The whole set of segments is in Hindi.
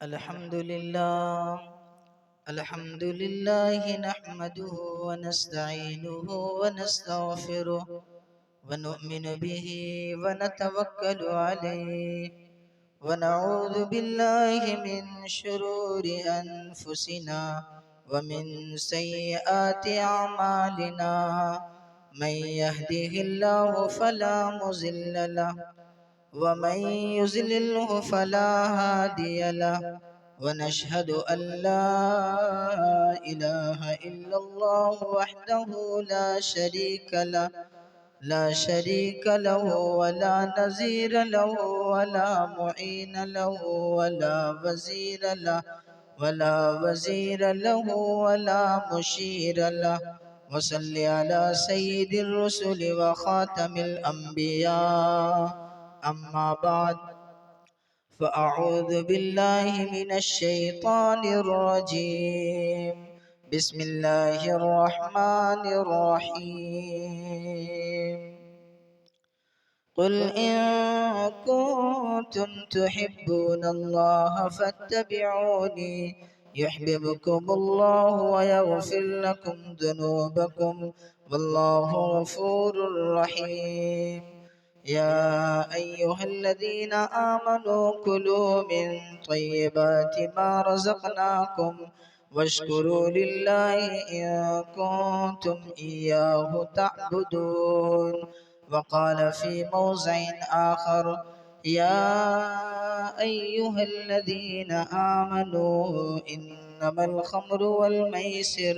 अल्हम्दुलिल्लाह नहमदुहु व नस्तईनुहु व नस्तगफिरुह व नु'मिनु बिही व नतवक्कलु अलैहि व नऊज़ु बिल्लाहि मिन शुरूरि अनफुसिना व मिन सय्यिआति अमालिना मन यहदिहिल्लाहु फला मुज़िल्ल लहु वमन युज़्लिल्हु फला हादिय लहु वनशहदु अल्ला इलाहा इल्लल्लाहु वहदहु ला शरीक लहु वला नज़ीर लहु वला मुईन लहु वला वज़ीर लहु वला मुशीर लहु वसल्लि अला सय्यिदिर रुसुलि व खातमिल अंबिया अम्मा बाद फ़अऊज़ु बिल्लाहि मिनश शैतानिर रजीम बिस्मिल्लाहिर रहमानिर रहीम क़ुल इन कुन्तुम तुहिब्बूनल्लाह फत्तबिऊनी युहब्बिबकुमुल्लाहु व यग़फिर लकुम ज़ुनूबकुम वल्लाहु गफूरुर रहीम या अय्युहल्लज़ीना आमनू कुलू मिन तय्यिबाति मा रज़क़नाकुम वश्कुरू लिल्लाहि इन कुन्तुम इय्याहु तअबुदून वक़ाल फ़ी मौज़िइन आख़र या अय्युहल्लज़ीना आमनू इन्नमल ख़म्रु वल मैसिर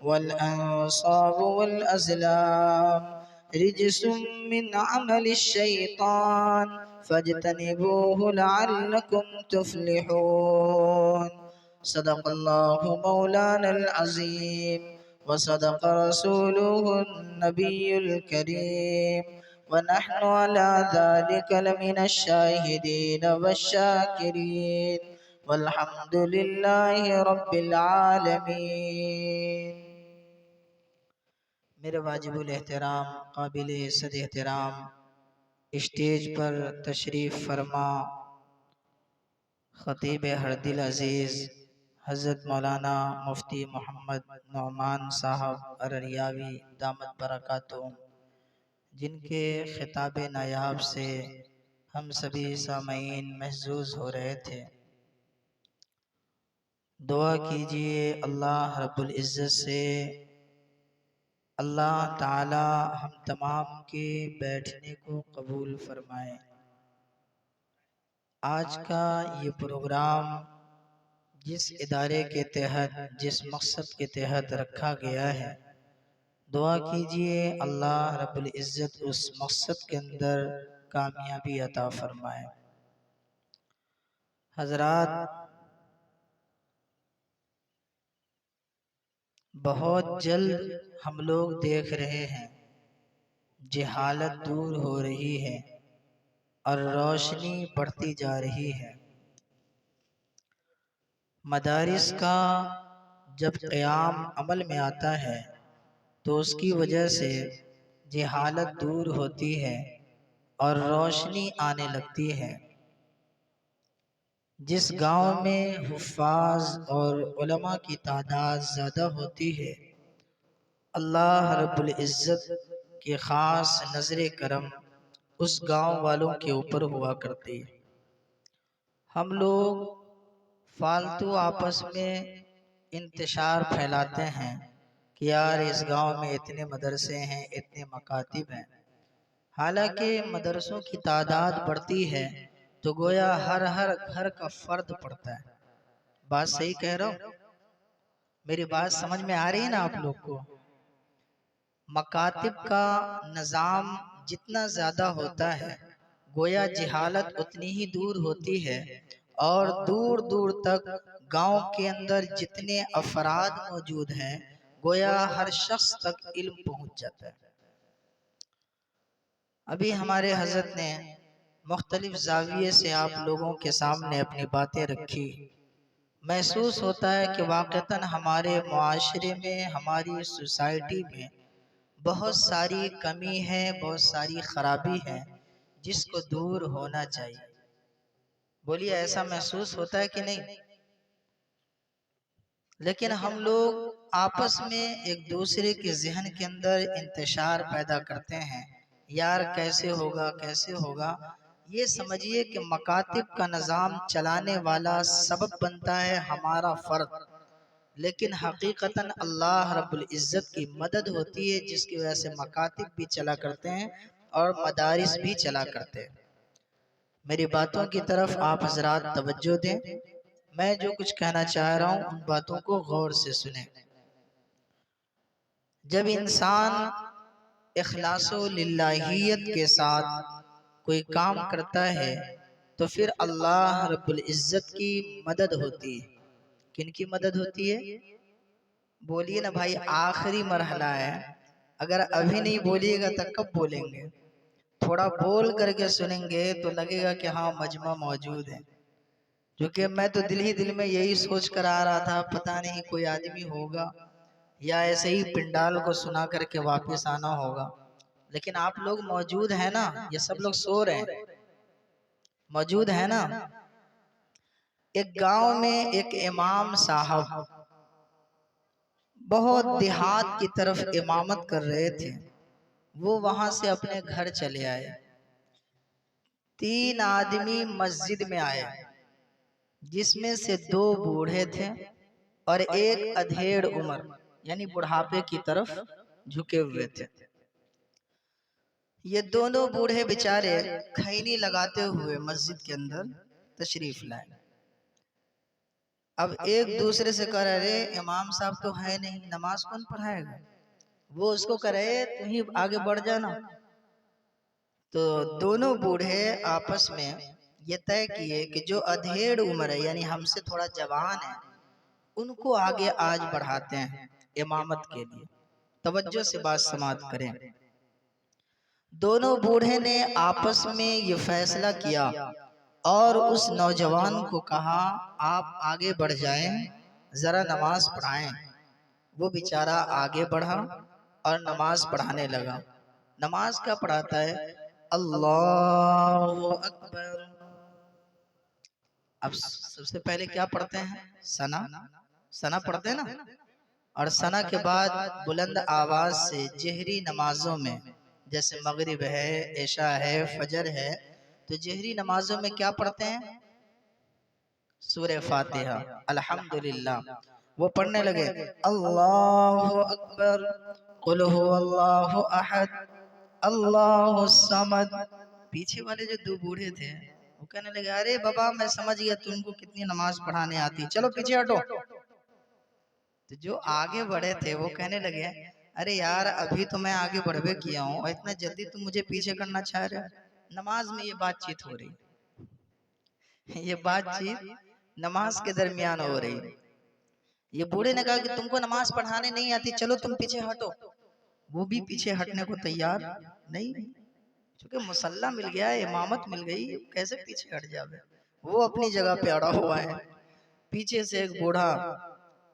वल अंसाबु वल अज़लाम रिज्सुम मिन अमलिश शैतान फज्तनिबूहु लअल्लकुम तुफ्लिहून। सदक़ल्लाहु मौलानल अज़ीम व सदक़ रसूलुहुन नबियुल करीम व नहनु अला ज़ालिका लमिनश शाहिदीन वश्शाकिरीन वल्हम्दुलिल्लाहि रब्बिल आलमीन। मेरे वाजिबुल एहतराम काबिल इज़्ज़त एहतराम स्टेज पर तशरीफ़ फरमा ख़तीब हरदिल अज़ीज़ हज़रत मौलाना मुफ्ती मोहम्मद नौमान साहब अररियावी दामत बरकातुहुम, जिनके खिताब नायाब से हम सभी सामईन महज़ूज़ हो रहे थे। दुआ कीजिए अल्लाह रब्बुल इज़्ज़त से अल्लाह ताला हम तमाम के बैठने को कबूल फरमाए। आज का ये प्रोग्राम जिस इदारे के तहत जिस मकसद के तहत रखा गया है, दुआ कीजिए अल्लाह रब्बुल इज़्ज़त उस मकसद के अंदर कामयाबी अता फरमाए। हज़रात, बहुत जल्द हम लोग देख रहे हैं जहालत दूर हो रही है और रोशनी बढ़ती जा रही है। मदारिस का जब क़याम अमल में आता है तो उसकी वजह से जहालत दूर होती है और रोशनी आने लगती है। जिस गांव में हुफ़्फ़ाज़ और उलमा की तादाद ज़्यादा होती है, अल्लाह रब्बुल इज़्ज़त की ख़ास नज़र करम उस गांव वालों के ऊपर हुआ करती है। हम लोग फालतू आपस में इंतशार फैलाते हैं कि यार इस गांव में इतने मदरसे हैं, इतने मकातिब हैं। हालांकि मदरसों की तादाद बढ़ती है तो गोया हर घर का फर्द पड़ता है। बात सही कह रहा हूँ? मेरी बात समझ में आ रही है ना आप लोग को? मकातिब का निज़ाम जितना ज़्यादा होता है, गोया जहालत उतनी ही दूर होती है और दूर दूर तक गांव के अंदर जितने अफराद मौजूद हैं, गोया हर शख्स तक इल्म पहुंच जाता है। अभी हमारे हज़रत ने मुख्तलिफ ज़ाविये से आप लोगों के सामने अपनी बातें रखी। महसूस होता है कि वाक़तन हमारे मुआशरे में, हमारी सोसाइटी में बहुत सारी कमी है, बहुत सारी ख़राबी है जिसको दूर होना चाहिए। बोलिए ऐसा महसूस होता है कि नहीं? लेकिन हम लोग आपस में एक दूसरे के जहन के अंदर इंतशार पैदा करते हैं, यार कैसे होगा कैसे होगा। ये समझिए कि मकातिब का निज़ाम चलाने वाला सबब बनता है हमारा फर्द, लेकिन हकीकतन अल्लाह रब्बुल इज़्ज़त की मदद होती है, जिसकी वजह से मकातिब भी चला करते हैं और मदारिस भी चला करते हैं। मेरी बातों की तरफ आप हजरात तवज्जो दें। मैं जो कुछ कहना चाह रहा हूँ उन बातों को गौर से सुने। जब इंसान इखलासो लिल्लाहियत के साथ कोई काम करता है तो फिर अल्लाह रब्बुल इज़्ज़त की मदद होती है। किन की मदद होती है? बोलिए ना भाई, आखिरी मरहला है। अगर अभी नहीं बोलिएगा तो कब बोलेंगे? थोड़ा बोल करके सुनेंगे तो लगेगा कि हाँ मजमा मौजूद है। क्योंकि मैं तो दिल ही दिल में यही सोच कर आ रहा था, पता नहीं कोई आदमी होगा या ऐसे ही पिंडाल को सुना करके वापस आना होगा। लेकिन आप लोग मौजूद हैं ना, ये सब लोग सो रहे हैं, मौजूद है ना। एक गांव में एक इमाम साहब बहुत देहात की तरफ इमामत कर रहे थे। वो वहां से अपने घर चले आए। 3 आदमी मस्जिद में आए, जिसमें से 2 बूढ़े थे और एक अधेड़ उम्र यानी बुढ़ापे की तरफ झुके हुए थे। ये दोनों बूढ़े बेचारे खैनी लगाते हुए मस्जिद के अंदर तशरीफ लाए। अब एक दूसरे से कह रहे, इमाम साहब तो है नहीं, नमाज कौन पढ़ाएगा? वो उसको कह रहे तू ही आगे बढ़ जाना। तो दोनों बूढ़े आपस में ये तय किए कि जो अधेड़ उम्र है यानी हमसे थोड़ा जवान है, उनको आगे आज बढ़ाते हैं इमामत के लिए। तवज्जो से बात समाप्त करें। दोनों बूढ़े ने आपस में ये फैसला किया और उस नौजवान को कहा आप आगे बढ़ जाएं, जरा नमाज पढ़ाएं। वो बेचारा आगे बढ़ा और नमाज पढ़ाने लगा। नमाज क्या पढ़ाता है? अल्लाहु अकबर। अब सबसे पहले क्या पढ़ते हैं? सना। सना पढ़ते हैं ना। और सना के बाद बुलंद आवाज से जहरी नमाजों में, जैसे मगरिब है, इशा है, फजर है, तो जहरी नमाजों में क्या पढ़ते हैं? सूरह फातिहा, अल्हम्दुलिल्लाह। वो पढ़ने लगे अल्लाहु अकबर, कुल हुवल्लाहु अहद, अल्लाहु समद। पीछे वाले जो 2 बूढ़े थे वो कहने लगे, अरे बाबा मैं समझ गया तुमको कितनी नमाज पढ़ाने आती, चलो पीछे हटो। तो जो आगे बढ़े थे वो कहने लगे, अरे यार अभी तो मैं आगे बढ़वे किया हूँ और इतना जल्दी तुम मुझे पीछे करना चाह रहे हो। नमाज में ये बातचीत हो रही, ये बातचीत नमाज के दरमियान हो रही। ये बूढ़े ने कहा कि तुमको नमाज पढ़ाने नहीं आती, चलो तुम पीछे हटो। वो भी पीछे हटने को तैयार नहीं, क्योंकि मुसल्ला मिल गया है, इमामत मिल गई, कैसे पीछे हट जावे। वो अपनी जगह पे अड़ा हुआ है। पीछे से एक बूढ़ा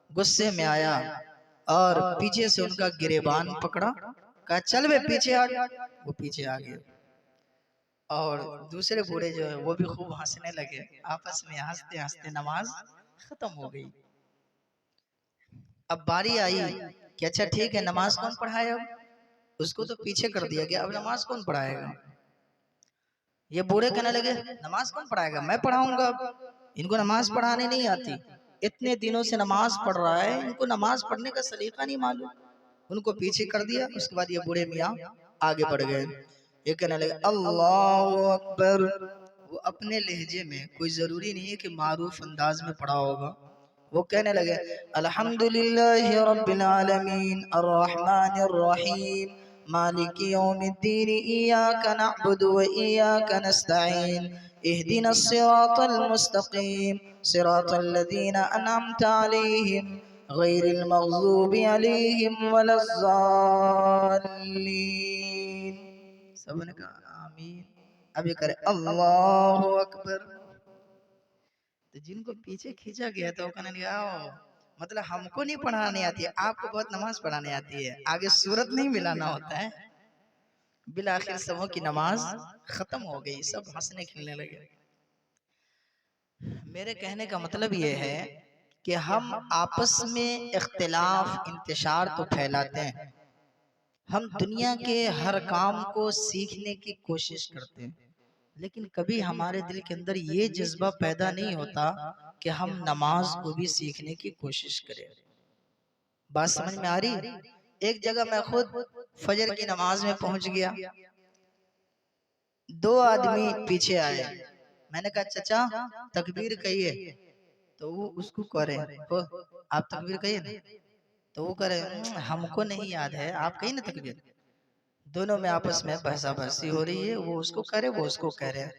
गुस्से में आया और पीछे से उनका गिरेबान पकड़ा, कहा चल बे पीछे हट। वो पीछे आ गए और दूसरे बूढ़े जो है वो भी खूब हंसने लगे। आपस में हंसते हंसते नमाज खत्म हो गई। अब बारी आई कि अच्छा ठीक है नमाज कौन पढ़ाएगा? उसको तो पीछे कर दिया गया, अब नमाज कौन पढ़ाएगा? ये बूढ़े कहने लगे नमाज कौन पढ़ाएगा, मैं पढ़ाऊंगा। इनको नमाज पढ़ाने नहीं आती, इतने दिनों से नमाज पढ़ रहा है, इनको नमाज पढ़ने का सलीका नहीं मालूम। उनको पीछे कर दिया। उसके बाद ये बूढ़े मियाँ आगे बढ़ गए। ये कहने लगे अल्लाहु अकबर। वो अपने लहजे में, कोई जरूरी नहीं है कि मारूफ अंदाज में पढ़ा होगा, वो कहने लगे अल्हम्दुलिल्लाहि रब्बिल आलमीन अर्रहमानिर रहीम मालिकि यौमिद्दीन इय्याका नअबुदु व इय्याका नस्तईन इहदिनस सिरातल मुस्तकीम सिरातल लज़ीना अनअमता अलैहिम गैरिल मग़ज़ूबि अलैहिम वलज़्ज़ालिन। सबने कहा आमीन। अब ये करे अल्लाहु अकबर। तो जिनको पीछे खींचा गया था वो कहने लगा मतलब हमको नहीं पढ़ाने आती है, आपको बहुत नमाज पढ़ाने आती है, आगे सूरत नहीं मिलाना होता है। बिल आखिर सबों की नमाज खत्म हो गई, सब हंसने खेलने लगे। मेरे कहने का मतलब ये है कि हम आपस में इख्तिलाफ इंतशार तो फैलाते हैं, हम दुनिया के हर काम को सीखने की कोशिश करते हैं, लेकिन कभी हमारे दिल के अंदर ये जज्बा पैदा नहीं होता कि हम नमाज को भी सीखने की कोशिश करें। बात समझ में आ रही? एक जगह मैं खुद फजर की नमाज में पहुंच गया, दो आदमी पीछे आए, मैंने कहा चचा तकबीर कहिए, तो वो उसको करे हो आप तकबीर कहिए ना, तो वो करे हमको नहीं याद है, आप कहिए ना तकबीर। दोनों में आपस में बहसा बहसी हो रही है, वो उसको करे वो उसको कह रहे हैं।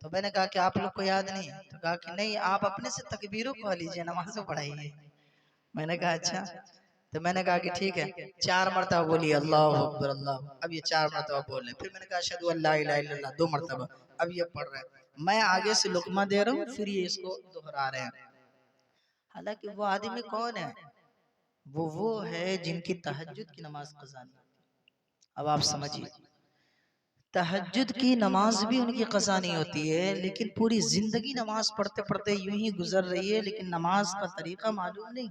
तो मैंने कहा कि आप लोग को याद नहीं, तो कहा कि नहीं आप अपने से तकबीरों को लीजिए, नमाज़ पढ़ाइए। मैंने कहा अच्छा, तो मैंने कहा कि ठीक है, 4 मरतबा बोलिए अल्लाह अकबर अल्लाह, अब ये 4 मरतबा बोल रहे हैं। फिर मैंने कहा अशहदु अल्ला इलाहा इल्लल्लाह 2 मरतबा, अब ये पढ़ रहे हैं, मैं आगे से लुकमा दे रहा हूँ, फिर ये इसको दोहरा रहे हैं। हालांकि वो आदमी कौन है? वो है जिनकी तहज्जुद की नमाज कज़ा नहीं। अब आप समझिए, तहज्जुद की नमाज भी उनकी कज़ा नहीं होती है, लेकिन पूरी जिंदगी नमाज पढ़ते पढ़ते यूं ही गुजर रही है, लेकिन नमाज का तरीका मालूम नहीं।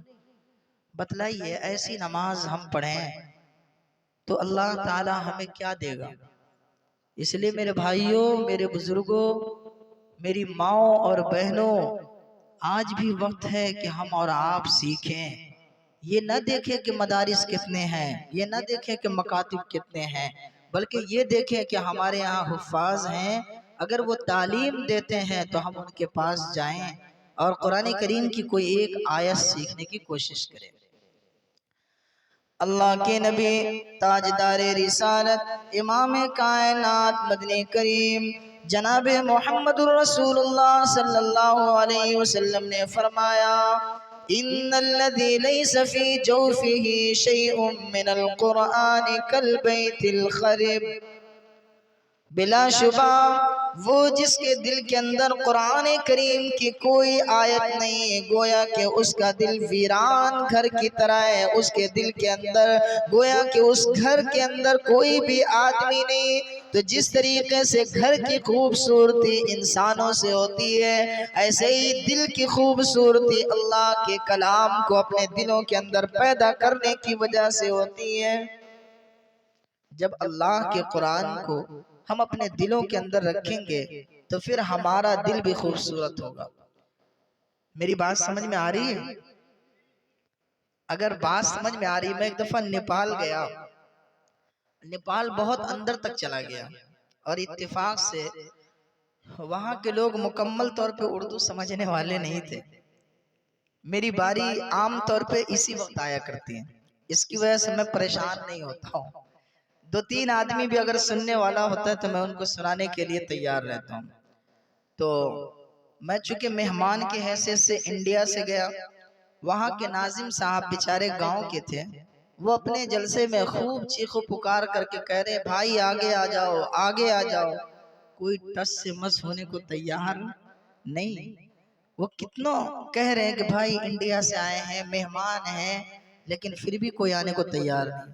बतलाइए, ऐसी नमाज हम पढ़ें तो अल्लाह ताला हमें क्या देगा? इसलिए मेरे भाइयों, मेरे बुजुर्गों, मेरी माओ और बहनों, आज भी वक्त है कि हम और आप सीखें। ये न देखें कि मदारिस कितने हैं, ये न देखें कि मकातिब कितने हैं, बल्कि ये देखें कि हमारे यहाँ हुफ्फाज हैं, अगर वो तालीम देते हैं तो हम उनके पास जाएं और कुरान करीम की कोई एक आयत सीखने की कोशिश करें। अल्लाह के नबी ताजदारे रिसालत इमाम कायनात मदनी करीम जनाब मोहम्मदुर रसूलुल्लाह सल्लल्लाहु अलैहि वसल्लम ने फरमाया, इन्नल्लज़ी लैसा फ़ी जौफ़िही शैउम मिनल क़ुरआन कल बैतिल ख़रिब, बिलाशुबा वो जिसके दिल के अंदर कुरान करीम की कोई आयत नहीं, गोया कि उसका दिल वीरान घर की तरह है। उसके दिल के अंदर गोया कि उस घर के अंदर कोई भी आदमी नहीं। तो जिस तरीके से घर की खूबसूरती इंसानों से होती है, ऐसे ही दिल की खूबसूरती अल्लाह के कलाम को अपने दिलों के अंदर पैदा करने की वजह से होती है। जब अल्लाह के कुरान को हम अपने दिलों के अंदर रखेंगे तो फिर हमारा दिल भी खूबसूरत होगा। मेरी बात समझ में आ रही है? अगर बात समझ में आ रही, मैं एक दफा नेपाल गया, नेपाल बहुत अंदर तक चला गया और इत्तेफाक से वहां के लोग मुकम्मल तौर पे उर्दू समझने वाले नहीं थे। मेरी बारी आम तौर पे इसी वक्त आया करती है, इसकी वजह से मैं परेशान नहीं होता हूँ। 2-3 आदमी भी अगर सुनने वाला होता है तो मैं उनको सुनाने के लिए तैयार रहता हूँ। तो मैं चूंकि मेहमान के हैसियत से इंडिया से गया, वहाँ के नाजिम साहब बेचारे गांव के थे, वो अपने जलसे में खूब चीखो पुकार करके कह रहे भाई आगे आ जाओ आगे आ जाओ। कोई टस से मस होने को तैयार नहीं। वो कितनों कह रहे हैं कि भाई इंडिया से आए हैं, मेहमान हैं, लेकिन फिर भी कोई आने को तैयार नहीं।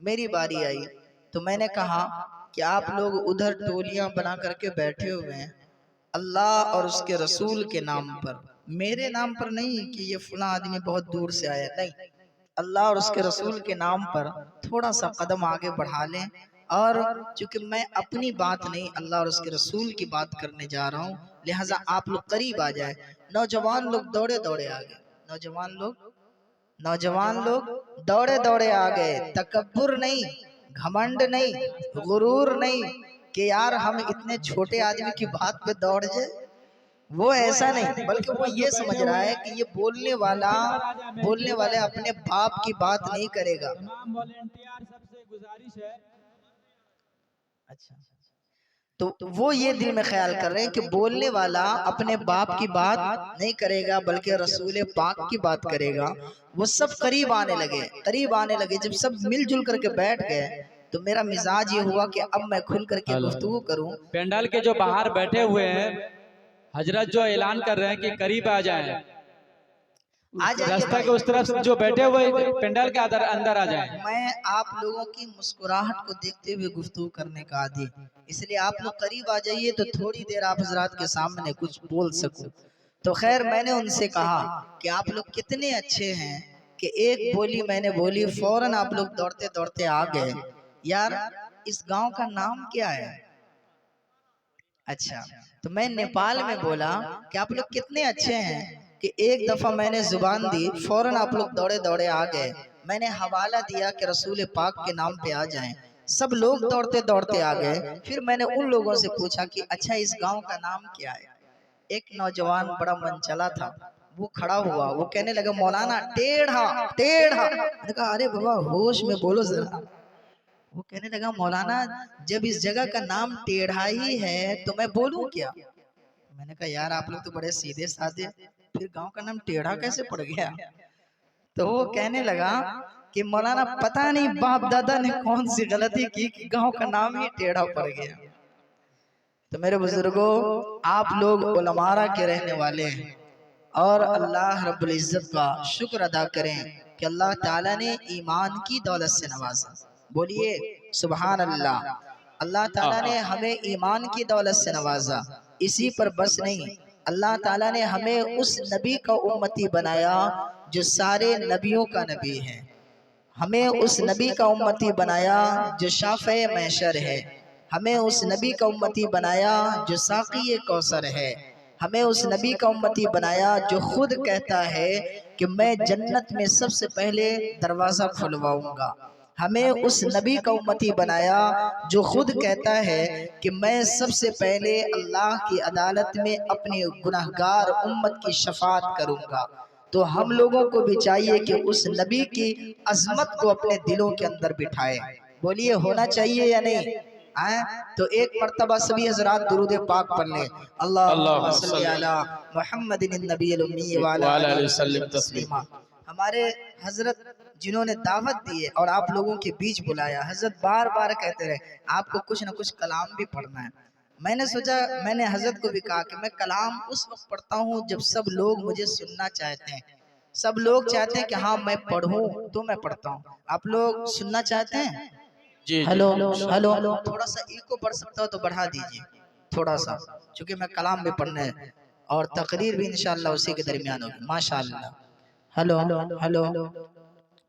मेरी बारी आई तो मैंने कहा कि आप लोग उधर टोलियां बना करके बैठे हुए हैं, अल्लाह और उसके रसूल के नाम पर, मेरे नाम पर नहीं कि ये फला आदमी बहुत दूर से आया, नहीं, अल्लाह और उसके रसूल के नाम पर थोड़ा सा कदम आगे बढ़ा लें। और चूंकि मैं अपनी बात नहीं अल्लाह और उसके रसूल की बात करने जा रहा हूँ, लिहाजा आप लोग करीब आ जाए। नौजवान लोग दौड़े दौड़े आ गए, नौजवान लोग दौड़े दौड़े आ गए। तकब्बुर नहीं, घमंड नहीं, गुरूर नहीं कि यार हम इतने छोटे आदमी की बात पे दौड़ जाए, वो ऐसा नहीं, बल्कि वो ये समझ रहा है कि ये बोलने वाले अपने बाप की बात नहीं करेगा। तमाम वॉलेंटियर सबसे गुजारिश है। अच्छा, तो वो ये दिल में ख्याल कर रहे हैं कि बोलने वाला अपने बाप की बात नहीं करेगा बल्कि रसूल पाक की बात करेगा। वो सब करीब आने लगे। जब सब मिलजुल करके बैठ गए तो मेरा मिजाज ये हुआ कि अब मैं खुल करके गुफ्तगू करूं। पेंडाल के जो बाहर बैठे हुए हैं, हजरत जो ऐलान कर रहे हैं कि करीब आ जाएं, रास्ता के उस तरफ जो बैठे हुए पेंडाल के अंदर आ जाएं। मैं आप लोगों की मुस्कुराहट को देखते हुए गुफ्तगू करने का आदी, इसलिए आप लोग करीब आ जाइए तो थोड़ी देर आप हजरात के सामने कुछ बोल सकूं। तो खैर मैंने उनसे कहा कि आप लोग कितने अच्छे हैं कि एक बोली मैंने बोली, फौरन आप लोग दौड़ते दौड़ते आ गए। यार इस गांव का नाम क्या है? अच्छा, तो मैं नेपाल में बोला कि आप लोग कितने अच्छे हैं कि एक दफा मैंने जुबान दी, फौरन आप लोग दौड़े दौड़े आ गए। मैंने हवाला दिया कि रसूल पाक के नाम पे आ जाएं, सब लोग दौड़ते दौड़ते आ गए। फिर मैंने उन लोगों से पूछा कि अच्छा इस गांव का नाम क्या है? एक नौजवान बड़ा मनचला था, वो खड़ा हुआ, वो कहने लगा मौलाना टेढ़ा टेढ़ा। मैंने कहा अरे बाबा होश में बोलो जरा। वो कहने लगा मौलाना जब इस जगह का नाम टेढ़ा ही है तो मैं बोलूं क्या? मैंने कहा यार आप लोग तो बड़े सीधे साधे, फिर गांव का नाम टेढ़ा कैसे पड़ गया? तो वो कहने लगा कि मौलाना पता नहीं बाप दादा ने कौन सी गलती की कि गांव का नाम ही टेढ़ा पड़ गया। तो मेरे बुजुर्गों, आप लोग उलमारा के रहने वाले हैं और अल्लाह रब्बुल इज्जत का शुक्र अदा करें कि अल्लाह ताला ने ईमान की दौलत से नवाजा। बोलिए सुभान अल्लाह। अल्लाह ताला ने हमें ईमान की दौलत से नवाजा। इसी पर बस नहीं, अल्लाह ताला ने हमें उस नबी का उम्मती बनाया जो सारे नबियों का नबी है। हमें उस नबी का उम्मती बनाया जो शाफ़े महशर है। हमें उस नबी का उम्मती बनाया जो साक़ी कौसर है। हमें उस नबी का उम्मती बनाया जो खुद कहता है कि मैं जन्नत में सबसे पहले दरवाज़ा खुलवाऊंगा। हमें उस नबी का उम्मती बनाया जो खुद कहता है कि मैं सबसे पहले अल्लाह की अदालत में अपने गुनहगार उम्मत की शफाअत करूंगा। तो हम लोगों को भी चाहिए कि उस नबी की अजमत को अपने दिलों के अंदर बिठाए। बोलिए होना चाहिए या नहीं? आए तो एक मर्तबा सभी हजरात दुरूद पाक पढ़ लें। अल्लाहुम्मा सल्ली अला मुहम्मदिन नबील उम्मी व अला आलिहि वसल्लम तस्लीमा। हमारे हजरत जिन्होंने दावत दी है और आप लोगों के बीच बुलाया, हजरत बार बार कहते रहे आपको कुछ ना कुछ कलाम भी पढ़ना है। मैंने सोचा, मैंने हजरत को भी कहा कि मैं कलाम उस वक्त पढ़ता हूँ जब सब लोग मुझे सुनना चाहते हैं। सब लोग चाहते हैं कि हाँ मैं पढ़ूं तो मैं पढ़ता हूँ। आप लोग सुनना चाहते हैं? हेलो हेलो, थोड़ा सा इको बढ़ सकता हो तो बढ़ा दीजिए थोड़ा सा, क्योंकि मैं कलाम भी पढ़ना है और तकरीर भी इंशाल्लाह उसी के दरमियान होगी। माशाल्लाह। Hello hello hello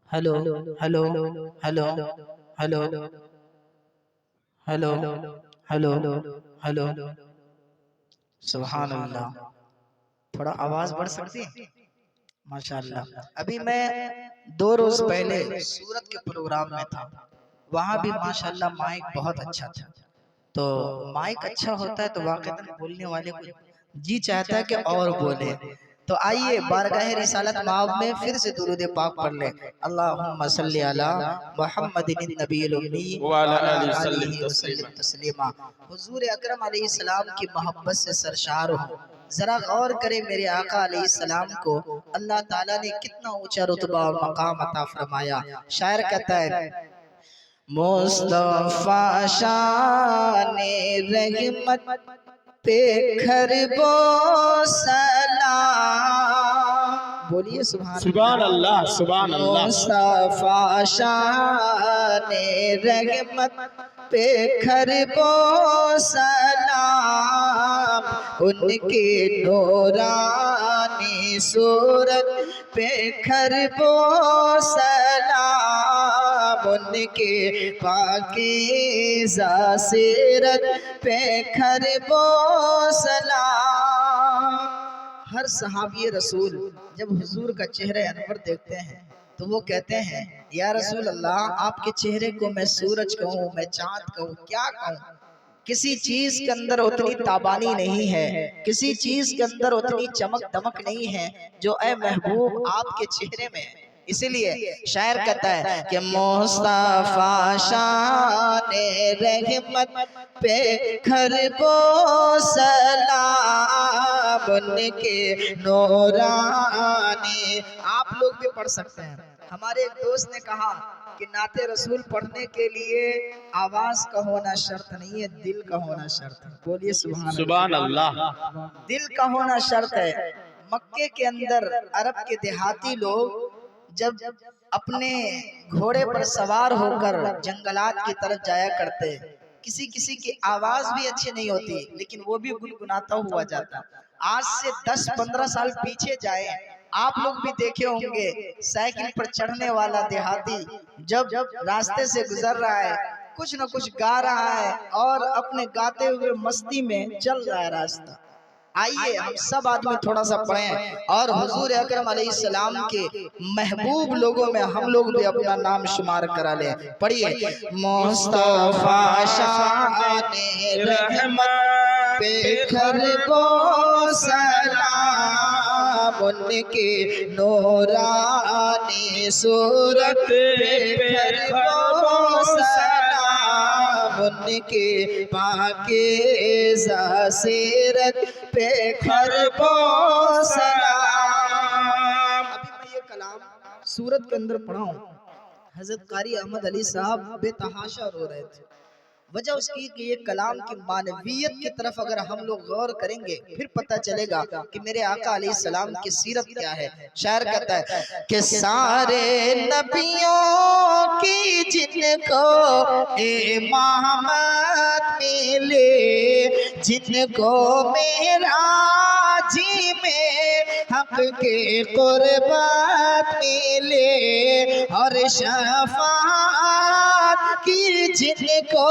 hello hello hello hello hello hello. सुभान अल्लाह, थोड़ा आवाज बढ़ सकती है? माशाल्लाह। अभी मैं 2 रोज पहले सूरत के प्रोग्राम में था, वहाँ भी माशाल्लाह माइक बहुत अच्छा था। तो माइक अच्छा होता है तो वाकईतन बोलने वाले को जी चाहता है कि और बोले। तो आइए बारगाह रिसालत माब में फिर से दुरूद पाक पढ़ ले। अल्लाहुम्मा सल्ली अला मुहम्मदिन नबील उम्मी व अला आलिहि वसल्लम तस्लीमा। हुजूर अकरम अलैहिस्सलाम की मोहब्बत से सरशार हो। जरा गौर करें मेरे आका अलैहिस्सलाम को अल्लाह ताला ने कितना ऊंचा रुतबा और मकाम अता फरमाया। शायर कहता है मुस्तफा शाने रहमत पे खरबो सलाम। बोलिए सुभान अल्लाह सुभान अल्लाह। मुस्तफा शाने रहमत पे खरबो सलाम। उनके नूरानी सूरत पे खरबो सलाम। उनके पाकीज़ा सीरत पे खरबो सलाम। हर सहाबी रसूल जब हुजूर का चेहरे अनवर देखते हैं तो वो कहते हैं या रसूल अल्लाह आपके चेहरे को मैं सूरज कहूँ, मैं चांद कहूँ, क्या कहूँ? किसी चीज के अंदर उतनी ताबानी नहीं है, किसी चीज के अंदर उतनी चमक दमक नहीं है जो ए महबूब आपके चेहरे में है। इसीलिए शायर कहता है कि मुस्तफा शाने रहमत पे खरबो सलाम। उनके नूरानी। आप लोग भी पढ़ सकते हैं। हमारे एक दोस्त ने कहा कि नाते रसूल पढ़ने के लिए आवाज का होना शर्त नहीं है, दिल का होना शर्त है। बोलिए सुभान अल्लाह। दिल का होना शर्त है। मक्के के अंदर अरब के देहाती लोग जब अपने घोड़े पर सवार होकर जंगलात की तरफ जाया करते, किसी किसी की आवाज भी अच्छी नहीं होती लेकिन वो भी गुनगुनाता हुआ जाता। आज से 10-15 साल पीछे जाए, आप लोग भी देखे होंगे साइकिल पर चढ़ने वाला देहाती जब रास्ते से गुजर रहा है कुछ न कुछ गा रहा है और अपने गाते हुए मस्ती में चल रहा है रास्ता। आइए हम सब आदमी थोड़ा सा पढ़ें और हुजूर अकरम अलैहिस्सलाम के महबूब लोगों में हम लोग भी अपना नाम शुमार करा लें। पढ़िए, मुस्तफा शाने रहमत पे खरबो सलाम, उनके नूरानी सूरत पे खरबो सलाम, उनके पाकीज़ा सीरत पे खरबो सलाम। अभी मैं ये कलाम सूरत के अंदर पढ़ा हूँ, हजरत कारी अहमद अली साहब बेतहाशा रो रहे थे। वजह उसकी कि ये कलाम की मानवियत की तरफ अगर हम लोग गौर करेंगे फिर पता चलेगा कि मेरे आका अलैहिस्सलाम की सीरत क्या है। शायर कहता है कि सारे नबियों की जिनको इमामत मिले, जिनको मेराजी में हक के कुर्बत मिले, और शफाअत की जिनको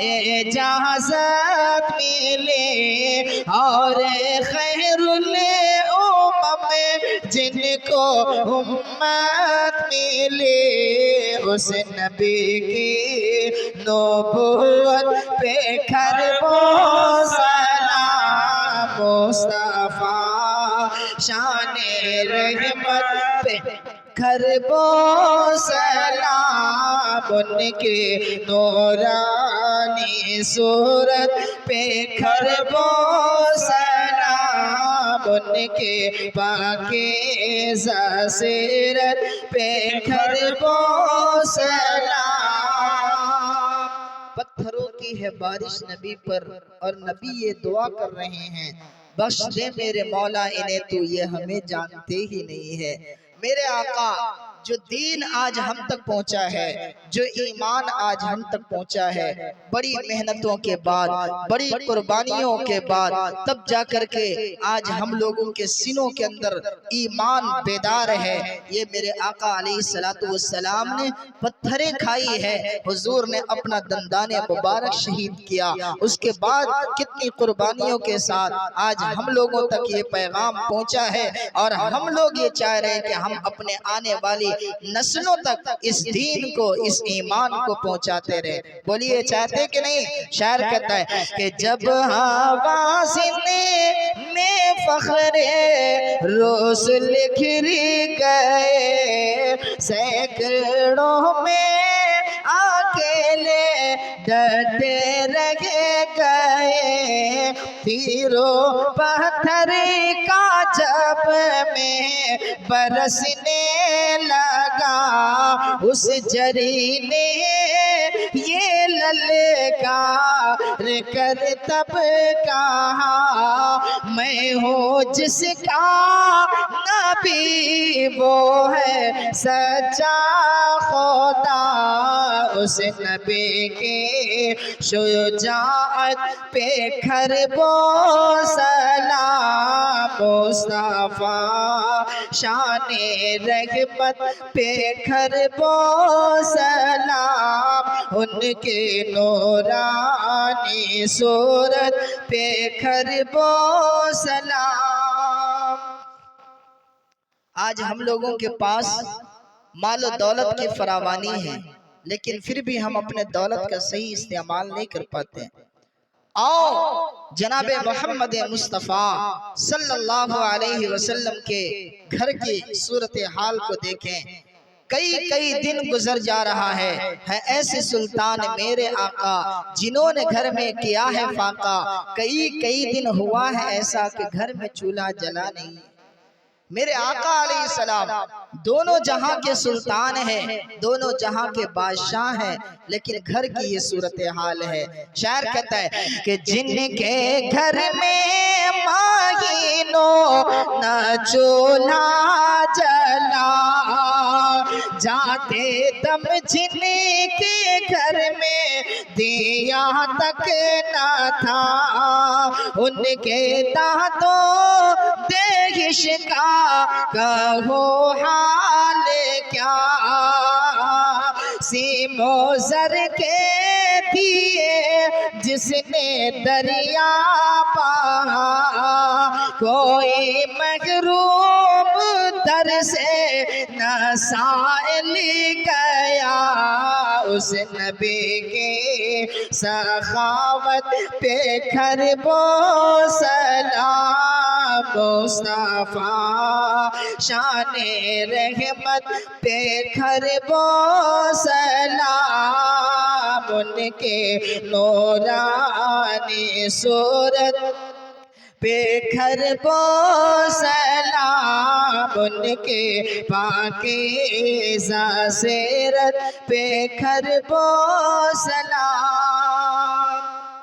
इजाजत मिले, और खैरुल उम्म जिनको उम्मत मिले, उस नबी की नबूवत पे खरबो सलाम, मुस्तफा शाने रहमत पे खरबो सलाम, उनके नूरानी सूरत पे खरबो सलाम, उनके पाकीज़ा सीरत पे खरबो सलाम। पत्थरों की है बारिश नबी पर और नबी ये दुआ कर रहे हैं, बख्श दे मेरे मौला इन्हें, तू ये हमें जानते ही नहीं है। मेरे आका जो दीन आज हम तक पहुंचा है, जो ईमान आज हम तक पहुंचा है, बड़ी मेहनतों के बाद, बड़ी कुर्बानियों के बाद तब जाकर के आज हम लोगों के सीनों के अंदर ईमान बेदार है। ये मेरे आका अलैहिस्सलातु वस्सलाम ने पत्थरें खाई है, हुजूर ने अपना दंदाने मुबारक शहीद किया, उसके बाद कितनी कुर्बानियों के साथ आज हम लोगों तक ये पैगाम पहुंचा है। और हम लोग ये चाह रहे हैं कि हम अपने आने वाली नस्लों तक इस दीन को, इस ईमान को पहुंचाते रहे। बोलिए चाहते कि नहीं? शायर कहता है कि जब हवाज़िने में फख्रे रसूल खिरी गए, सैकड़ों में अकेले डटे रह गए, तीरों पत्थर का जब में बरसने लगा, उस जरी ने ये ललकार कर तब कहा, मैं हूँ जिसका नबी वो है सच्चा खुदा, उस नबी के शुजाअत पे खरबो सलाम, मुस्तफा शाने रहमत पे खरबो सलाम, उनके नूरानी सूरत पे खरबो सलाम। आज हम लोगों के पास मालो दौलत की फरावानी है, लेकिन फिर भी हम अपने दौलत का सही इस्तेमाल नहीं कर पाते। आओ जनाबे मोहम्मद मुस्तफ़ा सल्लल्लाहु अलैहि वसल्लम के घर की सूरत हाल को देखें। कई दिन गुजर जा रहा है ऐसे सुल्तान मेरे आका जिन्होंने घर में किया है फाका, कई दिन हुआ है ऐसा कि घर में चूल्हा जला नहीं। मेरे आका अलैहिस्सलाम दोनों जहां के सुल्तान हैं, दोनों जहां के बादशाह हैं, लेकिन घर की ये सूरत हाल है। शायर कहता है कि जिनके घर में माहीनों न चूल्हा जला, जाते दम जिनके घर में दिया तक न था, उनके दांतों देहिश का कहो हाल क्या। सीमो जर के दिए जिसने दरिया पाहा, कोई महरूम दर से न साइल गया। उस नबी के सखावत पे खरबो सलाम, मुस्तफा शाने रहमत पे खरबो सलाम। उनके नूरानी सूरत पे खरबो सलाम, उनके पाकीज़ा सीरत पे खरबो सलाम।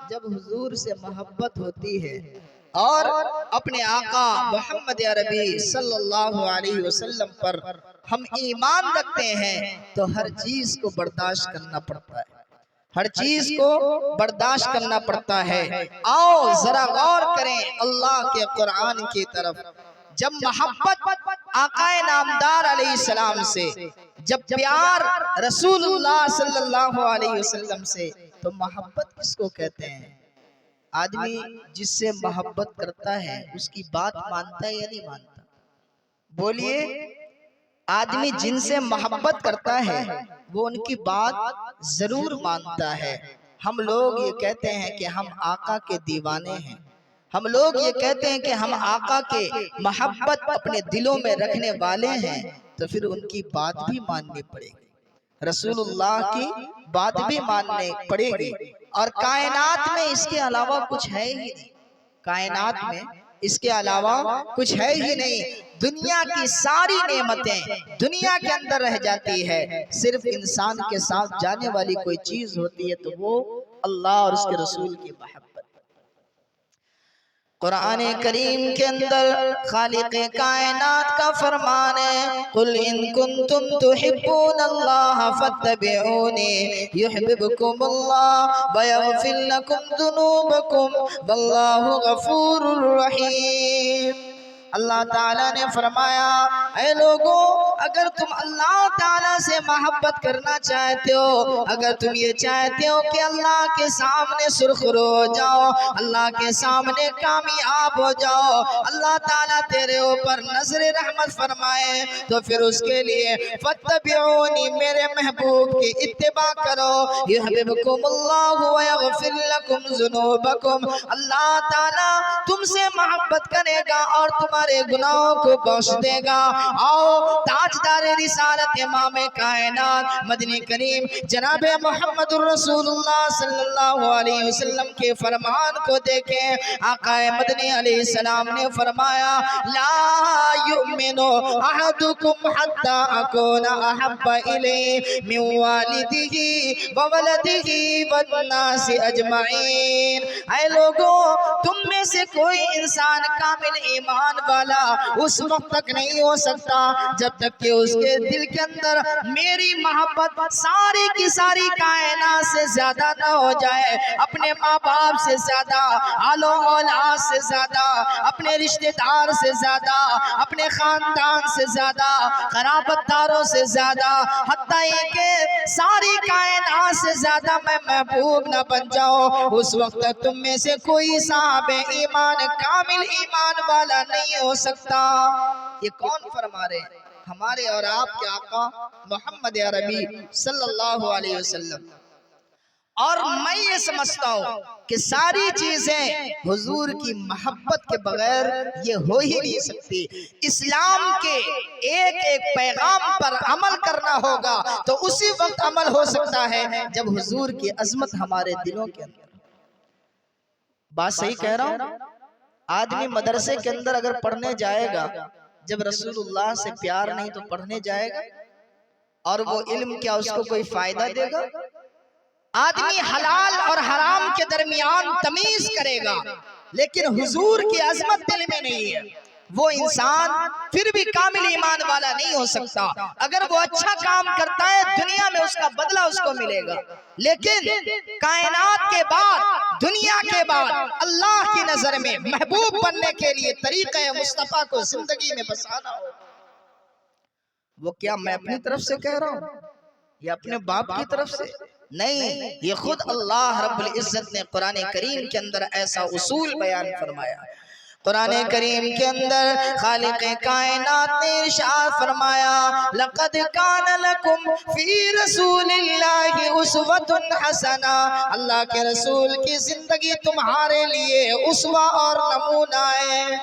जब हुजूर से मोहब्बत होती है और अपने आका मोहम्मद अरबी सल्लल्लाहु अलैहि वसल्लम पर हम ईमान रखते हैं तो हर चीज को बर्दाश्त करना पड़ता है, हर चीज को बर्दाश्त करना पड़ता है। आओ जरा गौर करें अल्लाह के कुरान की तरफ। जब मोहब्बत आकाए नामदार अलैहिस्सलाम से, जब प्यार रसूलुल्लाह सल्लल्लाहु अलैहि वसल्लम से, तो मोहब्बत किसको कहते हैं? आदमी जिससे मोहब्बत करता है उसकी बात मानता है या नहीं मानता? बोलिए, आदमी जिनसे मोहब्बत करता है वो उनकी बात जरूर मानता है। हम लोग ये कहते हैं कि हम आका के दीवाने हैं, हम लोग ये कहते हैं कि हम आका के मोहब्बत अपने दिलों में रखने वाले हैं, तो फिर उनकी बात भी माननी पड़ेगी, रसूलुल्लाह की बात भी माननी पड़ेगी। और कायनात में इसके अलावा कुछ है ही नहीं, कायनात में इसके अलावा कुछ है ही नहीं। दुनिया की सारी नेमतें दुनिया के अंदर रह जाती है, सिर्फ इंसान के साथ जाने वाली कोई चीज होती है तो वो अल्लाह और उसके रसूल की मोहब्बत। कुरान करीम के अंदर खालिक़े कायनात का फरमान है, कुल इन कुंतुम तुहिब्बूनल्लाह फत्तबिऊनी युहिब्बुकुमुल्लाह व यग़फिर लकुम दुनूबकुम वल्लाहु गफूरुर रहीम। अल्लाह ताला ने फरमाया, ऐ लोगों, अगर तुम अल्लाह ताला से मोहब्बत करना चाहते हो, अगर तुम ये चाहते हो कि अल्लाह के सामने सुरखरू हो जाओ, अल्लाह के सामने कामयाब हो जाओ, अल्लाह ताला तेरे ऊपर नजर रहमत फरमाए, तो फिर उसके लिए फत्तबिऊनी, मेरे महबूब की इत्तिबा करो, युहिब्बुकुमुल्लाहु व यग़फिर लकुम ज़ुनूबकुम। अल्लाह ताला तुमसे मोहब्बत करेगा और तुम्हारे गुनाहों को बख्श देगा। आओ ताजदार रिसालत इमाम कायनात मदनी करीम जनाब मोहम्मदुर रसूलुल्लाह सल्लल्लाहु अलैहि वसल्लम के फरमान को देखें। आकाए मदनी अलैहिस्सलाम ने फरमाया, ला युमिनु अहदुकुम हत्ता अकूना अहब्बा इलैहि मिन वालिदिही व वलदिही वन्नासि अजमईन। ऐ लोगों, तुम में से कोई इंसान कामिल ईमान वाला उस वक्त तक नहीं हो सकता जब तक कि उसके दिल के अंदर मेरी मोहब्बत सारी की सारी कायनात से ज्यादा ना हो जाए, अपने माँ बाप से ज्यादा, आलो औलाद से ज्यादा, अपने रिश्तेदार से ज्यादा, अपने खानदान से ज्यादा, खराबतदारों से ज्यादा, हत्ता ये कि सारी कायनात से ज्यादा मैं महबूब न बन जाऊं। उस वक्त तुम में से कोई साहब ईमान कामिल ईमान वाला नहीं हो सकता। ये कौन फरमा रहे? हमारे और आपके आका मोहम्मद अरबी सल्लल्लाहु अलैहि वसल्लम। और मैं ये समझता हूँ कि सारी चीजें हुजूर की मोहब्बत के बगैर ये हो ही नहीं सकती। इस्लाम के एक एक पैगाम पर अमल करना होगा तो उसी वक्त अमल हो सकता है जब हुजूर की अजमत हमारे दिलों के अंदर। बात सही कह रहा हूँ? आदमी मदरसे के अंदर अगर पढ़ने जाएगा, जब रसूलुल्लाह से प्यार नहीं तो पढ़ने जाएगा, और वो इल्म क्या उसको कोई फायदा देगा? आदमी हलाल और हराम के दरमियान तमीज करेगा, लेकिन हुजूर की अजमत दिल में नहीं है, वो इंसान फिर भी कामिल ईमान वाला नहीं हो सकता। अगर वो अच्छा काम करता है दुनिया में उसका बदला उसको मिलेगा, लेकिन कायनात के बाद, दुनिया के बाद अल्लाह की नजर में महबूब बनने के लिए तरीक़े मुस्तफ़ा को जिंदगी में बसाना हो। वो क्या मैं अपनी तरफ से कह रहा हूँ या अपने बाप की तरफ से? नहीं, ये खुद अल्लाह रब्बुल इज्जत ने कुरान करीम के अंदर ऐसा उसूल बयान फरमाया। कुरान करीम के अंदर खालिक़ कायनात ने इरशाद फरमाया, लक़द कान लकुम फी रसूलिल्लाहि उस्वतुन हसना। अल्लाह के रसूल की जिंदगी तुम्हारे लिए उस्वा और नमूना है।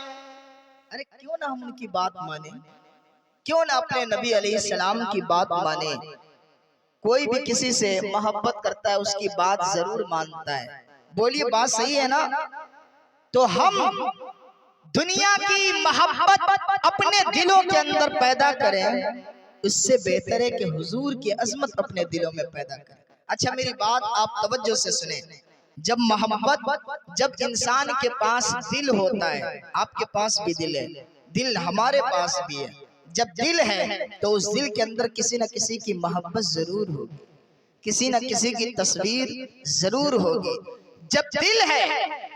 अरे क्यों ना हम उनकी बात माने, क्यों ना अपने नबी अलैहिस्सलाम की बात माने। कोई भी किसी से मोहब्बत करता है उसकी बात जरूर मानता है। बोलिए बात सही है ना? तो हम दुनिया की मोहब्बत अपने दिलों के अंदर पैदा करें, उससे बेहतर है कि हुजूर की अजमत अपने दिलों में पैदा करें। अच्छा मेरी बात आप तवज्जो से सुने। जब मोहब्बत, जब इंसान के पास दिल होता है, आपके पास भी दिल है, दिल हमारे पास भी है, जब दिल है तो उस दिल के अंदर किसी न किसी की मोहब्बत जरूर होगी, किसी न किसी की तस्वीर जरूर होगी। जब दिल है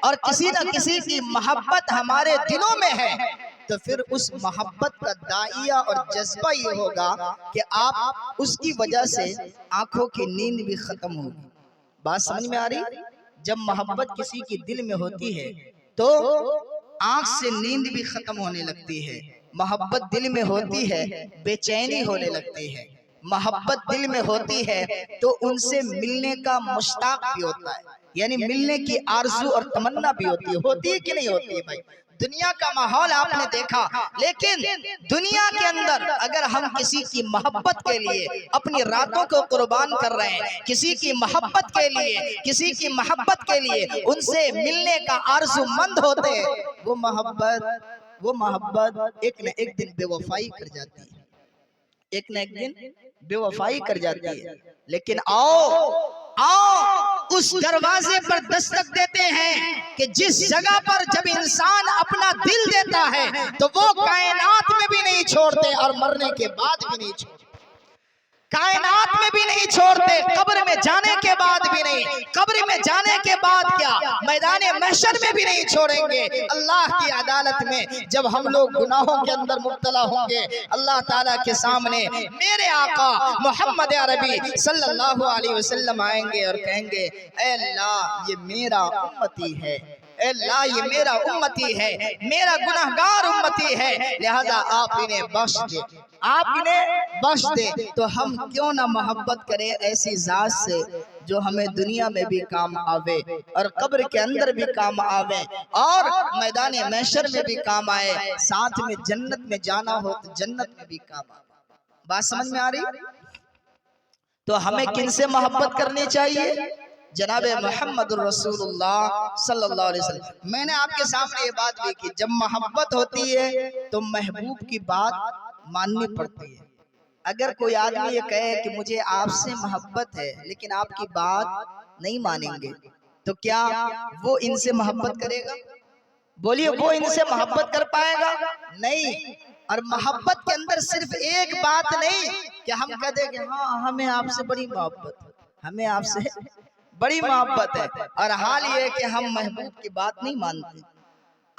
और किसी न किसी की मोहब्बत हमारे दिलों में है तो फिर उस मोहब्बत का दाइया और जज्बा ये होगा कि आप उसकी वजह से आंखों की नींद भी खत्म होगी। बात समझ में आ रही? जब मोहब्बत किसी की दिल में होती है तो आंख से नींद भी खत्म होने लगती है। मोहब्बत दिल में होती है बेचैनी होने लगती है। मोहब्बत दिल में होती है तो उनसे मिलने का मुश्ताक भी होता है, यानी मिलने की आरजू और तमन्ना भी होती है कि नहीं होती है भाई? दुनिया का माहौल आपने देखा, लेकिन दुनिया के अंदर अगर हम किसी की मोहब्बत के लिए अपनी रातों को कुर्बान कर रहे हैं, किसी की मोहब्बत के लिए, किसी की मोहब्बत के लिए उनसे मिलने का आरज़ूमंद होते हैं, वो मोहब्बत एक न एक दिन बेवफाई कर जाती है, एक न एक दिन बेवफाई कर जाती है। लेकिन आओ उस दरवाजे पर दस्तक देते हैं कि जिस जगह पर जब इंसान अपना दिल देता है तो वो कायनात में भी नहीं छोड़ते और मरने के बाद भी नहीं छोड़ते, कायनात में भी नहीं छोड़ते, कब्र में जाने के बाद भी नहीं, कब्र में जाने के बाद क्या मैदान महशर में भी नहीं छोड़ेंगे। अल्लाह की अदालत में जब हम लोग गुनाहों के अंदर मुब्तला होंगे, अल्लाह ताला के सामने मेरे आका मोहम्मद अरबी सल्लल्लाहु अलैहि वसल्लम आएंगे और कहेंगे, ऐ अल्लाह ये मेरा उम्मती है, ऐ अल्लाह ये मेरा उम्मती है, मेरा गुनहगार उम्मती है, लिहाजा आप इन्हें बख्श दे, आप इन्हें बख्श दे। तो हम क्यों ना मोहब्बत करें ऐसी जात से जो हमें दुनिया में भी काम आवे और कब्र के अंदर भी काम आवे और मैदान महशर में भी काम आए, साथ में जन्नत में जाना हो तो जन्नत में भी काम आए। बात समझ में आ रही? तो हमें किनसे मोहब्बत करनी चाहिए? जनाब मोहम्मद रसूलुल्लाह सल्लल्लाहु अलैहि वसल्लम। मैंने आपके सामने ये बात भी की, जब मोहब्बत होती है तो महबूब की बात माननी पड़ती है। अगर कोई आदमी ये कहे कि मुझे आपसे मोहब्बत है लेकिन आपकी बात नहीं मानेंगे, तो क्या वो इनसे मोहब्बत करेगा? बोलिए, वो इनसे मोहब्बत कर पाएगा? नहीं। और मोहब्बत के अंदर सिर्फ एक बात नहीं कि हम कह दें कि हाँ हमें आपसे बड़ी मोहब्बत, हमें आपसे बड़ी मोहब्बत है, और हाल ये है कि हम महबूब की बात नहीं मानते।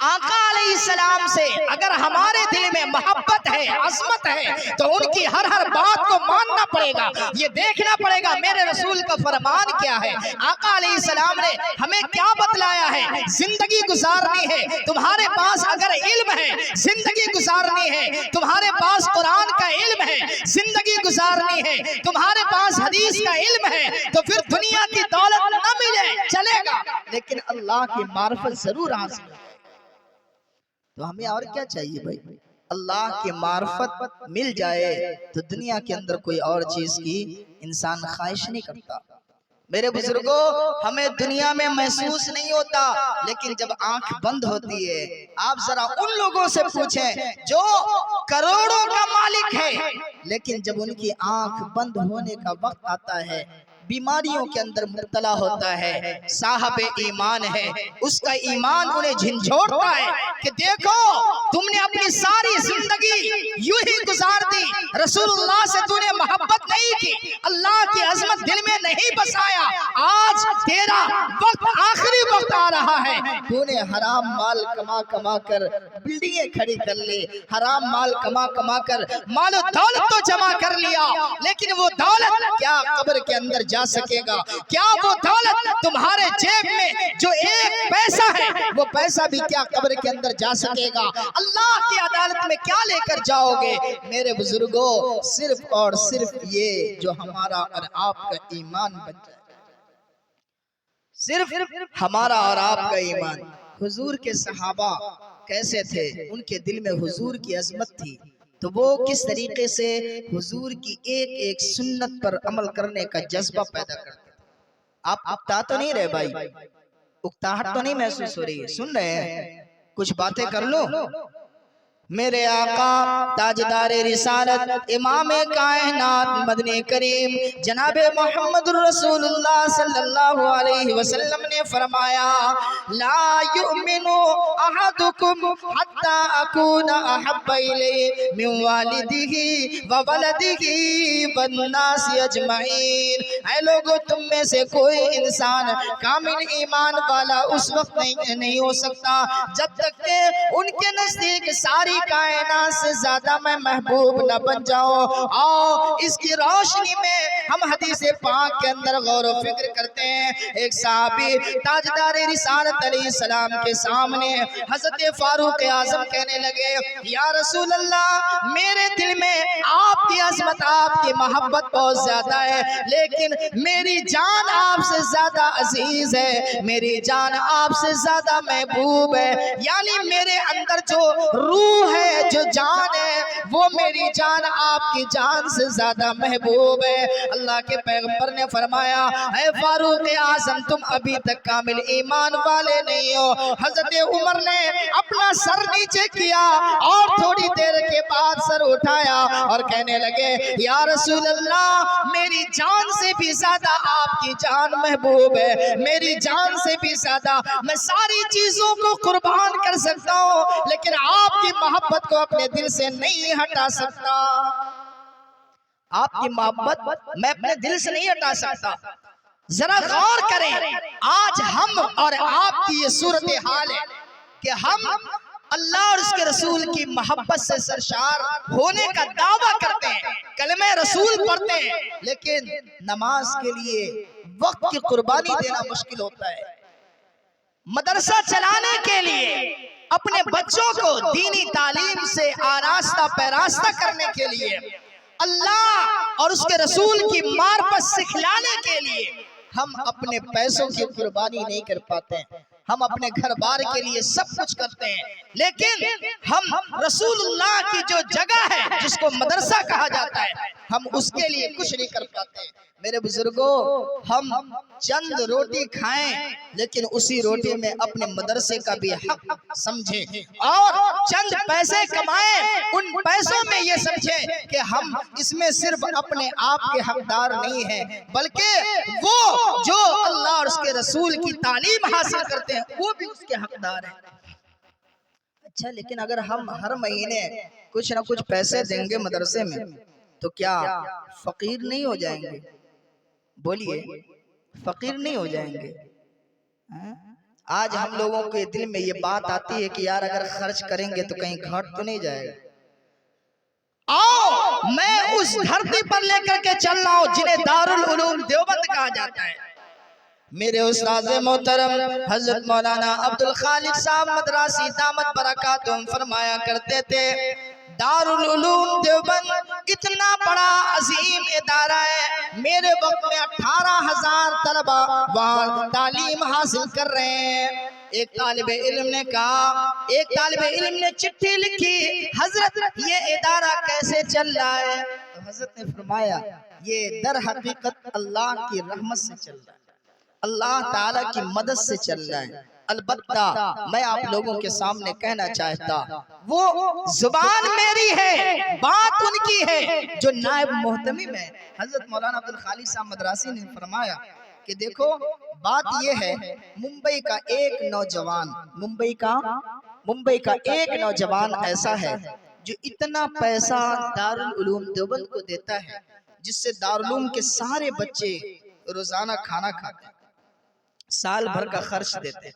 आका अलैहिस्सलाम से अगर हमारे दिल में मोहब्बत है, अज़मत है, तो उनकी हर हर बात को मानना पड़ेगा, ये देखना पड़ेगा मेरे रसूल का फरमान क्या है, आका अलैहिस्सलाम ने हमें क्या बतलाया है। जिंदगी गुजारनी है, तुम्हारे पास अगर इल्म है, जिंदगी गुजारनी है, तुम्हारे पास कुरान का इल्म है, जिंदगी गुजारनी है, तुम्हारे पास हदीस का इल्म है, तो फिर दुनिया की दौलत न मिले चलेगा, लेकिन अल्लाह की मार्फत जरूर हासिल। तो हमें और क्या चाहिए भाई? अल्लाह की मार्फत मिल जाए तो दुनिया के अंदर कोई और चीज की इंसान ख्वाहिश नहीं करता। मेरे बुजुर्गों, हमें दुनिया में महसूस नहीं होता, लेकिन जब आंख बंद होती है, आप जरा उन लोगों से पूछें जो करोड़ों का मालिक है, लेकिन जब उनकी आंख बंद होने का वक्त आता है, बीमारियों के अंदर मुब्तला होता है, साहब ईमान है, उसका ईमान उन्हें झंझोड़ता है कि देखो तुमने अपनी सारी जिंदगी यूं ही गुजार दी, रसूलुल्लाह से तूने मोहब्बत नहीं की, अल्लाह की अजमत दिल में नहीं बसाया, आज तेरा वक्त आखिरी वक्त आ रहा है, तूने हराम माल कमा कमा कर बिल्डिंगें खड़ी कर ली, हराम माल कमा कमा कर मालो दौलत तो जमा कर लिया, लेकिन वो दौलत क्या कब्र के अंदर जा सकेगा? क्या वो दौलत तुम्हारे जेब में जो एक पैसा है वो पैसा भी क्या कब्र के अंदर जा सकेगा? अल्लाह की अदालत में क्या लेकर जाओगे? मेरे बुजुर्गों, सिर्फ और सिर्फ ये जो हमारा और आपका ईमान बन जाए, सिर्फ हमारा और आपका ईमान। हुजूर के सहाबा कैसे थे? उनके दिल में हुजूर की अजमत थी, तो वो किस तरीके से हुजूर की एक एक सुन्नत पर अमल करने का जज्बा पैदा करते। आप उकता तो नहीं रहे भाई? उकताहट तो नहीं महसूस हो रही है? सुन रहे हैं? कुछ बातें कर लो। मेरे आका ताजदार रिसालत इमाम कायनात मदनी करीम जनाबे मोहम्मद रसूलुल्लाह सल्लल्लाहु अलैहि वसल्लम ने फरमाया, ला युमिनु अहदुकुम हत्ता अकूना अहब्बा इलैहि मिन वालिदिही व वलदिही वन नासी अजमईन। ऐ लोगों, तुम में से कोई इंसान कामिल ईमान वाला उस वक्त नहीं हो सकता जब तक के उनके नजदीक सारी कायनात से ज्यादा मैं महबूब न बन जाऊं। आओ इसकी रोशनी में हम हदीस पाक के अंदर गौर व फिक्र करते हैं। एक साहबी ताजदार रिसालत अलैहिस्सलाम के सामने हजरत फारूक आजम कहने लगे, या रसूल अल्लाह, मेरे दिल में आपकी अजमत आपकी मोहब्बत बहुत ज्यादा है, लेकिन मेरी जान आपसे ज्यादा अजीज है, मेरी जान आपसे ज्यादा महबूब है, यानी मेरे अंदर जो रूह है, जो जान है, वो मेरी जान आपकी जान से ज्यादा महबूब है। अल्लाह के पैगंबर ने फरमाया, ऐ फारूक आजम, तुम अभी तक कामिल ईमान वाले नहीं हो। हजरत उमर ने अपना सर नीचे किया और थोड़ी देर के बाद सर उठाया और कहने लगे, या रसूल अल्लाह, मेरी जान से भी ज्यादा आपकी जान महबूब है, मेरी जान से भी ज्यादा मैं सारी चीजों को कुर्बान कर सकता हूँ, लेकिन आपकी मोहब्बत को अपने दिल से नहीं हटा सकता। आपकी मोहब्बत मैं अपने दिल से नहीं हटा सकता। जरा गौर करें, आज हम और आपकी ये सूरत हाल है कि हम अल्लाह और उसके रसूल की मोहब्बत से सरशार होने का दावा करते हैं, कलमे रसूल पढ़ते हैं, लेकिन नमाज के लिए वक्त की कुर्बानी देना मुश्किल होता है। मदरसा चलाने के लिए, अपने बच्चों को दीनी तालीम से आरास्ता पैरास्ता करने के लिए, अल्लाह और उसके रसूल की मार्फत सिखलाने के लिए हम अपने पैसों की कुर्बानी नहीं कर पाते हैं। हम अपने घर बार के लिए सब कुछ करते हैं, लेकिन हम रसूलुल्लाह की जो जगह है, जिसको मदरसा कहा जाता है, हम उसके लिए कुछ नहीं कर पाते। मेरे बुजुर्गों, हम चंद रोटी खाएं, लेकिन उसी रोटी में अपने मदरसे का भी हक समझें, और चंद पैसे कमाएं, उन पैसों में ये समझें कि हम इसमें सिर्फ अपने आप के हकदार नहीं हैं, बल्कि वो जो अल्लाह और उसके रसूल की तालीम हासिल करते हैं वो भी उसके हकदार हैं। अच्छा, लेकिन अगर हम हर महीने कुछ ना कुछ पैसे देंगे मदरसे में, तो क्या फकीर नहीं हो जाएंगे? बोलिए, फकीर नहीं हो जाएंगे? आज हम लोगों के दिल में ये बात आती है कि यार अगर खर्च करेंगे तो कहीं घट तो नहीं जाएगा। आओ मैं उस धरती पर लेकर के चल रहा हूं जिन्हें दारुल उलूम देवबंद कहा जाता है। मेरे उस्ताद मोहतरम हजरत मौलाना अब्दुल खालिक साहब मदरासी दामत बरकातुहुम फरमाया करते थे, दारुल उलूम देवबंद इतना बड़ा अजीम इदारा है, मेरे वक्त में 18,000 तलबा वहाँ तालीम हासिल कर रहे हैं। एक तालिब इल्म ने कहा, एक तालिब इल्म ने चिट्ठी लिखी, हजरत ये इदारा कैसे चल रहा है? तो हजरत ने फरमाया, ये दर हकीकत अल्लाह की रहमत से चल रहा है, अल्लाह ताला की मदद से चल रहा है। अलबत्ता मैं आप लोगों के सामने कहना चाहता, वो जुबान मेरी है, बात उनकी है जो नायब मोहतमिम है। हजरत मौलाना अब्दुल खालिक साहब मदरासी ने फरमाया कि देखो बात ये है, मुंबई का एक नौजवान, मुंबई का एक नौजवान ऐसा है जो इतना पैसा दारुल उलूम देवबंद को देता है, जिससे दारुल उलूम के सारे बच्चे रोजाना खाना खाते हैं, साल भर का खर्च देते हैं,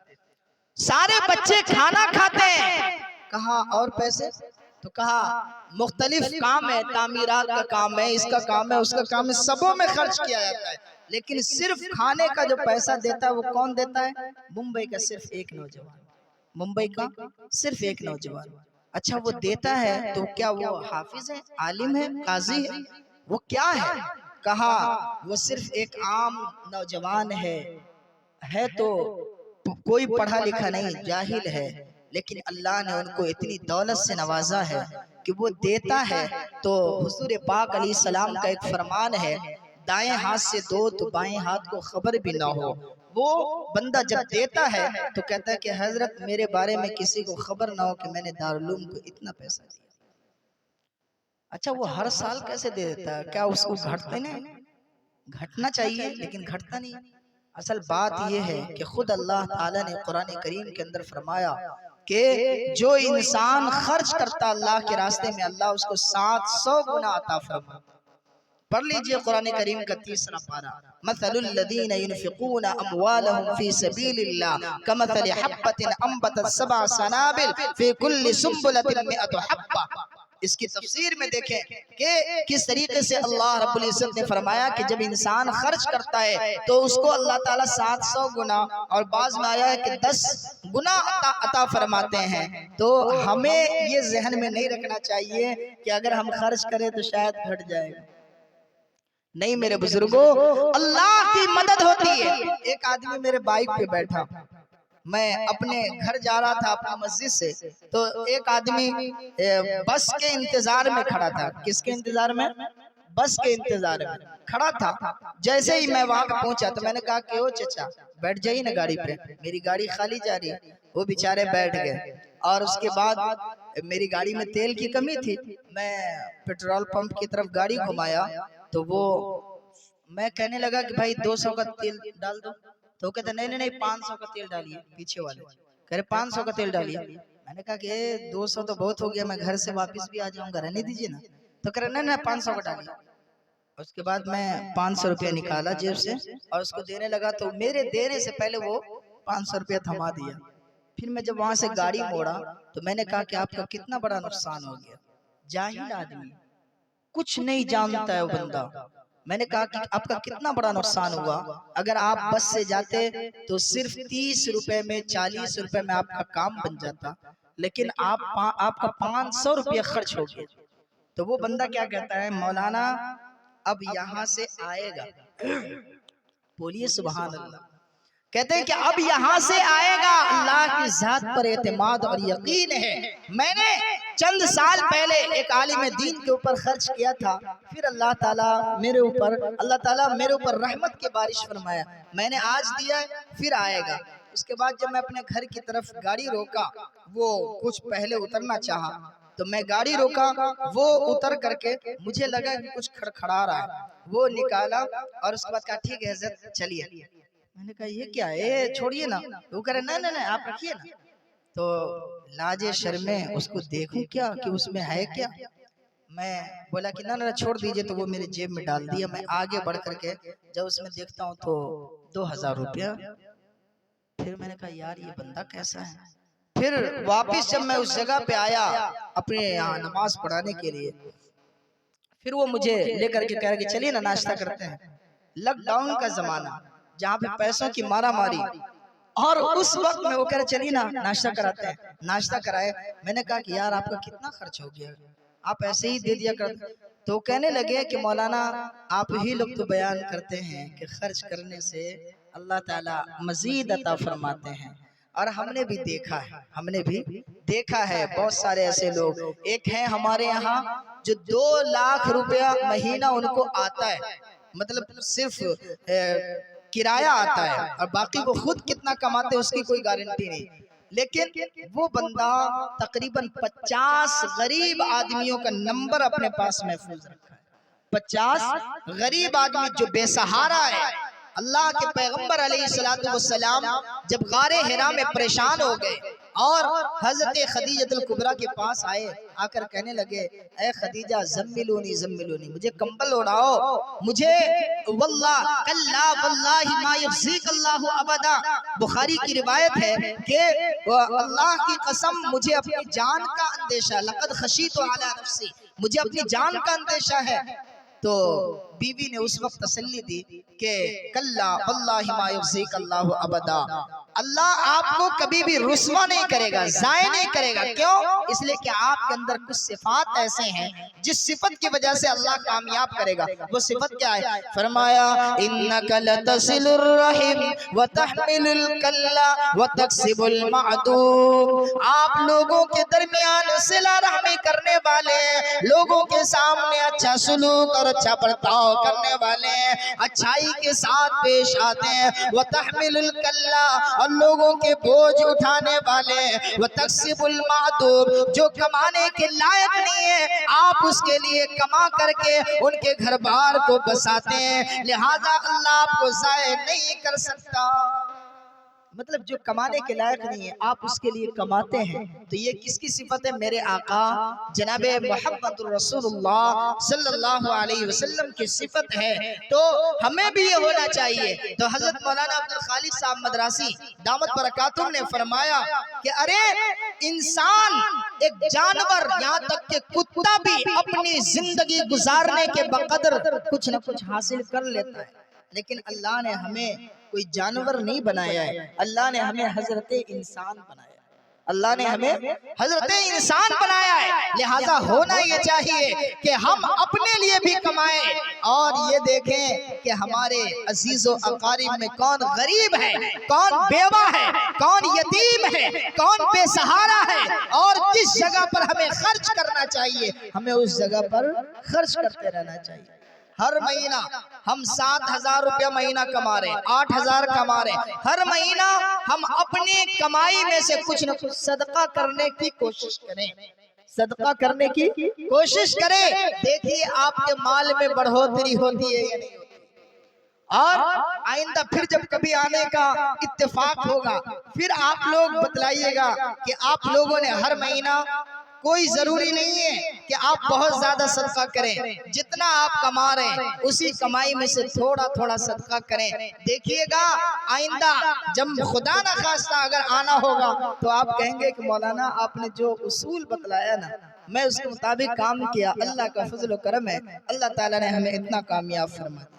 सारे बच्चे खाना खाते हैं। कहा और पैसे? तो कहा मुख्तलिफ काम है, तामीरात का काम है, इसका काम है, उसका काम है, सबों में खर्च किया जाता है, लेकिन सिर्फ खाने का जो पैसा देता है वो कौन देता है? मुंबई का सिर्फ एक नौजवान, मुंबई का सिर्फ एक नौजवान। अच्छा वो देता है तो क्या वो हाफिज है, आलिम है, काजी है, वो क्या है? कहा वो सिर्फ एक आम नौजवान है तो कोई पढ़ा लिखा नहीं, जाहिल है, लेकिन अल्लाह ने उनको इतनी दौलत से नवाजा है कि वो देता है तो हुजूर पाक अलैहिस्सलाम का एक फरमान है, दाएं हाथ से दो तो बाएं हाथ को खबर भी ना हो। वो बंदा जब देता है तो कहता है कि हजरत मेरे बारे में किसी को खबर ना हो कि मैंने दारुल उलूम को इतना पैसा दिया। अच्छा वो हर साल कैसे दे देता है? क्या उसको घटते नहीं? घटना चाहिए लेकिन घटता नहीं। असल बात यह है कि खुद अल्लाह ताला ने कुरान करीम के अंदर फरमाया कि जो इंसान खर्च करता अल्लाह के रास्ते में, अल्लाह उसको 700 गुना अता फरमाता। पढ़ लीजिए कुरान करीम का 3रा पारा, मसलुल लदीना युनफिकूना अमवालहुम फी सबीलिल्लाह कमसलि हब्बतिन अंबतत सबअ सनाबिल फी कुल्ली सुंबुलतिन मिअतु हब्बा। इसकी तफसीर में देखें कि किस तरीके से अल्लाह रब्बुल इज्जत ने फरमाया कि जब इंसान खर्च करता है तो उसको अल्लाह ताला 700 गुना, और बाज में आया है कि 10 गुना अता फरमाते हैं। तो हमें ये जहन में नहीं रखना चाहिए कि अगर हम खर्च करें तो शायद घट जाएगा। नहीं मेरे बुजुर्गों, अल्लाह की मदद होती है। एक आदमी मेरे बाइक पे बैठा, मैं अपने घर जा रहा था अपनी मस्जिद से, तो एक आदमी बस के इंतजार में खड़ा था। किसके इंतजार में? बस के इंतजार में खड़ा था। जैसे ही मैं वहां पे पहुंचा तो मैंने कहा कि ओ चचा बैठ जाइए ना गाड़ी पे, मेरी गाड़ी खाली जा रही है। वो बेचारे बैठ गए, और उसके बाद मेरी गाड़ी में तेल की कमी थी, मैं पेट्रोल पंप की तरफ गाड़ी घुमाया तो वो मैं कहने लगा कि भाई 200 का तेल डाल दो, तो कहते नहीं नहीं नहीं 500 का तेल डालिए। पीछे वाले कह रहे 500 का तेल डालिए। मैंने कहा कि 200 तो बहुत हो गया, मैं घर से वापस भी आ जाऊंगा, रहने दीजिए ना। तो कह रहे नहीं नहीं 500 का डालिए। उसके बाद मैं 500 रुपया निकाला जेब से और उसको देने लगा, तो मेरे देने से पहले वो 500 रुपया थमा दिया। फिर मैं जब वहां से गाड़ी मोड़ा तो मैंने कहा कि आपका कितना बड़ा नुकसान हो गया। जाहिल आदमी, कुछ नहीं जानता है वो बंदा। मैंने कहा कि आपका कितना बड़ा नुकसान हुआ, अगर आप बस से जाते तो सिर्फ 30 रुपए में 40 रुपए में आपका काम बन जाता, लेकिन आपका 500 रुपया खर्च हो गया। तो वो बंदा क्या कहता है, मौलाना अब यहाँ से आएगा, बोलिए सुभान अल्लाह। कहते हैं कि अब यहाँ से आएगा, अल्लाह की जात पर एतमाद और यकीन है। मैंने चंद साल पहले एक आलिम दीन के ऊपर खर्च किया था, फिर अल्लाह ताला मेरे ऊपर रहमत की बारिश फरमाया, मैंने आज दिया फिर आएगा। उसके बाद जब मैं अपने घर की तरफ गाड़ी रोका, वो कुछ पहले उतरना चाहा तो मैं गाड़ी रोका, वो उतर करके मुझे लगा कि कुछ खड़खड़ा रहा है, वो निकाला और उसके बाद कहा ठीक है हज़रत चलिए। मैंने कहा ये क्या है, छोड़िए ना। वो कह रहे नहीं नहीं आप रखिए ना। तो लाजे शर्मे उसको देखूं क्या कि उसमें है क्या। मैं बोला कि ना ना छोड़ दीजिए, तो वो मेरे जेब में डाल दिया। मैं आगे बढ़ करके जब उसमें देखता हूँ तो 2000 रुपया। फिर मैंने कहा यार ये बंदा कैसा है। फिर वापस जब मैं उस जगह पे आया अपने यहाँ नमाज पढ़ाने के लिए, फिर वो मुझे लेकर के कह रहे कि चलिए ना नाश्ता करते हैं। लॉकडाउन का जमाना जहाँ पे पैसों की मारा मारी, और उस वक्त में वो कह रहे चलिए ना नाश्ता कराते हैं। नाश्ता कराए, मैंने कहा कि यार आपका कितना खर्च हो गया, आप ऐसे ही दे दिया कर। तो कहने लगे कि मौलाना आप ही लोग तो बयान करते हैं कि खर्च करने से अल्लाह ताला मजीद अता फरमाते हैं, और हमने भी देखा है बहुत सारे ऐसे लोग। एक है हमारे यहाँ जो 2 लाख रुपया महीना उनको आता है, मतलब सिर्फ किराया आता है और बाकी वो खुद कितना कमाते हैं उसकी कोई गारंटी नहीं, लेकिन वो बंदा तकरीबन 50 गरीब आदमियों का नंबर अपने पास महफूज रखा है। 50 गरीब आदमी जो बेसहारा है। अल्लाह के पैगंबर अलैहिस्सलातु वस्सलाम जब गारे हिरा में परेशान हो गए और हजरत खदीजतुल कुबरा के पास आए, आकर कहने लगे, ऐ खदीजा ज़म्मिलूनी ज़म्मिलूनी, मुझे कंबल ओढ़ाओ, मुझे वल्लाह कल्ला वल्लाहि मा युज़ीकल्लाहु अबदा। बुखारी की रिवायत है कि अल्लाह की कसम मुझे अपनी जान का अंदेशा, लक़द खशीतु अला नफ्सी, मुझे अपनी जान का अंदेशा है। तो बीवी ने उस वक्त तसल्ली दी कि कल्ला वल्लाहि मा युज़ीकल्लाहु अबदा, अल्लाह आपको कभी भी रुस्वा नहीं करेगा, ज़ाय नहीं करेगा। क्यों? इसलिए कि आपके अंदर कुछ सिफात ऐसे हैं जिस सिफत की वजह से अल्लाह कामयाब करेगा। वो सिफत क्या है? फरमाया, इन्नका लतसिलुर रहीम व तहमिलुल कल्ला व तक्सिबुल मअदूम। आप लोगों के दरमियान सिला रहमी करने वाले, लोगों के सामने अच्छा सुलूक और अच्छा बर्ताव करने वाले, अच्छाई के साथ पेश आते हैं। व तहमिलुल कल्ला, और लोगों के बोझ उठाने वाले। व तक्सिबुल मादूम, जो कमाने के लायक नहीं है आप उसके लिए कमा करके उनके घर बार को बसाते हैं, लिहाजा अल्लाह आपको ज़ाय नहीं कर सकता। मतलब जो कमाने के लायक नहीं है आप उसके लिए कमाते हैं। तो ये किसकी सिफत है? मेरे आका जनाबे मुहम्मदुर रसूलुल्लाह सल्लल्लाहु अलैहि वसल्लम की सिफत है। तो हमें भी ये होना चाहिए। तो हजरत मौलाना अब्दुल खालिक साहब मदरासी दामत बरकातुहू ने फरमाया कि अरे इंसान एक जानवर, यहाँ तक कि कुत्ता भी अपनी जिंदगी गुजारने के बकदर कुछ न कुछ हासिल कर लेता है, लेकिन अल्लाह ने हमें कोई जानवर नहीं बनाया है, अल्लाह ने हमें हजरत इंसान बनाया है। अल्लाह ने हमें हजरत इंसान बनाया है, लिहाजा होना ये चाहिए कि हम अपने लिए भी कमाएं और ये देखें कि हमारे अजीजों अकारिब में कौन गरीब है, कौन बेवा है, कौन यतीम है, कौन बेसहारा है, और किस जगह पर हमें खर्च करना चाहिए, हमें उस जगह पर खर्च करते रहना चाहिए। हर महीना हम 7,000 रुपया महीना कमा रहे हैं, 8,000 कमा रहे हैं, हर महीना हम अपनी कमाई में से कुछ न कुछ सदका करने की कोशिश करें, सदका करने की कोशिश करें। देखिए आपके माल में बढ़ोतरी होती है या नहीं होती। और आइंदा फिर जब कभी आने का इत्तेफाक होगा फिर आप लोग बतलाइएगा कि आप लोगों ने हर महीना, कोई जरूरी नहीं है कि आप बहुत ज्यादा सदका करें, जितना आप कमा रहे हैं उसी कमाई में से थोड़ा थोड़ा सदका करें। देखिएगा आइंदा जब खुदा न खास्ता अगर आना होगा तो आप कहेंगे कि मौलाना आपने जो उसूल बतलाया ना, मैं उसके मुताबिक काम किया, अल्लाह का फजल करम है, अल्लाह ताला ने हमें इतना कामयाब फरमा दिया।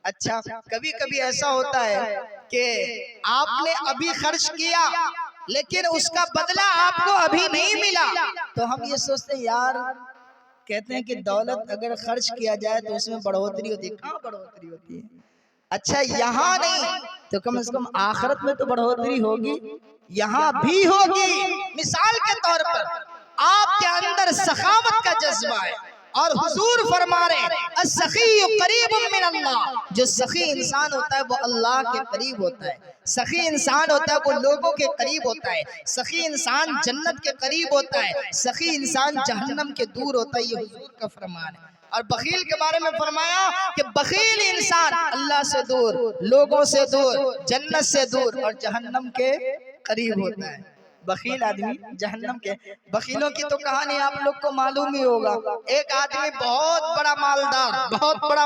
अच्छा, कभी कभी ऐसा होता है कि आपने अभी खर्च किया लेकिन उसका बदला आपको अभी नहीं मिला, तो हम ये सोचते हैं यार, कहते हैं कि दौलत अगर खर्च किया जाए तो उसमें बढ़ोतरी होती है। कहाँ बढ़ोतरी होती है? अच्छा यहाँ नहीं तो कम से कम आखिरत में तो बढ़ोतरी होगी, यहाँ भी होगी। मिसाल के तौर पर आपके अंदर सखावत का जज्बा है और हुजूर फरमा रहे अस्सखी करीबुम मिन अल्लाह, जो सखी इंसान होता है वो अल्लाह के करीब होता है, सखी इंसान होता है वो लोगों के करीब होता है, सखी इंसान जन्नत के करीब होता है, सखी इंसान जहन्नम के दूर होता है। ये हुजूर का फरमान है। और बखील के बारे में फरमाया कि बखील इंसान अल्लाह से दूर, लोगों से दूर, जन्नत से दूर और जहन्नम के करीब होता है। बखील आदमी जहन्नम के। बखीलों की तो कहानी आप लोग को मालूम ही होगा। एक आदमी बहुत बड़ा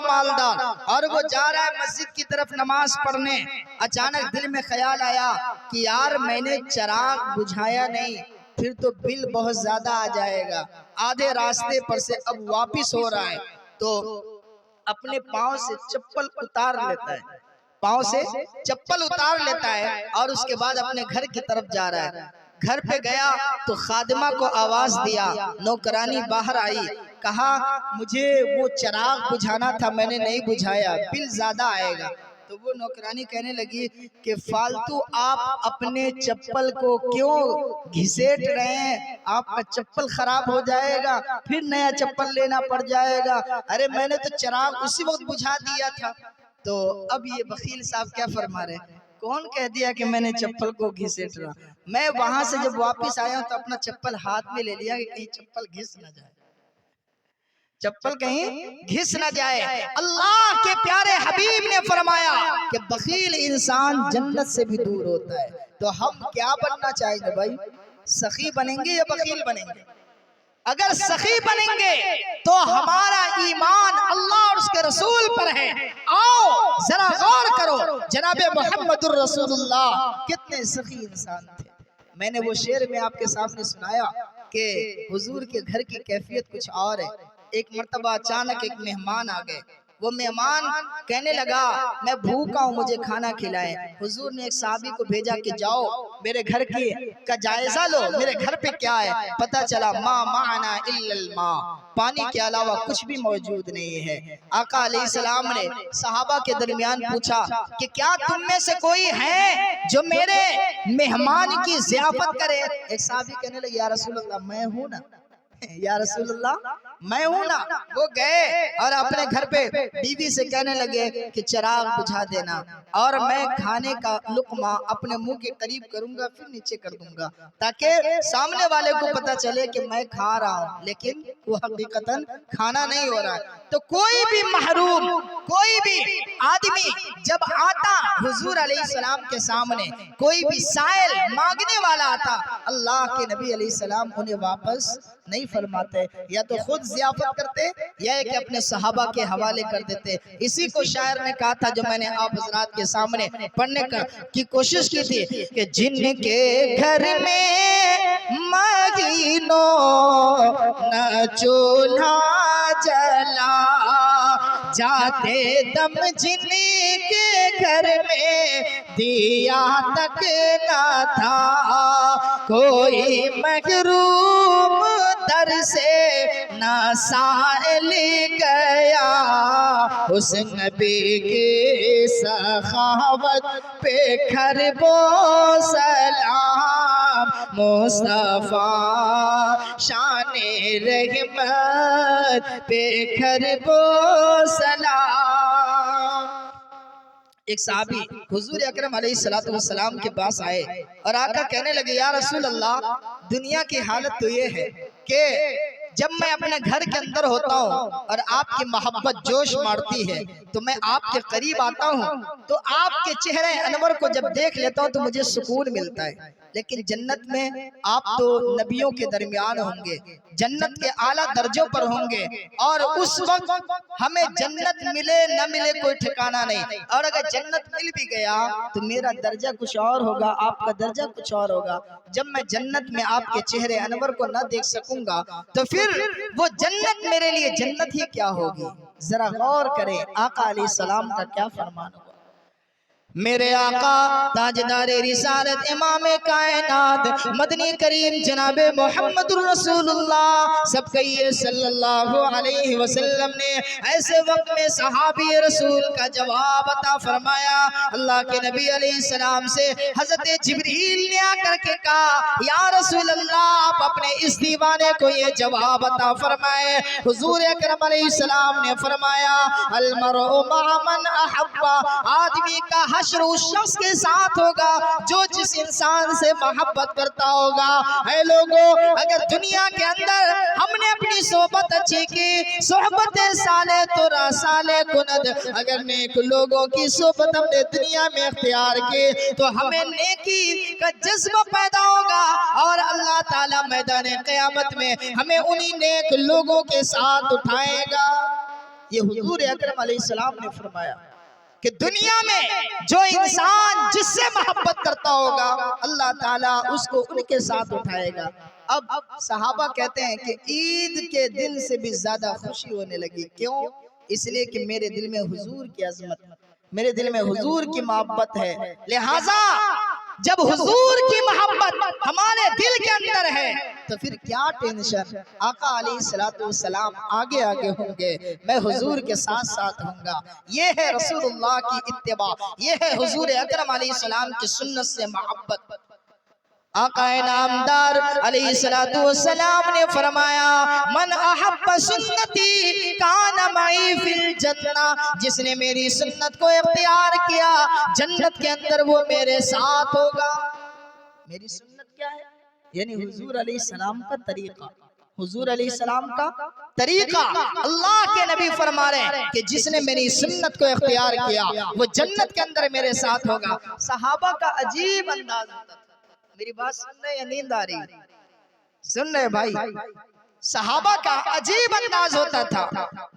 मालदार और वो जा रहा है मस्जिद की तरफ नमाज पढ़ने। अचानक दिल में ख्याल आया कि यार मैंने चिराग बुझाया नहीं, फिर तो बिल बहुत ज्यादा आ जाएगा। आधे रास्ते पर से अब वापिस हो रहा है तो अपने पाँव से चप्पल उतार लेता है, पाँव से चप्पल उतार लेता है और उसके बाद अपने घर की तरफ जा रहा है। घर पे गया तो खादिमा को आवाज दिया, नौकरानी बाहर आई, कहा मुझे वो चिराग बुझाना था, मैंने नहीं बुझाया, बिल ज्यादा आएगा। तो वो नौकरानी कहने लगी कि फालतू आप अपने चप्पल को क्यों घिसेट रहे हैं, आपका चप्पल खराब हो जाएगा, फिर नया चप्पल लेना पड़ जाएगा। अरे मैंने तो चिराग उसी वक्त बुझा दिया था। तो अब ये बखील साहब क्या फरमा रहे हैं, कौन कह दिया कि मैंने चप्पल को घिसेट रहा। मैं वहां से जब वापस आया तो अपना चप्पल हाथ में ले लिया कि कहीं चप्पल घिस ना जाए, चप्पल कहीं घिस ना जाए। अल्लाह के प्यारे हबीब ने फरमाया कि बखील इंसान जन्नत से भी दूर होता है। तो हम क्या बनना चाहेंगे भाई, सखी बनेंगे या बखील बनेंगे? अगर सखी बनेंगे तो हमारा ईमान अल्लाह और उसके रसूल पर है। आओ जरा गौर करो, जनाबे मोहम्मदुर रसूलुल्लाह कितने सखी इंसान थे। मैंने वो शेर में आपके सामने सुनाया कि हुजूर के घर की कैफियत कुछ और है। एक मर्तबा अचानक एक मेहमान आ गए। वो मेहमान कहने लगा मैं भूखा हूँ, मुझे खाना खिलाएं। हुजूर ने एक साहबी को भेजा कि जाओ मेरे घर की का जायजा लो, मेरे घर पे क्या है। पता चला मा माना इल्लल मा, पानी के अलावा कुछ भी मौजूद नहीं है। आका अलैहिस्सलाम ने सहाबा के दरमियान पूछा कि क्या तुम में से कोई है जो मेरे मेहमान की ज़ियाफत करे। एक साहबी कहने लगे या रसूलल्लाह मैं हूँ ना, या रसूलल्लाह मैं हूं ना। वो गए और अपने घर पे बीवी से कहने लगे कि चिराग बुझा देना और मैं खाने का लुकमा अपने मुंह के करीब करूंगा फिर नीचे कर दूंगा, ताकि सामने वाले को पता चले कि मैं खा रहा हूं लेकिन वो हकीकतन खाना नहीं हो रहा है। तो कोई भी महरूम, कोई भी आदमी जब आता हुजूर अलैहिस्सलाम के सामने, कोई भी साइल मांगने वाला आता, अल्लाह के नबी अलैहिस्सलाम उन्हें वापस नहीं फरमाते, या तो खुद ज़ियाफत करते या कि अपने सहाबा के हवाले कर देते। इसी को शायर ने कहा था जो मैंने आप हजरात के सामने पढ़ने की कोशिश की थी कि जिनके घर में महीनों न चूल्हा जला, जाते दम जिनके घर में दिया तक न था, कोई महरूम दर से ना साइल गया, उस नबी के सखावत पे खरबो सलाम, मुस्तफा शाने रहमत पे खरबो सलाम। एक साहबी हुजूर अकरम अलैहिस्सलातु वस्सलाम के पास आए और आका कहने लगे या रसूल अल्लाह, दुनिया की हालत तो ये है कि जब मैं अपने घर के अंदर होता हूँ और आपकी मोहब्बत जोश मारती है तो मैं आपके करीब आता हूँ, तो आपके चेहरे अनवर को जब देख लेता हूँ तो मुझे सुकून मिलता है। लेकिन जन्नत में आप तो नबियों के दरमियान होंगे, जन्नत के आला दर्जों पर होंगे, और उस वक्त हमें जन्नत मिले न मिले कोई ठिकाना नहीं। और अगर जन्नत मिल भी गया तो मेरा दर्जा कुछ और होगा, आपका दर्जा कुछ और होगा। जब मैं जन्नत में आपके चेहरे अनवर को न देख सकूंगा तो फिर वो जन्नत मेरे लिए जन्नत ही क्या होगी। जरा गौर करें आका अलैहिस्सलाम का क्या फरमान होगा। मेरे आका ताजदारे रिसालत इमाम कायनात मदनी करीम जनाबे मोहम्मदुर रसूलुल्लाह सब कहिए सल्लल्लाहु अलैहि वसल्लम ने ऐसे वक्त में सहाबी रसूल का जवाब अता फरमाया। अल्लाह के नबी अलैहिस्सलाम से हजरत जिब्रील ने आकर के कहा या रसूल अल्लाह, आप अपने इस दीवाने को ये जवाब अता फरमाए। हुजूर अकरम अलैहिस्सलाम ने फरमाया अल मरउ मा मन अहब्बा, आदमी का हश्र उस शख्स के साथ होगा जो जिस इंसान से मोहब्बत करता होगा। ऐ लोगों, अगर दुनिया के अंदर हमने अपनी सोहबत अच्छी की, सोहबत साले तो साले कुनद, अगर नेक लोगों की सोहबत हमने दुनिया में इख्तियार की तो हमें नेकी का जज्बा पैदा होगा और अल्लाह ताला मैदान क़यामत में हमें उन्हीं नेक लोगों के साथ उठाएगा। ये हुजूर अकरम अलैहिस्सलाम ने फरमाया कि दुनिया में जो इंसान जिससे मोहब्बत करता होगा अल्लाह ताला उसको उनके साथ उठाएगा। अब सहाबा कहते हैं कि ईद के दिन से भी ज्यादा खुशी होने लगी। क्यों? इसलिए कि मेरे दिल में हुजूर की अजमत, मेरे दिल में हुजूर की मोहब्बत है। लिहाजा जब हुजूर की मोहब्बत हमारे दिल के अंदर है तो फिर क्या टेंशन। आका अलैहिस्सलातु वस्सलाम आगे आगे होंगे, मैं हुजूर के साथ साथ होऊंगा। ये है रसूलुल्लाह की इत्तिबा, ये है हुजूर अकरम अलैहिस्सलाम की सुन्नत से मोहब्बत। आका नामदार अलैहिस्सलातु वस्सलाम ने फरमाया, मन अहब्ब सुन्नती कान मई फिल जन्ना, जिसने मेरी सुन्नत को इख्तियार किया जन्नत के अंदर वो मेरे साथ होगा। मेरी सुन्नत क्या है? यानी हुजूर अलैहिस्सलाम का तरीका, हुजूर अलैहिस्सलाम का तरीका। अल्लाह के नबी फरमा रहे हैं कि जिसने मेरी सुन्नत को इख्तियार किया वो जन्नत के अंदर मेरे साथ होगा। सहाबा का अजीब अंदाज होता था। मेरी बात सुन रहे या नींद आ रही? सुन रहे भाई? सहाबा का अजीब अंदाज होता था।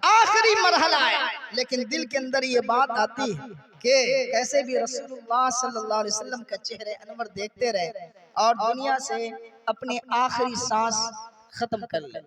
आखिरी मरहला है लेकिन दिल के अंदर ये बात आती है कि कैसे भी रसूलुल्लाह सल्लल्लाहु अलैहि वसल्लम का चेहरे अनवर देखते रहे और दुनिया से अपनी आखिरी सांस खत्म कर ले।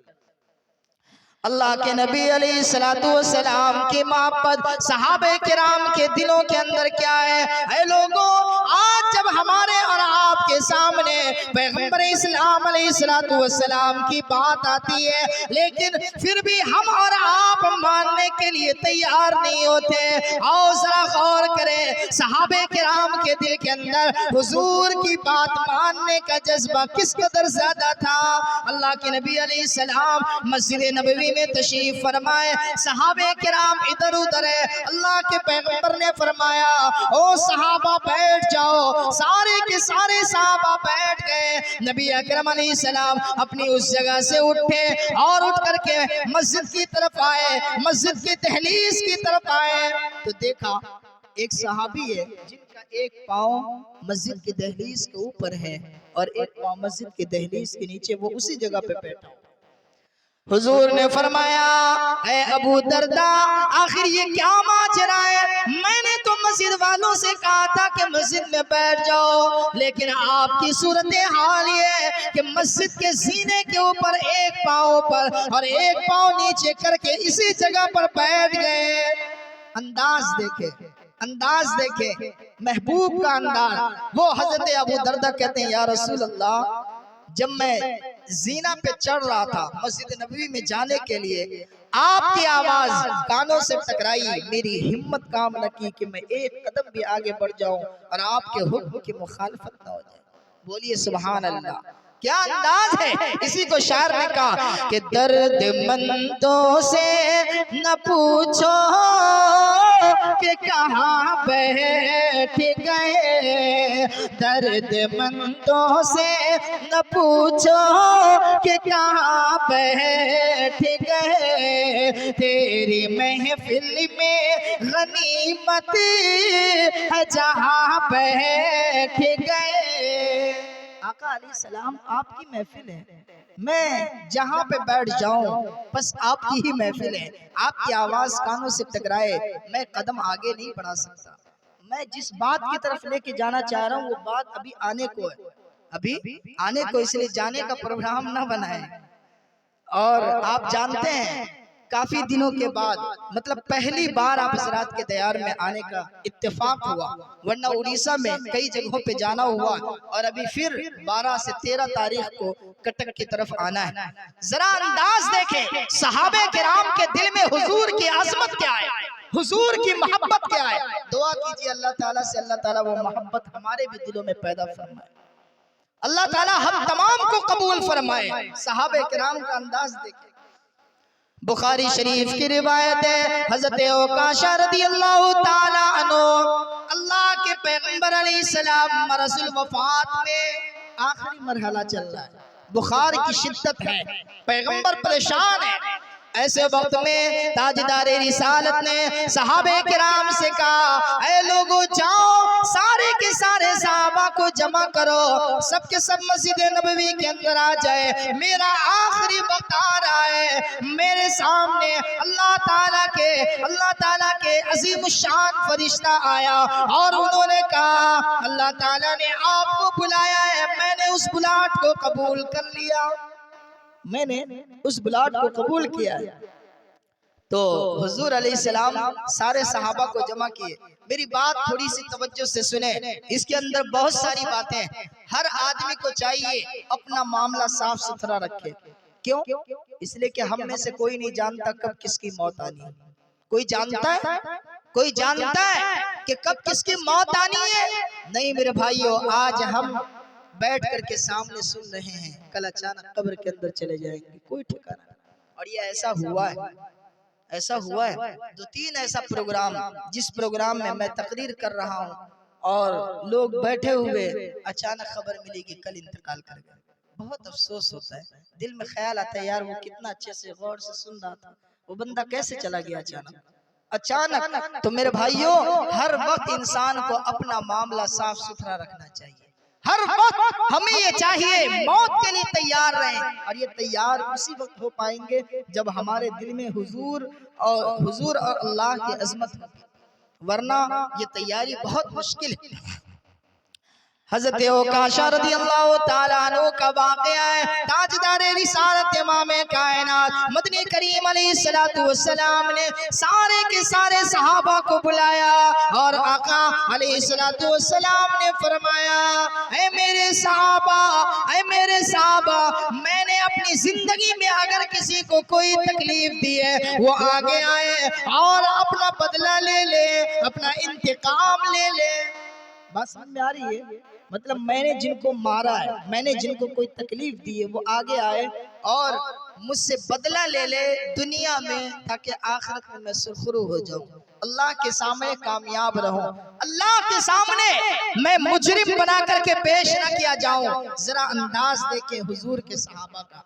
अल्लाह के नबी अलैहिस्सलातु वस्सलाम की मोहब्बत सहाबे किराम के दिलों के अंदर क्या है? ऐ लोगों, आज जब हमारे और आपके सामने पैगंबर इस्लाम अलैहिस्सलातु वस्सलाम की बात आती है लेकिन फिर भी हम और आप मानने के लिए तैयार नहीं होते। आओ जरा गौर करें, सहाबे किराम के दिल के अंदर हुजूर की बात मानने का जज्बा किस कदर ज्यादा था। अल्लाह के नबी अलैहिस्सलाम मस्जिद नबवी में तशरीफ फरमाए, सहाबे किराम इधर उधर है। अल्लाह के पैगंबर ने फरमाया, ओ सहाबा बैठ जाओ। सारे के सारे सहाबा बैठ गए। नबी अकरम अलैहिस्सलाम अपनी उस जगह से उठे और उठ करके मस्जिद की तरफ आए, मस्जिद की दहलीज की तरफ आए तो देखा एक सहाबी है जिनका एक पाँव मस्जिद की दहलीज के ऊपर है और एक पाँव मस्जिद की दहलीज के नीचे, वो उसी जगह पे बैठा। हुजूर ने फरमाया, ऐ अबू दरदा, आखिर ये क्या माजरा है? मैंने तो मस्जिद वालों से कहा था कि मस्जिद में बैठ जाओ, लेकिन आपकी सूरत हाल ये कि मस्जिद के जीने के ऊपर एक पाँव पर और एक पाँव नीचे करके इसी जगह पर बैठ गए। अंदाज देखे, अंदाज देखे, महबूब का अंदाज। वो हजरत अबू दरदा कहते हैं, या रसूल अल्लाह, जब मैं जीना पे चढ़ रहा था मस्जिद नबवी में जाने के लिए, आपकी आवाज कानों से टकराई, मेरी हिम्मत काम न की कि मैं एक कदम भी आगे बढ़ जाऊं और आपके हुक्म की मुखालफत न हो जाए। बोलिए सुभान अल्लाह, क्या अंदाज है। इसी को शायर ने कहा कि दर्दमंदों से न पूछो कि कहाँ बैठ गए, दर्दमंदों से न पूछो कि कहाँ बैठ गए, तेरी महफिल में गनीमत है जहाँ बैठ गए। आका अलैहिस्सलाम आपकी महफिल है, मैं जहाँ पे बैठ जाऊं बस आपकी ही महफिल है। आपकी आवाज कानों से टकराए, मैं कदम आगे नहीं बढ़ा सकता। मैं जिस बात की तरफ लेके जाना चाह रहा हूँ वो बात अभी आने को है, अभी आने को, इसलिए जाने का प्रोग्राम ना बनाए। और आप जानते हैं काफी दिनों के बाद, मतलब पहली बार आप हज़रात के दयार में आने का इत्तेफाक हुआ, वरना उड़ीसा में कई जगहों पे जाना हुआ और अभी फिर 12 से 13 तारीख को कटक की तरफ आना है। जरा अंदाज देखें सहाबे किराम के दिल में हुजूर की अजमत क्या है, हुजूर की मोहब्बत क्या है। दुआ कीजिए अल्लाह ताला से, अल्लाह ताला वो मोहब्बत हमारे भी दिलों में पैदा फरमाए, अल्लाह ताला हम तमाम को कबूल फरमाए। सहाबे किराम का अंदाज देखें। बुखारी शरीफ की रिवायत है, हजरत औकाशा रदियल्लाहु ताला अन्हु, अल्लाह के पैगंबर अलैहिस्सलाम मरजुल वफात में आखिरी मरहला चल रहा है, बुखार की शिद्दत है, पैगंबर परेशान है। ऐसे वक्त में ताजदारे रिसालत ने सहाबे किराम से कहा, ऐ लोगों जाओ सारे के सारे सहाबा को जमा करो, सबके सब मस्जिद नबवी के अंदर आ जाए, मेरा आखिरी वक्त आ रहा है। मेरे सामने अल्लाह ताला के अजीम शान फरिश्ता आया और उन्होंने कहा, अल्लाह ताला ने आपको बुलाया है, मैंने उस बुलाहट को कबूल कर लिया, मैंने उस बुलाहट को कबूल किया है। तो हुजूर अलैहिस्सलाम सारे सहाबा को जमा किए। मेरी बात थोड़ी सी तवज्जो से सुने, इसके अंदर बहुत सारी बातें। हर आदमी को चाहिए अपना मामला साफ सुथरा रखे। क्यों? इसलिए कि हम में से कोई नहीं जानता कब किसकी मौत आनी है। कोई जानता है? कोई जानता है कि कब किसकी मौत आनी है? नहीं मेरे भाइयों, आज हम बैठ करके सामने सुन रहे हैं, कल अचानक कब्र के अंदर चले जाएंगे, कोई ठिकाना नहीं। और ये ऐसा हुआ है, ऐसा हुआ है 2-3 ऐसा प्रोग्राम, जिस प्रोग्राम में मैं तकरीर कर रहा हूँ और लोग बैठे हुए, अचानक खबर मिली कि कल इंतकाल कर गए। बहुत अफसोस होता है, दिल में ख्याल आता है यार वो कितना अच्छे से गौर से सुन रहा था, वो बंदा कैसे चला गया अचानक अचानक। तो मेरे भाइयों, हर वक्त इंसान को अपना मामला साफ सुथरा रखना चाहिए। हर वक्त हमें ये चाहिए मौत के लिए तैयार रहें, और ये तैयार उसी वक्त हो पाएंगे जब हमारे दिल में हुजूर और अल्लाह की अजमत हो, वरना ये तैयारी बहुत मुश्किल है। हज़रत ओकाशा रज़ियल्लाहु ताला अन्हु का वाक़या है। ताजदार रिसालत इमाम कायनात मदनी करीम अलैहिस्सलातु वस्सलाम ने सारे के सारे सहाबा को बुलाया और आका अलैहिस्सलातु वस्सलाम ने फरमाया, ऐ मेरे सहाबा, मैंने अपनी जिंदगी में अगर किसी को कोई तकलीफ दी है वो आगे आए और अपना बदला ले ले, अपना इंतकाम ले ले। बात समझ में आ रही है? मतलब मैंने जिनको मारा है, मैंने जिनको कोई तकलीफ दी है, वो आगे आए और मुझसे बदला ले ले दुनिया में, ताकि आखिरत में मैं सुरखरू हो जाऊं, अल्लाह के सामने कामयाब रहूं, अल्लाह के सामने मैं मुजरिम बना करके पेश न किया जाऊं। जरा अंदाज देखे हुजूर के सहाबा का,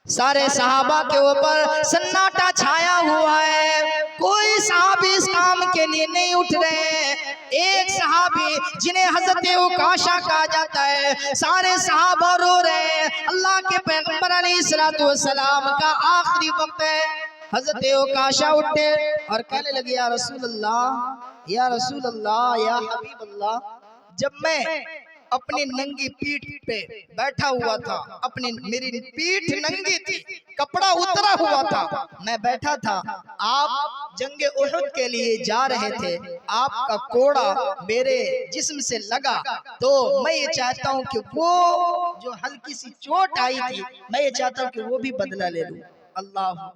सारे सहाबा के ऊपर सन्नाटा छाया हुआ है, कोई सहाबी इस काम के लिए नहीं उठ रहे। एक सहाबी जिन्हें हजरत उकाशा कहा जाता है, सारे सहाबा रो रहे हैं। अल्लाह के पैगंबर अलैहिस्सलातु वस्सलाम का आखिरी वक्त है। हजरत उकाशा उठे और कहने लगे, या रसूल अल्लाह, या रसूल अल्लाह, या हबीब अल्लाह, जब मैं अपनी नंगी पीठ पे बैठा हुआ था, मेरी पीठ नंगी थी, कपड़ा उतरा हुआ था, मैं बैठा था, आप जंगे उहुद के लिए जा रहे थे, आपका कोड़ा मेरे जिस्म से लगा, तो मैं ये चाहता हूँ कि वो जो हल्की सी चोट आई थी, मैं ये चाहता हूँ कि वो भी बदला ले लूं। अल्लाह,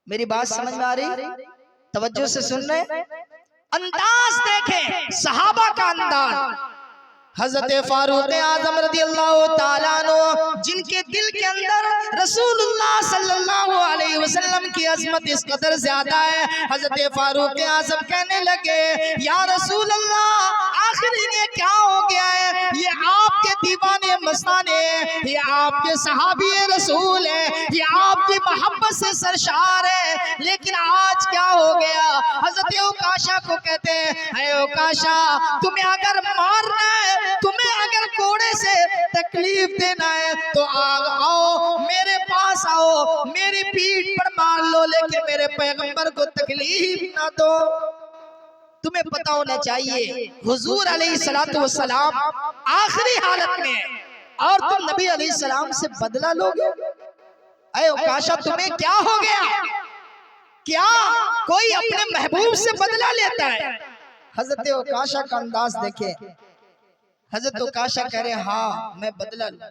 मेरी बात समझ में आ रही? तवज्जो से सुन रहे? अंदाज देखें, सहाबा का अंदाज। हजरत फारूक आजम रज़ियल्लाहु ताला अन्हु, जिनके दिल के अंदर रसूलुल्लाह सल्लल्लाहु अलैहि वसल्लम की अजमत इस कदर ज्यादा है, हजरत फारूक आजम कहने लगे, या रसूल अल्लाह, आखिर इन्हें क्या हो गया है? ये आपके दीवाने मस्ताने, ये आपके सहाबी रसूल है, ये आपकी मोहब्बत से सरशार है, लेकिन आज क्या हो गया? हजरत उकाशा को कहते हैं, ऐ उकाशा, तुम्हें अगर मारना है, तुम्हें अगर कोड़े से तकलीफ देना है तो आओ मेरे पास आओ, मेरी पीठ पर मार लो, लेकिन मेरे पैगंबर को तकलीफ ना दो। तुम्हें पता होना चाहिए हुजूर अलैहिस्सलातु वस्सलाम आखिरी हालत में, और तुम नबी अलैहिस्सलाम से बदला लोगे? ऐ उकाशा, तुम्हें क्या हो गया? क्या कोई अपने महबूब से बदला लेता है? हजरत उकाशा का अंदाज देखे। हजरत उकाशा कह रहे, हाँ मैं बदला लूंगा।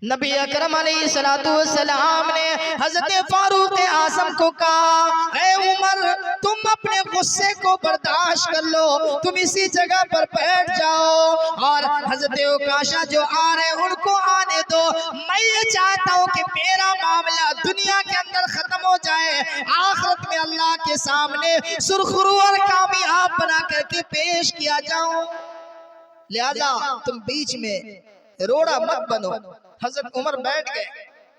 नबी अकरम अलैहिस्सलातु वस्सलाम ने हजरत फारूक आजम को कहा, ऐ उमर, तुम अपने गुस्से को बर्दाश्त कर लो, तुम इसी जगह पर बैठ जाओ, और हजरत उकाशा जो आ रहे उनको आने दो। मैं ये चाहता हूँ कि मेरा मामला दुनिया के अंदर खत्म हो जाए, आखिरत में अल्लाह के सामने सुरखरू और कामयाब बना करके पेश किया जाऊं, लिहाजा तुम बीच में रोड़ा मत बनो। हजरत उमर बैठ गए,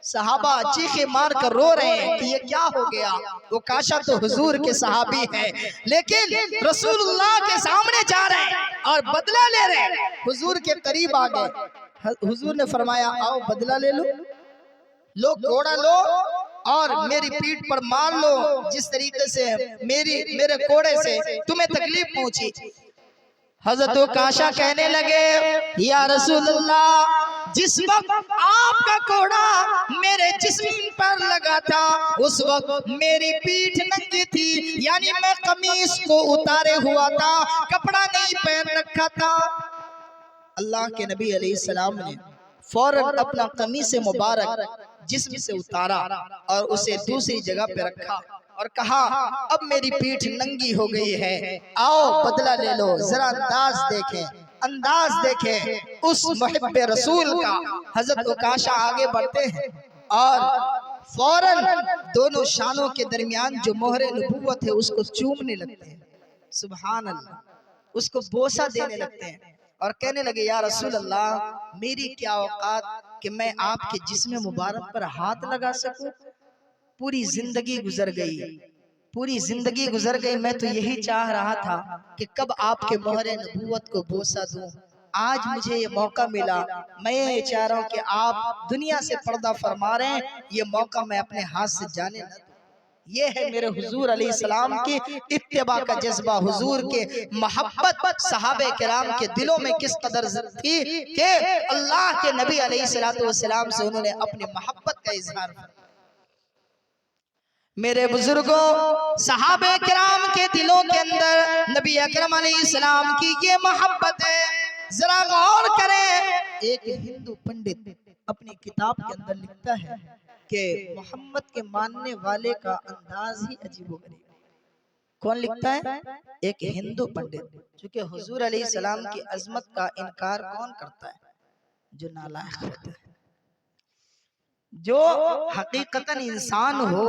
सहाबा चीखे मार कर रो रहे हैं कि ये क्या हो गया? उकाशा तो हुजूर के सहाबी हैं, लेकिन रसूलुल्लाह के सामने जा रहे हैं और बदला ले रहे हैं। हुजूर के करीब आ गए, हुजूर ने फरमाया, आओ बदला ले लो कोड़ा लो और मेरी पीठ पर मार लो, जिस तरीके से मेरे कोड़े से तुम्हें तकलीफ पहुंची। हजरत उकाशा कहने लगे, या रसूलल्लाह, जिस वक्त आपका कोड़ा मेरे जिस्म पर लगा था, उस वक्त मेरी पीठ नंगी थी, यानी मैं कमीज को उतारे हुआ था, कपड़ा नहीं पहन रखा था। अल्लाह के नबी अलैहिस्सलाम ने फौरन अपना कमीज से मुबारक जिस्म से उतारा और उसे दूसरी जगह पे रखा और कहा, अब मेरी पीठ नंगी हो गई है, आओ बदला ले लो। जरा अंदाज देखें, अंदाज देखें उस मुहिब्बे रसूल का। हजरत उकाशा आगे बढ़ते हैं और फौरन दोनों शानों के दरमियान जो मोहरे नबूवत है उसको चूमने लगते हैं। सुभान अल्लाह, उसको बोसा देने लगते हैं और कहने लगे या रसूल अल्लाह, मेरी क्या औकात कि मैं आपके जिस्म मुबारक पर हाथ लगा सकूं। पूरी जिंदगी गुजर गई, पूरी जिंदगी गुजर गई, मैं तो यही चाह रहा था कि कब आपके मोहरे नबूवत को बोसा दूं। आज मुझे ये मौका मिला, मैं ये चाह रहा हूं कि आप दुनिया से पर्दा फरमा रहे हैं, ये मौका मैं अपने हाथ से जाने न दूं। ये है मेरे हुजूर अलैहिस्सलाम की इत्तिबा का जज्बा, हुजूर के मोहब्बत सहाबे किराम के दिलों में किस कदर थी कि अल्लाह के नबी अलैहिस्सलाम से उन्होंने अपनी मोहब्बत का इजहार किया। मेरे बुजुर्गों, सहाबे किराम के दिलों के अंदर नबी अकरम अलैहिस्सलाम की ये मोहब्बत है। जरा गौर करें, एक हिंदू पंडित अपनी किताब के अंदर लिखता है कि मोहम्मद के मानने वाले का अंदाज ही अजीबोगरीब। कौन लिखता है? एक हिंदू पंडित। क्योंकि हुजूर अलैहिस्सलाम की अजमत का इनकार कौन करता है? जो नालायक होता है। जो हकीकतन इंसान हो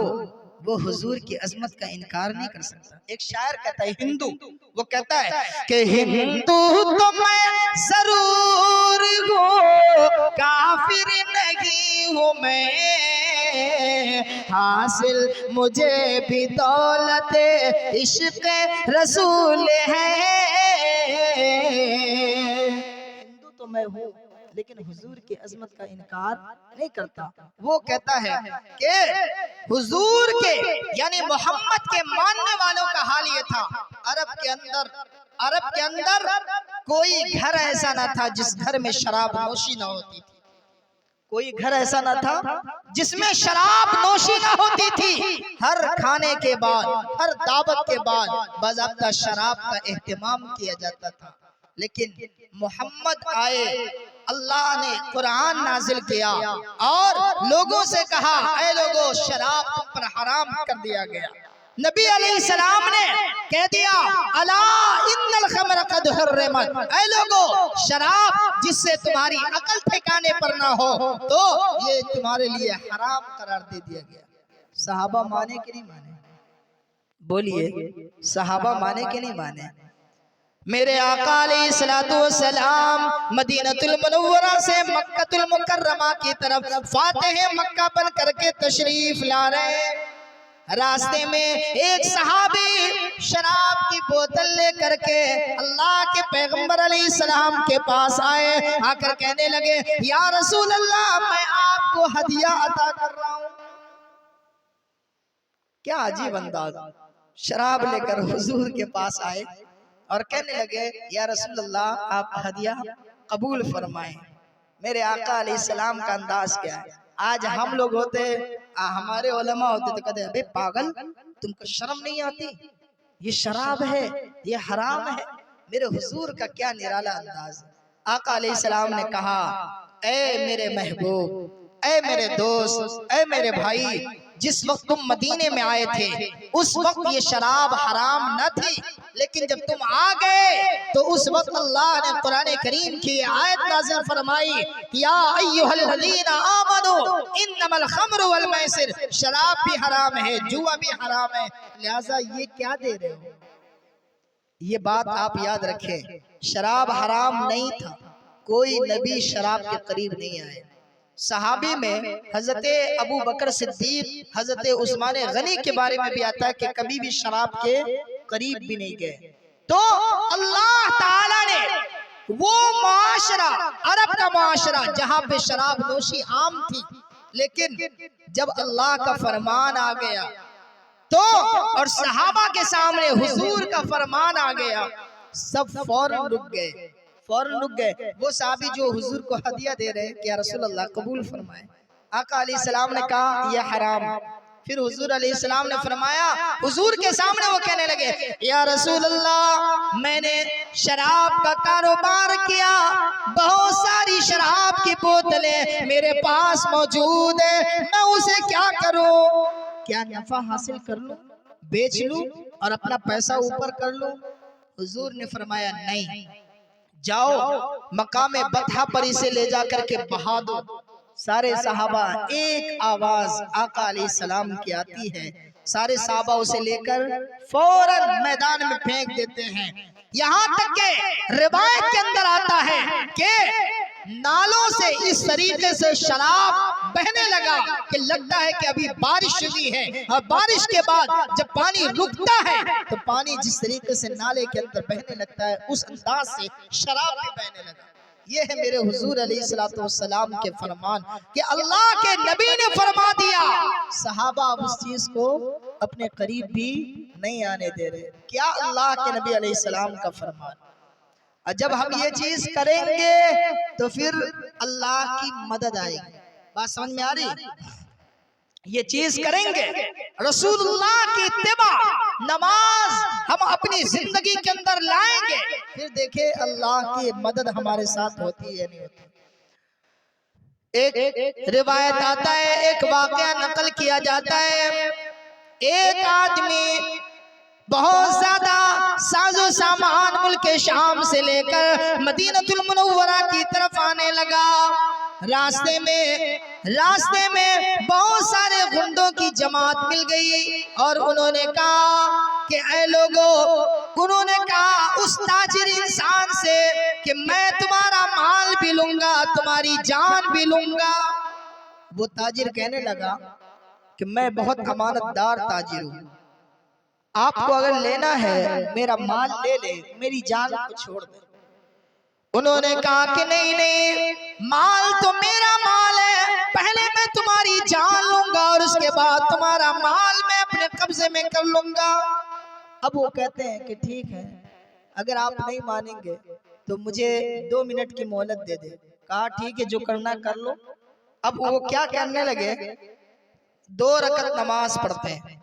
वो हुजूर की अजमत का इनकार नहीं कर सकता। एक शायर कहता है, हिंदू, वो कहता है कि हिंदू तो मैं जरूर हूँ, काफिर नहीं हूँ मैं, हासिल मुझे भी दौलत इश्क रसूल है। हिंदू तो मैं हूँ लेकिन हुजूर की अजमत का इनकार नहीं करता। वो कहता है कि हुजूर के यानी मोहम्मद के मानने वालों का हाल ये था, अरब के अंदर कोई घर ऐसा ना था जिस घर में शराब नोशी ना होती थी। कोई घर ऐसा ना था जिसमें शराब नोशी ना होती थी। हर खाने के बाद, हर दावत के बाद बाज़ाब्ता शराब का एहतमाम किया जाता था। लेकिन मोहम्मद आए, अल्लाह ने कुरान नाजिल किया और लोगों से कहा, ऐ लोगों, शराब तुम पर हराम कर दिया गया। नबी अलैहिस्सलाम ने कह दिया, अला इन्नल खमर कद हुर्रिमत, ऐ लोगों, शराब जिससे तुम्हारी अकल ठिकाने पर ना हो तो ये तुम्हारे लिए हराम करार दे दिया गया। सहाबा माने कि नहीं माने? बोलिए, सहाबा माने कि नहीं माने? मेरे आका अलैहिस्सलातु वस्सलाम मदीनतुल मुनव्वरा से मक्कातुल मुकर्रमा की तरफ फातिह मक्का बन करके तशरीफ ला रहे हैं। रास्ते में एक सहाबी शराब की बोतल लेकर के अल्लाह के पैगंबर अलैहिस्सलाम के पास आए। आकर कहने लगे, या रसूल अल्लाह, मैं आपको हदिया अता कर रहा हूँ। क्या अजीब अंदाज, शराब लेकर हुजूर के पास आए और कहने लगे, या रसूल अल्लाह, आप हदिया कबूल फरमाएं। मेरे आका अलैहिस्सलाम का अंदाज क्या है? आज हम लोग होते, हमारे उलमा होते तो कहते, अबे पागल, तुमको शर्म नहीं आती? ये शराब है, ये हराम है। मेरे हुजूर का क्या निराला अंदाज। आका अलैहिस्सलाम ने कहा, ऐ मेरे महबूब, ऐ मेरे दोस्त, ऐ मेरे भाई, जिस वक्त तुम मदीने में आए थे उस वक्त ये शराब हराम न थी, लेकिन जब तुम आ गए तो उस वक्त अल्लाह ने कुरान करीम की आयत नाज़िल फरमाई, या अय्युहल्लज़ीना आमनू इन्नमल खम्रु वल मैसिर, शराब भी हराम है, जुआ भी हराम है, लिहाजा ये क्या दे रहे हो? ये बात आप याद रखें, शराब हराम नहीं था, कोई नबी शराब के करीब नहीं आए। सहाबी में हजरत अबू बकर सिद्दीक, हजरत उस्मान गनी के बारे में भी आता है कि कभी भी शराब के करीब भी नहीं गए। तो अल्लाह ताला ने वो माशरा, अरब का माशरा जहां पे शराब नोशी आम थी, लेकिन जब अल्लाह का फरमान आ गया तो और सहाबा के सामने हुजूर का फरमान आ गया, सब फौरन रुक गए, फौरन रुक गए। वो साहबी जो हुजूर को हदिया दे रहे हैं कि या रसूल अल्लाह कबूल फरमाए। आका अलैहिस्सलाम ने कहा यह हराम। फिर हुजूर अलैहिस्सलाम ने फरमाया, हुजूर के सामने वो कहने लगे, या रसूल अल्लाह, मैंने शराब का कारोबार किया, बहुत सारी शराब की बोतलें मेरे पास मौजूद है, मैं उसे क्या करूं? क्या नफा हासिल कर लूं, बेच लूं और अपना पैसा ऊपर कर लूं? हुजूर ने फरमाया, नहीं, जाओ मकाम बतहा पर इसे ले जाकर के बहा दो। सारे सहाबा, एक आवाज आका अलैहिस्सलाम की आती है, सारे सहाबा उसे लेकर फौरन मैदान में फेंक देते हैं। यहाँ तक के रिवायत के अंदर आता है कि नालों से इस तरीके से शराब बहने लगा कि लगता है कि अभी बारिश हुई है, और बारिश के बाद जब पानी रुकता है तो पानी जिस तरीके से नाले के अंदर बहने लगता है उस अंदाज से शराब भी बहने लगा। ये है मेरे हुजूर अलैहिस्सलाम के फरमान कि अल्लाह के नबी ने फरमा दिया, सहाबा अब उस चीज को अपने करीब भी नहीं आने दे रहे। क्या अल्लाह के नबी अलैहिस्सलाम का फरमान। और जब हम ये चीज करेंगे तो फिर अल्लाह की मदद आएगी। बात समझ में आ रही? ये चीज करेंगे, रसूलुल्लाह की इत्तिबा, नमाज हम अपनी जिंदगी के अंदर लाएंगे, फिर देखे अल्लाह की मदद हमारे साथ होती है नहीं होती। एक रिवायत आता है, एक वाकया नकल किया जाता है, एक आदमी बहुत ज्यादा साजो सामान मुल्क शाम से लेकर मदीनतुल मुनव्वरा की तरफ आने लगा। रास्ते में बहुत सारे गुंडों की जमात मिल गई और उन्होंने कहा कि ऐ लोगों, उन्होंने कहा उस ताजिर इंसान से कि मैं तुम्हारा माल भी लूंगा, तुम्हारी जान भी लूंगा। वो ताजिर कहने लगा कि मैं बहुत अमानतदार ताजिर हूँ, आपको अगर लेना है मेरा माल ले ले, मेरी जान को छोड़ दे। उन्होंने कहा कि नहीं नहीं, माल तो मेरा माल है, पहले मैं तुम्हारी जान लूंगा और उसके बाद तुम्हारा माल मैं अपने कब्जे में कर लूंगा। अब वो कहते हैं कि ठीक है, अगर आप नहीं मानेंगे तो मुझे 2 मिनट की मोहलत दे दे। कहा ठीक है, जो करना कर लो। अब वो क्या करने लगे, 2 रकत नमाज पढ़ते हैं,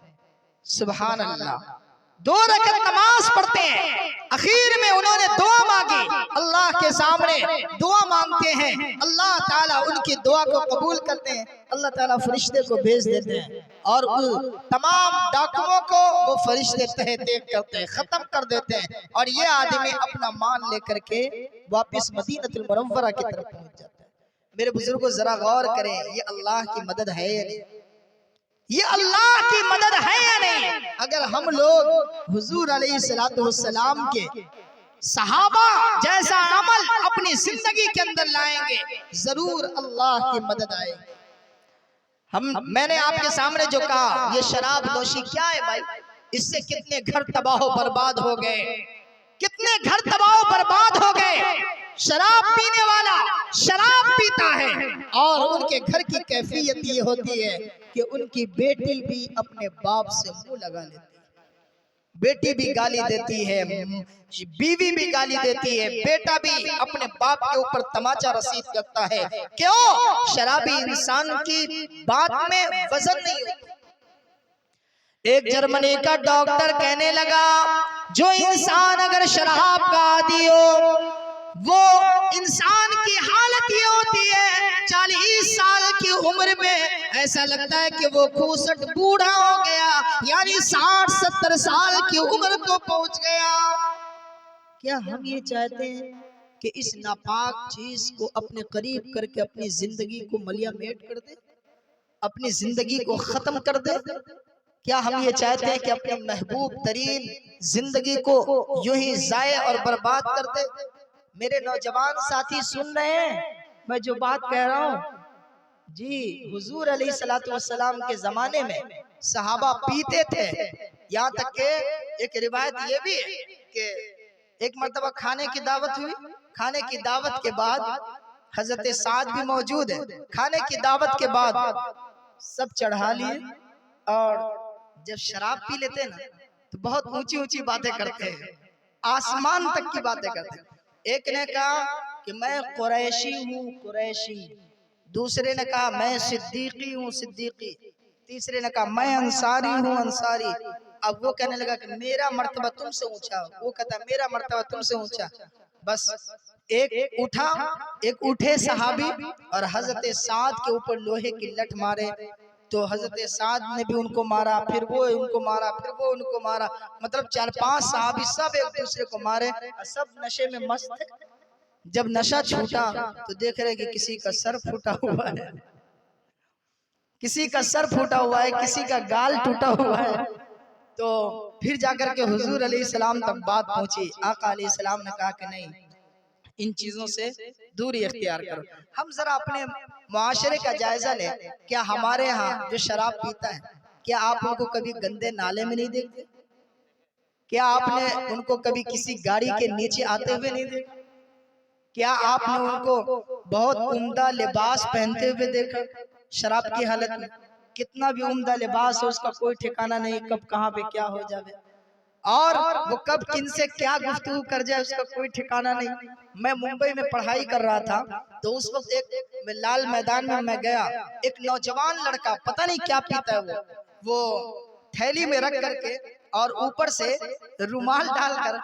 सुभान अल्लाह, 2 रकत नमाज पढ़ते हैं। आखिर में उन्होंने दुआ मांगी, अल्लाह के सामने दुआ मांगते हैं, अल्लाह ताला उनकी दुआ को कबूल करते हैं। अल्लाह ताला फरिश्ते को भेज देते हैं और उन तमाम डाकुओं को वो फरिश्ते तह देख करते हैं, खत्म कर देते हैं, और ये आदमी अपना माल लेकर के वापस मदीनतुल मुनव्वरा की तरफ पहुंच जाता है। मेरे बुजुर्गों जरा गौर करें, ये अल्लाह की मदद है या नहीं? ये अल्लाह की मदद है या नहीं? अगर हम लोग हुजूर अलैहिस्सलाम के सहाबा जैसा अमल अपनी जिंदगी के अंदर लाएंगे, जरूर अल्लाह की मदद आएगी। मैंने आपके सामने जो कहा, ये शराब नोशी क्या है भाई, इससे कितने घर तबाह बर्बाद हो गए, कितने घर तबाह बर्बाद हो गए। शराब पीने वाला शराब पीता है और उनके घर की कैफियत ये होती है कि उनकी बेटी भी अपने बाप से मुंह लगा लेती है, बेटी भी गाली देती है, बीवी भी गाली देती है, बेटा भी अपने बाप के ऊपर तमाचा रसीद करता है। क्यों? शराबी इंसान की बात में वजन नहीं होता। एक जर्मनी का डॉक्टर कहने लगा, जो इंसान अगर शराब का आदी हो, वो इंसान की हालत ये होती है 40 साल की उम्र में ऐसा लगता है कि वो 65 बूढ़ा हो गया, यानी 60-70 साल की उम्र को पहुंच गया। क्या हम ये चाहते हैं कि इस नापाक चीज को अपने करीब करके अपनी जिंदगी को मलियामेट कर दे, अपनी जिंदगी को खत्म कर दे? क्या हम ये चाहते हैं कि अपने महबूब तरीन जिंदगी को यूं ही जाया और बर्बाद कर दे? मेरे नौजवान साथी सुन रहे हैं मैं जो बात कह रहा हूँ जी। हुजूर अलैहिस्सलाम के जमाने में सहाबा पीते थे, यहाँ तक के एक रिवायत ये भी है कि एक मर्तबा खाने की दावत हुई, खाने की दावत के बाद हजरत साद भी मौजूद है, खाने की दावत के बाद सब चढ़ा लिए और जब शराब पी लेते हैं ना तो बहुत ऊंची ऊंची बातें करते हैं, आसमान तक की बातें करते हैं। एक ने कहा कि मैं कुरैशी हूँ कुरैशी, दूसरे ने कहा मैं सिद्दीकी हूँ सिद्दीकी, तीसरे ने कहा मैं अंसारी हूँ अंसारी। अब वो कहने लगा कि मेरा मर्तबा तुमसे ऊंचा, वो कहता मेरा मर्तबा तुमसे ऊंचा। बस एक उठे सहाबी और हजरत साद के ऊपर लोहे की लठ मारे, तो हजरत साद ने भी उनको मारा, फिर वो उनको मारा, फिर वो उनको मारा, मतलब 4-5 सहाबी सब एक दूसरे को मारे, सब नशे में मस्त थे। जब नशा छूटा तो देख रहे कि किसी का सर फूटा हुआ है, किसी का सर फूटा हुआ है, किसी का गाल टूटा हुआ है। तो फिर जाकर के हुजूर अलैहिस्सलाम तक बात पहुंची। आका अलैहिस्सलाम ने कहा कि नहीं, इन चीजों से दूरी इख्तियार करो। हम जरा अपने मुआशरे का जायजा लें। क्या हमारे यहाँ जो शराब पीता है, क्या आप उनको कभी गंदे नाले में नहीं देखते? क्या आपने उनको कभी किसी गाड़ी के नीचे आते हुए नहीं देखा? क्या आपने उनको बहुत उम्दा लिबास पहनते हुए देखा? शराब की हालत में कितना भी उम्दा लिबास है, उसका कोई ठिकाना नहीं, कब कहाँ पे क्या हो जाए और वो कब किन से क्या गुफ्तगू कर जाए उसका कोई ठिकाना नहीं। मैं मुंबई में पढ़ाई कर रहा था तो उस वक्त एक लाल मैदान में मैं गया, एक नौजवान लड़का पता नहीं क्या पीता है, वो थैली में रख करके और ऊपर से रुमाल डालकर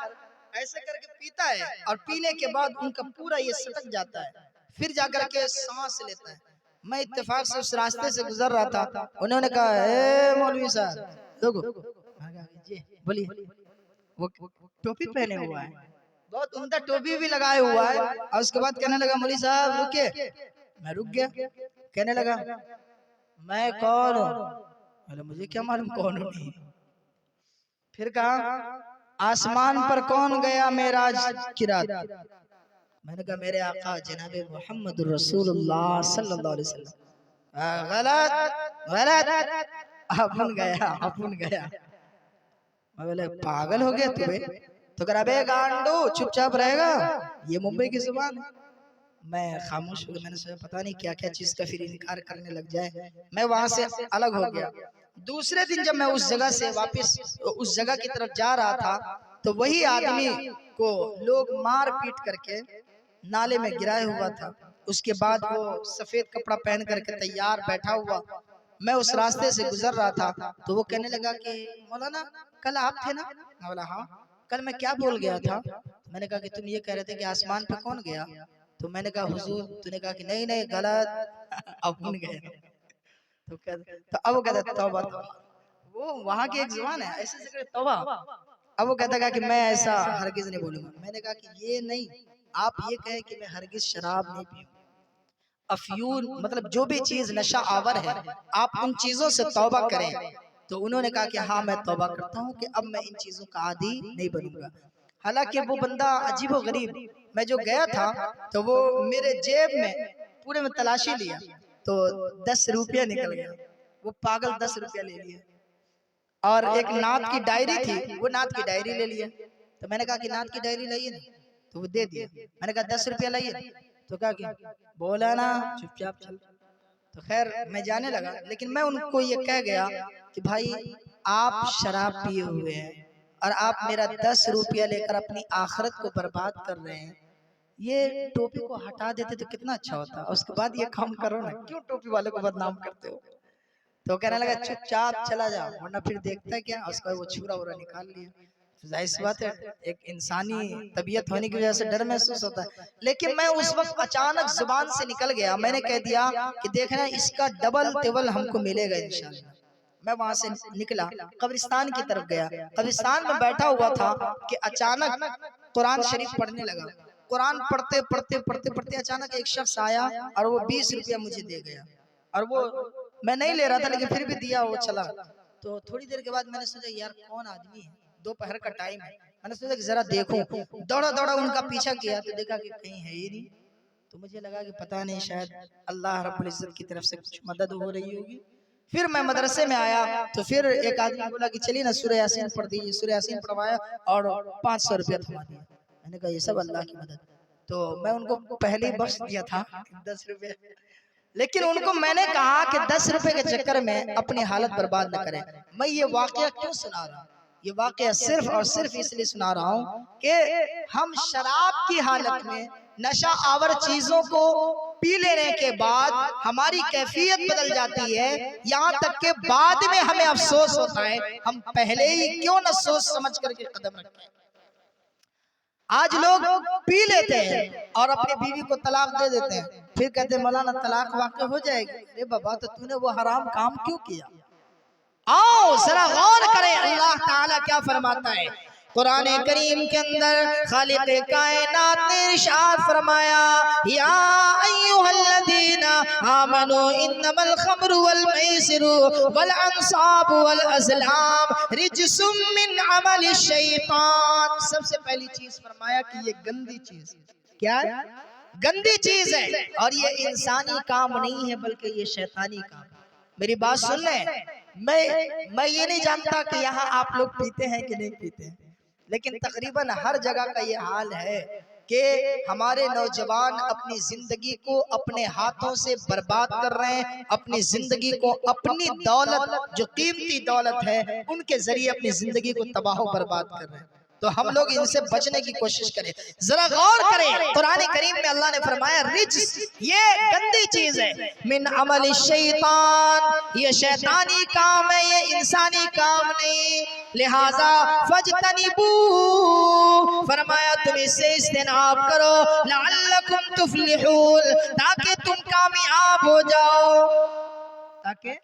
ऐसे करके पीता है और पीने के बाद उनका पूरा ये सटक जाता है, फिर जाकर के सांस लेता है। मैं इत्तेफाक से उस रास्ते से गुजर रहा था, उन्होंने कहा ए मौलवी साहब लोगो, बोलिए। वो टोपी पहने हुआ है, बहुत उम्दा टोपी भी लगाए हुआ है और उसके बाद कहने लगा मौलवी साहब रुकिए। मैं रुक गया। कहने लगा मैं कौन हूँ? मुझे क्या मालूम कौन हूँ। फिर कहा आसमान पर कौन गया मेराज की रात? मैंने कहा मेरे आका जनाबे मोहम्मद रसूलुल्लाह सल्लल्लाहु अलैहि वसल्लम। गलत गलत, अपन गया अपन गया। मैं बोले पागल हो गया तुम्हें? तो कर अबे गांडू चुपचाप रहेगा, ये मुंबई की जुबान। मैं खामोश हो गया। मैंने सोचा पता नहीं क्या क्या चीज का फिर इनकार करने लग जाए। मैं वहां से अलग हो गया। दूसरे दिन जब मैं उस जगह से वापस उस जगह की तरफ जा रहा था तो वही आदमी को लोग मार पीट करके नाले में गिराया हुआ था। उसके बाद वो सफेद कपड़ा पहन करके तैयार बैठा हुआ। मैं उस रास्ते से गुजर रहा था तो वो कहने लगा कि मौलाना कल आप थे ना? मैं बोला हाँ। कल मैं क्या बोल गया था? मैंने कहा कि तुम ये कह रहे थे कि आसमान पे कौन गया? तो मैंने कहा हुजूर। तूने कहा कि नहीं नहीं गलत, अपन गए। तो अब वो कहता तौबा, वो वहां की एक जुबान है, ऐसे से करे तौबा। अब वो कहता कि मैं ऐसा हरगिज नहीं बोलूंगा। मैंने कहा कि ये नहीं, आप ये कहें कि मैं हरगिज शराब नहीं पीऊं, अफयून मतलब जो भी चीज नशा आवर है आप उन चीजों से तौबा करें। तो उन्होंने कहा कि हाँ मैं तौबा करता हूँ कि अब मैं इन चीजों का आदी नहीं बनूंगा। हालांकि वो बंदा अजीबो गरीब, मैं जो गया था तो वो मेरे जेब में पूरे में तलाशी लिया तो 10 रुपया निकल गया। वो पागल 10 रुपया ले लिया और एक नात की डायरी थी, वो नात की डायरी ले लिया। तो मैंने कहा कि नात की डायरी लाइए ना, तो वो दे दिया। मैंने कहा 10 रुपया लाइए, तो कहा कि बोला ना चुपचाप चल। तो खैर मैं जाने लगा, लेकिन मैं उनको ये कह गया कि भाई आप शराब पिए हुए हैं और आप मेरा 10 रुपया लेकर अपनी आखिरत को बर्बाद कर रहे हैं। ये टोपी को हटा देते तो कितना अच्छा होता, उसके बाद ये काम करो ना, क्यों टोपी वाले को बदनाम करते हो? तो कहने लगा चुपचाप चला जाओ वरना फिर देखता है क्या। उसका वो छुरा वुरा निकाल लिया। तो जाहिर सी बात है एक इंसानी तबीयत होने की वजह से डर महसूस होता है। लेकिन मैं उस वक्त अचानक जुबान से निकल गया, मैंने कह दिया कि देखना इसका डबल टेबल हमको मिलेगा इंशाल्लाह। मैं वहां से निकला, कब्रिस्तान की तरफ गया। कब्रिस्तान में बैठा हुआ था कि अचानक कुरान शरीफ पढ़ने लगा। कुरान पढ़ते पढ़ते पढ़ते पढ़ते अचानक एक शख्स आया और वो 20 रुपया मुझे दे गया। और वो मैं नहीं ले रहा था लेकिन फिर भी दिया, वो चला। तो थोड़ी देर के बाद मैंने सोचा यार कौन आदमी है, दोपहर का टाइम है, मैंने सोचा कि जरा देखूं। दौड़ा दौड़ा उनका पीछा किया तो देखा कि कहीं है ही नहीं। तो मुझे लगा कि पता नहीं शायद अल्लाह रब्बुल इज्जत की तरफ से कुछ मदद हो रही होगी। फिर मैं मदरसे में आया तो फिर एक आदमी बोला कि चलिए ना सूरह यासीन पढ़ दीजिए। सूरह यासीन पढ़वाया और 500 रुपया थमा दिया। मैंने कहा ये सब अल्लाह की मदद। तो मैं उनको पहले ही बख्श दिया था 10 रुपये, लेकिन उनको मैंने कहा कि 10 रुपए के चक्कर में अपनी हालत बर्बाद न करें। मैं ये वाकया क्यों सुना रहा हूँ? ये वाकया सिर्फ और सिर्फ इसलिए सुना रहा हूँ कि हम शराब की हालत में नशा आवर चीजों को पी लेने के बाद हमारी कैफियत बदल जाती है, यहाँ तक के बाद में हमें अफसोस होता है हम पहले ही क्यों न सोच समझ करके कदम रखें। आज लोग पी लेते हैं और अपनी बीवी को तलाक दे देते हैं, फिर कहते हैं मौलाना तलाक वाक़ई हो जाएगी। अरे बाबा तो तूने वो हराम काम क्यों किया? आओ जरा गौर करें अल्लाह ताला क्या फरमाता है कुरान करीम के अंदर खालिक कायनात ने इरशाद फरमाया, या अय्युहल्लज़ीना आमनू इन्नमल खम्रु वल मैसिरु वल अंसाबु वल अज़लाम रिज्सुम मिन अमलि शैतान। सबसे पहली चीज फरमाया कि ये गंदी चीज क्या है, गंदी चीज है, और ये इंसानी काम नहीं है बल्कि ये शैतानी काम। मेरी बात सुन ले, मैं ये नहीं जानता कि यहाँ आप लोग पीते हैं कि नहीं पीते हैं, लेकिन तकरीबन हर जगह का ये हाल है कि हमारे नौजवान अपनी जिंदगी को अपने हाथों से बर्बाद कर रहे हैं, अपनी जिंदगी को, अपनी दौलत जो कीमती दौलत है उनके जरिए अपनी जिंदगी को तबाह बर्बाद कर रहे हैं। तो हम लोग इनसे बचने की कोशिश करें, जरा गौर करें। कुरान करीम में अल्लाह ने फरमाया रिज्स, ये गंदी चीज है, मिन अमल शैतान, ये शैतानी काम है, ये इंसानी काम नहीं। लिहाजा फजतनिबू, फरमाया तुम इससे इज्तिनाब करो, लअल्लकुम तुफलिहून, ताकि तुम कामयाब हो जाओ, ताकि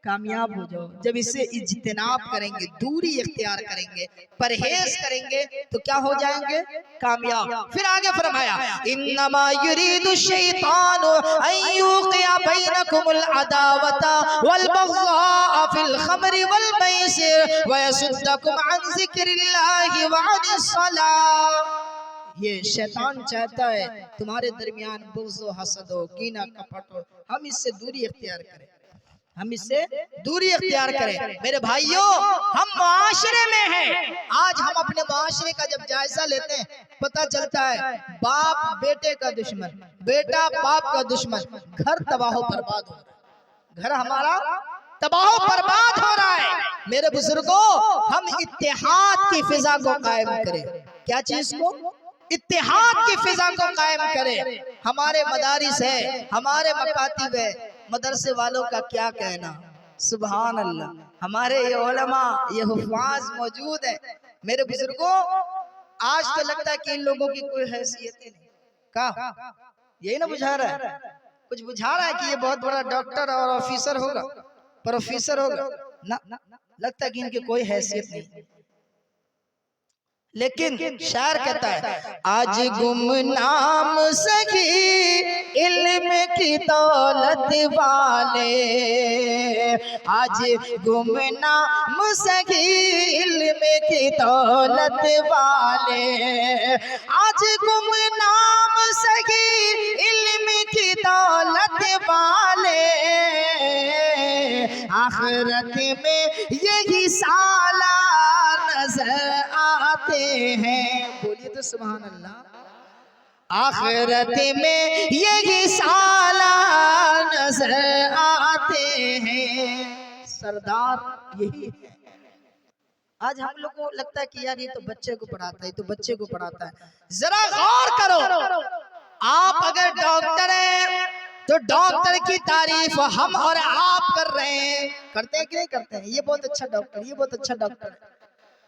कामयाब हो जाओ। जब इससे इज्तिनाब करेंगे, दूरी इख्तियार करेंगे, परहेज करेंगे, तो क्या हो जाएंगे, कामयाब। फिर आगे फरमाया, इन्नमा युरीदु शैतानु अन युक़िया बैनकुमुल अदावता वल बग़ज़ा फिल खमरि वल मैसिर व यसुद्दकुम अन ज़िक्रिल्लाहि व अनिस सलाह। ये शैतान चाहता है तुम्हारे दरमियान बुग़्ज़ व हसद हो, कीना कपट हो। हम इससे दूरी इख्तियार करें, हम इससे दूरी इख्तियार करें। मेरे भाइयों, हम मुआशरे में हैं। आज हम अपने मुआशरे का जब जायजा लेते हैं, पता चलता है बाप बेटे का दुश्मन, बेटा बाप का दुश्मन, घर तबाह बर्बाद हो रहा है, घर हमारा तबाह बर्बाद हो रहा है। मेरे बुजुर्गों, हम इत्तेहाद की फिजा को कायम करें। क्या चीज को? इत्तेहाद की फिजा को कायम करें। हमारे मदारिस है, हमारे मकातिब है, मदरसे वालों का क्या कहना, सुभान अल्लाह। हमारे ये उलमा, ये हुफ़ाज़ मौजूद है। मेरे बुजुर्गों, आज तो लगता है कि इन लोगों की कोई हैसियत ही नहीं। क्या यही ना बुझा रहा है? कुछ बुझा रहा है कि ये बहुत बड़ा डॉक्टर और ऑफिसर होगा, प्रोफेसर होगा ना, लगता है कि इनकी कोई हैसियत नहीं। लेकिन शायर कहता है, आज गुमनाम सही इल्म की दौलत वाले, आज गुमनाम सही इल्म की दौलत वाले, आज गुमनाम सही इल्म की दौलत वाले, आखिरत में यही साला नजर आते हैं। बोलिए तो सुभान अल्लाह। आखिरत में यही साला नजर आते हैं। सरदार यही है। आज हम लोग को लगता है कि यार ये तो बच्चे को पढ़ाता है, तो बच्चे को पढ़ाता है। जरा गौर करो, आप अगर डॉक्टर हैं तो डॉक्टर की तारीफ हम और आप कर रहे हैं, करते हैं कि नहीं करते हैं? ये बहुत अच्छा डॉक्टर, ये बहुत अच्छा डॉक्टर है।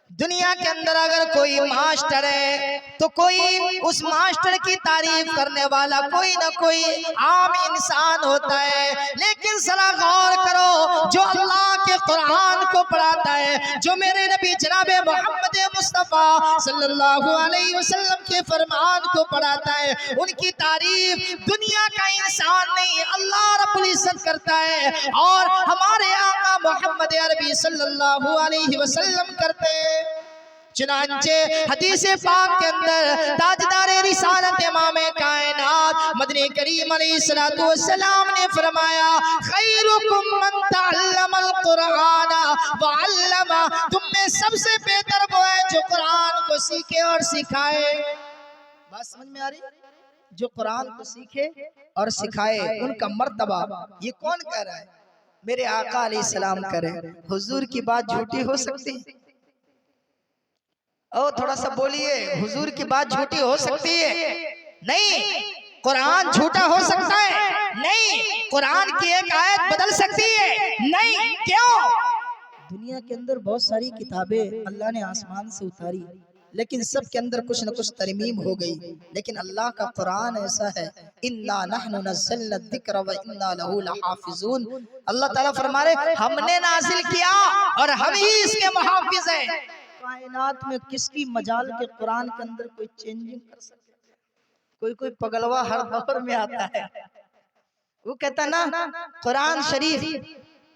दुनिया के अंदर अगर कोई मास्टर है तो कोई उस मास्टर की तारीफ करने वाला कोई ना कोई आम इंसान होता है। लेकिन जरा गौर करो, जो अल्लाह के कुरान को पढ़ाता है, जो मेरे नबी जनाबे मोहम्मद मुस्तफा सल्लल्लाहु अलैहि वसल्लम के फरमान को पढ़ाता है, उनकी तारीफ दुनिया का इंसान नहीं, अल्लाह रब्बुल इज्जत करता है और हमारे आका मोहम्मद अरबी सल्लल्लाहु अलैहि वसल्लम करते हैं। चुनांचे हदीस पाक के अंदर ताजदारे रिसालत इमाम कायनात मदनी करीम अलैहिस्सलातु वस्सलाम ने फरमाया, खैरुकुम मन तअल्लमल कुरान व अल्लमा, तुम में सबसे बेहतर वो है जो कुरान को सीखे और सिखाए। बात समझ में आ रही? जो कुरान को सीखे और सिखाए, उनका मर्तबा। ये कौन कह रहा है? मेरे आका अलैहिस्सलाम कह रहे हैं। हुजूर की बात झूठी हो सकती है? ओ थोड़ा सा बोलिए, हुजूर की बात झूठी हो सकती है? नहीं। कुरान झूठा हो सकता है? नहीं। कुरान की एक आयत बदल सकती है? नहीं। क्यों? दुनिया के अंदर बहुत सारी किताबें अल्लाह ने आसमान से उतारी, लेकिन सब के अंदर कुछ न कुछ तरमीम हो गई। लेकिन अल्लाह का कुरान ऐसा है, इन्ना नहनु नज़्ज़लना ज़िक्र व इन्ना लहू लहाफ़िज़ून। अल्लाह ताला फरमा रहे, हमने नाज़िल किया और हम ही इसके मुहाफ़िज़ हैं। कायनात में किसकी मजाल के कुरान के अंदर कोई चेंजिंग कर सके? कोई पगलवा हर दौर में आता है, वो कहता ना कुरान शरीफ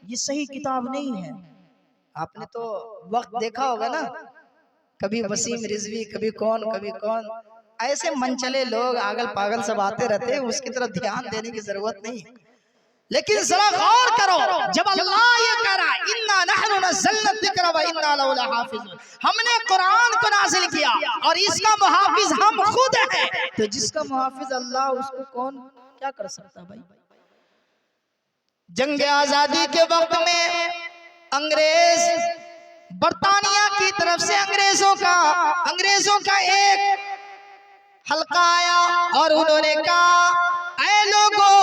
ये सही किताब नहीं है। आपने तो वक्त देखा होगा ना, कभी वसीम रिजवी, कभी कौन ऐसे मनचले लोग आगल पागल सब आते रहते हैं, उसकी तरफ ध्यान देने की जरूरत नहीं। लेकिन जरा गौर करो, जब अल्लाह ये कह रहा है इन्ना नहनु नज़्ज़लना ज़िक्र व इन्ना लहु लहाफ़िज़ून, हमने कुरान को नाज़िल किया और इसका मुहाफिज हम खुद हैं, तो जिसका मुहाफिज अल्लाह उसको कौन क्या कर सकता भाई? जंग आजादी के वक्त में अंग्रेज बरतानिया की तरफ से अंग्रेजों का एक हल्का आया और उन्होंने कहा ऐ लोगों,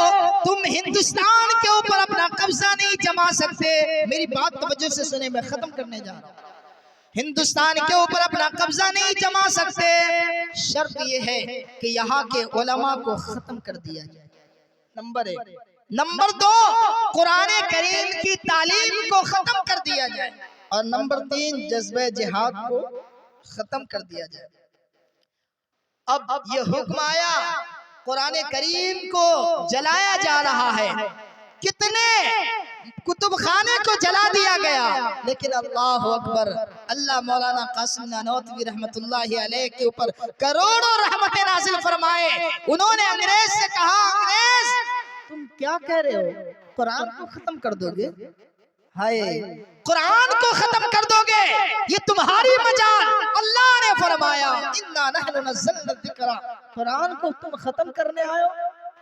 तुम हिंदुस्तान के ऊपर अपना कब्जा नहीं जमा सकते। मेरी बात तवज्जो से सुने, मैं खत्म करने जा रहा हूं। हिंदुस्तान के ऊपर अपना कब्जा नहीं जमा सकते, शर्त यह है कि यहाँ के उलमा को खत्म कर दिया जाए, नंबर 1। नंबर 2, कुरान करीम की तालीम को खत्म कर दिया जाए, और नंबर 3, जज्बे जिहाद को खत्म कर दिया जाए। अब ये हुक्म आया, कुरान करीम को जलाया जा रहा है, कितने कुतुब खाने को जला दिया गया, लेकिन अल्लाह अकबर, अल्लाह मौलाना कासिम नानोतवी रहमतुल्लाहि अलैह के ऊपर करोड़ों रहमतें नाज़िल फरमाए। उन्होंने अंग्रेज से कहा, अंग्रेज तुम क्या कह रहे हो, कुरान को खत्म कर दोगे? हाय, कुरान को खत्म कर दोगे, ये तुम्हारी मजाल। अल्लाह ने फरमाया इन्ना नहनु नज़्ज़लना ज़िक्रा, कुरान को तुम खत्म करने आए हो?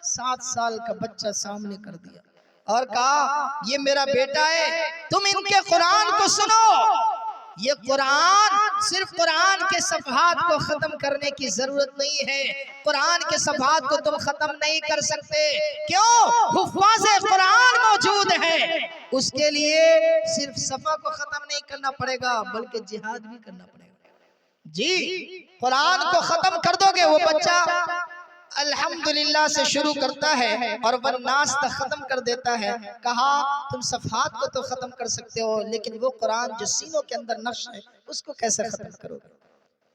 7 साल का बच्चा सामने कर दिया और कहा ये मेरा बेटा है, तुम इनके कुरान को सुनो। ये कुरान, सिर्फ कुरान के सफ़हात को खत्म करने की जरूरत नहीं है, कुरान के सफ़हात को तुम खत्म नहीं कर सकते। क्यों? हुफ़ाज़े कुरान मौजूद है, उसके लिए सिर्फ सफ़ा को खत्म नहीं करना पड़ेगा, बल्कि जिहाद भी करना पड़ेगा। जी, कुरान को खत्म कर दोगे, वो बच्चा अल्हम्दुलिल्लाह से शुरू करता है और वन्नास तक खत्म कर देता है। कहा तुम सफ़हात को तो खत्म कर सकते हो, लेकिन वो कुरान जो सीनों के अंदर नक्श है उसको कैसे खत्म करोगे?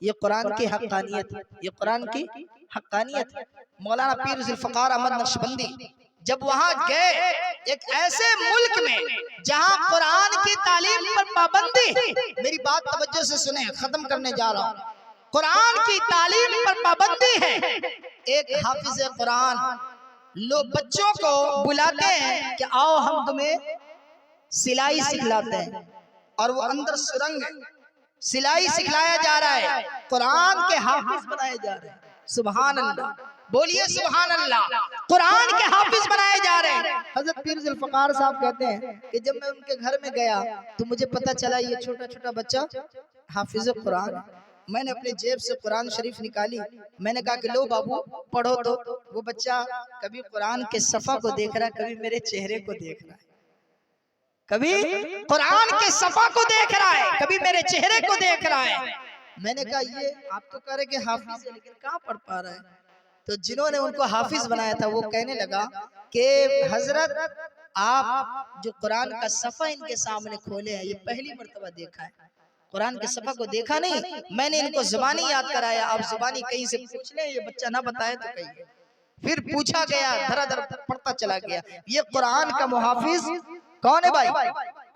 ये कुरान की हक्कानियत है, ये कुरान की हक्कानियत है। मौलाना पीर ज़ुल्फ़िकार अहमद नक्शबंदी जब वहां गए एक ऐसे मुल्क में जहां कुरान की तालीम पर पाबंदी, मेरी बात तवज्जो से सुने, खत्म करने जा रहा हूं, कुरान की तालीम पर पाबंदी है। एक हाफिज कुरान लोग बच्चों को बुलाते हैं कि आओ हम तुम्हें सिलाई सिखलाते हैं, और वो अंदर सुरंग सिलाई सिखलाया जा रहा है, कुरान के हाफिज बनाए जा रहे हैं। सुभान अल्लाह, बोलिए सुभान अल्लाह, कुरान के हाफिज बनाए जा रहे हैं। हजरत पीर ज़ुल्फ़िकार साहब कहते हैं कि जब मैं उनके घर में गया तो मुझे पता चला ये छोटा छोटा बच्चा हाफिज कुरान। मैंने अपने जेब से कुरान शरीफ निकाली, मैंने कहा कि लो बाबू पढ़ो। तो वो बच्चा कभी कुरान के सफ़ा को देख रहा है, कभी मेरे चेहरे को देख रहा है, कभी कुरान के सफ़ा को देख रहा है, कभी मेरे चेहरे को देख रहा है। मैंने कहा ये आप तो कह रहे कि हाफिज है, लेकिन कहाँ पढ़ पा रहा है? तो जिन्होंने उनको हाफिज बनाया था वो कहने लगा कि हजरत आप जो कुरान का सफ़ा इनके सामने खोले हैं, ये पहली मर्तबा देखा है, कुरान के सफ़ा को देखा नहीं। मैंने इनको ज़ुबानी याद कराया, आप ज़ुबानी कहीं से पूछ लें, ये बच्चा ना बताए तो कहिए। फिर पूछा गया, धराधर पढ़ता चला गया। ये कुरान का मुहाफिज कौन है भाई?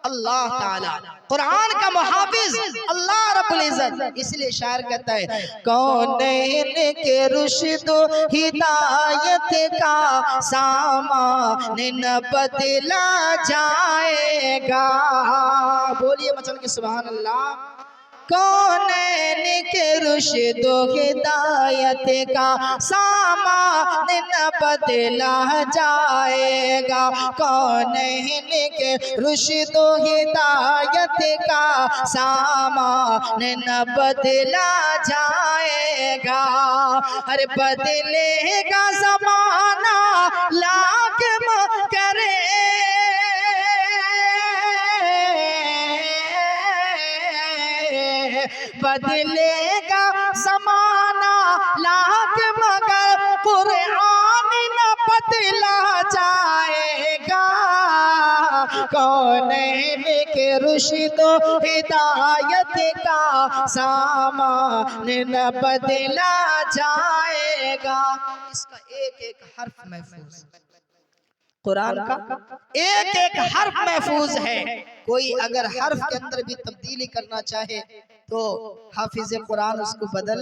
अल्लाह ताला, कुरान का मुहाफिज अल्लाह रब्बुल इज्जत। इसलिए शायर कहता है कौन इनके रुश्द हिदायत का सामान न बदला जाएगा। बोलिए मचल के सुभान अल्लाह। कौन के रुश्द हिदायत का सामान न बदला जाएगा, कौन के रुश्द हिदायत का सामान न बदला जाएगा। अरे बदलेगा ज़माना लाख करे, बदलेगा ज़माना लाख मगर कुरान न बदला जाएगा। कौनैन के रुश्द हिदायत का सामान न बदला जाएगा। इसका एक एक हर्फ महफूज, कुरान का एक एक हर्फ महफूज है। कोई अगर हर्फ के अंदर भी तब्दीली करना चाहे तो हाफिज कुरान उसको बदल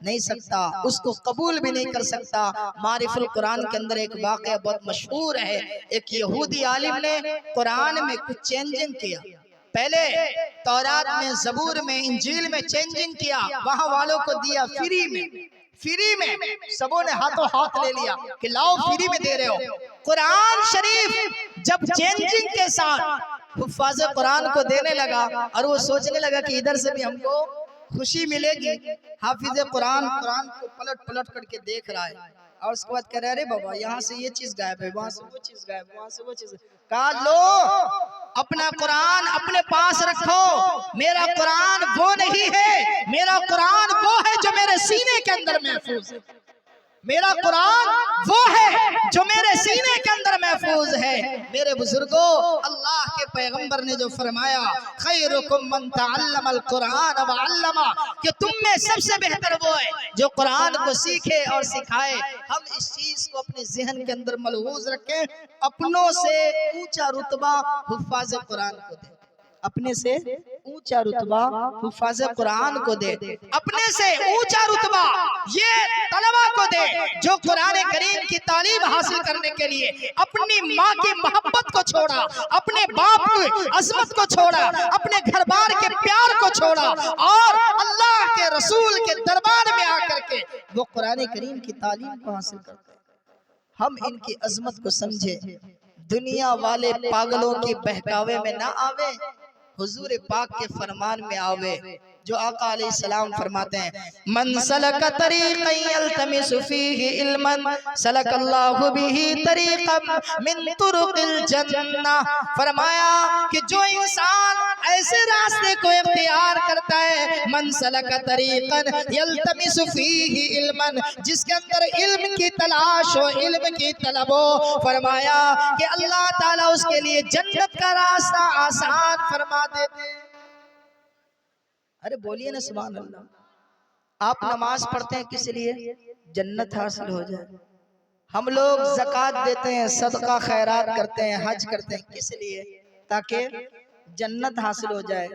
नहीं सकता, उसको कबूल भी नहीं कर सकता। मारिफुल कुरान के अंदर एक वाक़या बहुत मशहूर है। एक यहूदी आलिम ने कुरान में कुछ चेंजिंग किया। पहले तौरात में, ज़बूर में, इंजील में चेंजिंग किया, वहां वालों को दिया फ्री में। फ्री में सबों ने हाथों हाथ ले लिया कि लाओ फ्री में दे रहे हो। कुरान शरीफ जब चेंजिंग के साथ हुफ्फाज़ कुरान को देने लगा और वो सोचने लगा कि इधर से भी हमको खुशी मिलेगी, हाफिज कुरान कुरान को पलट पलट करके देख रहा है और उसके बाद कह रहे अरे बाबा यहाँ से ये चीज गायब है, वहां से वो चीज गायब, वहां से वो चीज। कहा लो अपना कुरान अपने पास रखो, मेरा कुरान वो नहीं है, मेरा कुरान वो है जो मेरे सीने के अंदर महफूज है। मेरा कुरान वो है जो मेरे सीने के अंदर महफूज है। मेरे बुजुर्गों, अल्लाह के पैगंबर ने जो फरमाया खैरुकुम मन तअल्लमल कुरान व अल्लमा, कि तुम में सबसे बेहतर वो है जो कुरान को सीखे और सिखाए। हम इस चीज को अपने ज़हन के अंदर मलहूज रखें, अपनों से ऊंचा रुतबा हुफ्फाज़ कुरान को दे, अपने से ऊंचा रुतबा हुफ्फाज़ कुरान को दे, अपने से ऊंचा रुतबा ये तलबा को दे जो कुरान करीम की तालीम हासिल करने के लिए अपनी माँ की मोहब्बत को छोड़ा, अपने बाप की अजमत को छोड़ा, अपने घर बार के प्यार को छोड़ा और अल्लाह के रसूल के दरबार में आकर के वो कुरान करीम की तालीम को हासिल करते। हम इनकी अजमत को समझे, दुनिया वाले पागलों के बहकावे में ना आवे, हुजूर पाक के फरमान में आवे जो आका अलैहिस्सलाम फरमाते हैं मन सलक तरीक़न यल्तमिसु फीही इल्मन सलकल्लाहु बिही तरीक़न मिन तुरुक़िल जन्नह। फरमाया कि जो इंसान ऐसे रास्ते को इख्तियार करता है, मन सलक तरीक़न यल्तमिसु फीही इल्मन, जिसके अंदर इल्म की तलाश हो, इल्म की तलब हो, फरमाया कि अल्लाह ताला उसके लिए जन्नत का रास्ता आसान फरमा देते। अरे बोलिए ना सुभान अल्लाह। आप नमाज पढ़ते हैं किस लिए? जन्नत हासिल हो जाए। हम लोग ज़कात देते हैं, सदका खैरात करते हैं, हज करते हैं, किस लिए? ताकि जन्नत हासिल हो जाए।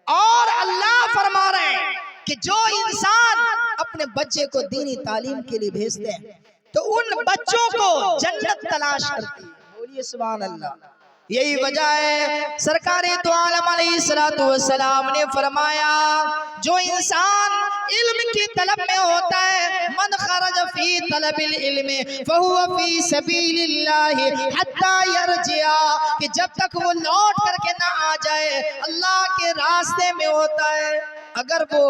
और अल्लाह फरमा रहे हैं कि जो इंसान अपने बच्चे को दीनी तालीम के लिए भेजते हैं तो उन बच्चों को जन्नत तलाश करती है। बोलिए सुभान अल्लाह। यही वजह है सरकारे दो आलम अलैहिस्सलातु वस्सलाम ने फरमाया जो इंसान इल्म की तलब में होता है, मन खरज फी तलबिल इल्म फहुवा फी सबीलिल्लाह हत्ता यरजिया, कि जब तक वो लौट करके ना आ जाए अल्लाह के रास्ते में होता है। अगर वो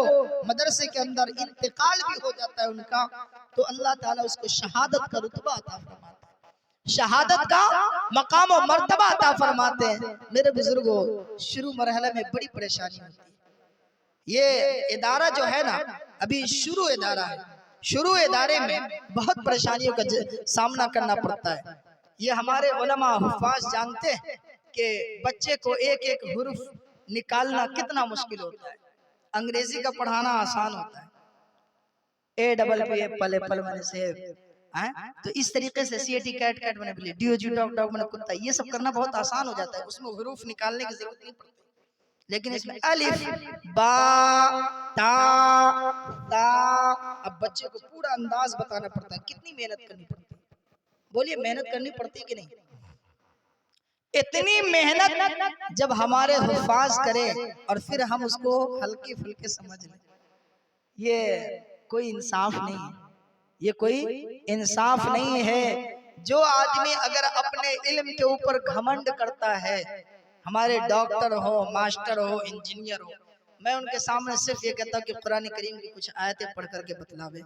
मदरसे के अंदर इंतकाल भी हो जाता है उनका, तो अल्लाह ताला उसको शहादत का रुतबा अता फरमाता है, शहादत का मकाम और मर्तबा अता फरमाते हैं। मेरे बुजुर्गों, शुरू मरहले में बड़ी परेशानी होती है। ये इदारा जो है ना, अभी शुरू इदारा है, शुरू इदारे में बहुत परेशानियों का सामना करना पड़ता है। ये हमारे उलमा हुफ्फाज जानते हैं कि बच्चे को एक एक हुर्फ निकालना कितना मुश्किल होता है। अंग्रेजी का पढ़ाना आसान होता है, A double P Apple Apple मैंने सेब, तो इस तरीके से सीएटी कैट कैट मैंने बिल्ली, डीओजी डॉग डॉग मैंने कुत्ता, ये सब करना बहुत आसान हो जाता है, उसमें हुरूफ निकालने की जरूरत नहीं पड़ती। लेकिन इसमें अलिफ बा ता ता, अब बच्चे को पूरा अंदाज बताना पड़ता है, कितनी मेहनत करनी पड़ती है। बोलिए मेहनत करनी पड़ती है कि नहीं? इतनी मेहनत जब हमारे हुफ्फाज करें और फिर हम उसको हल्के फुल्के समझ लें, ये कोई इंसाफ नहीं है, ये कोई इंसाफ नहीं है। जो आदमी अगर अपने इल्म के ऊपर घमंड करता है, हमारे डॉक्टर हो, मास्टर हो, इंजीनियर हो, मैं उनके सामने सिर्फ ये कहता हूँ कि कुरान करीम की कुछ आयतें पढ़ करके बतलावे।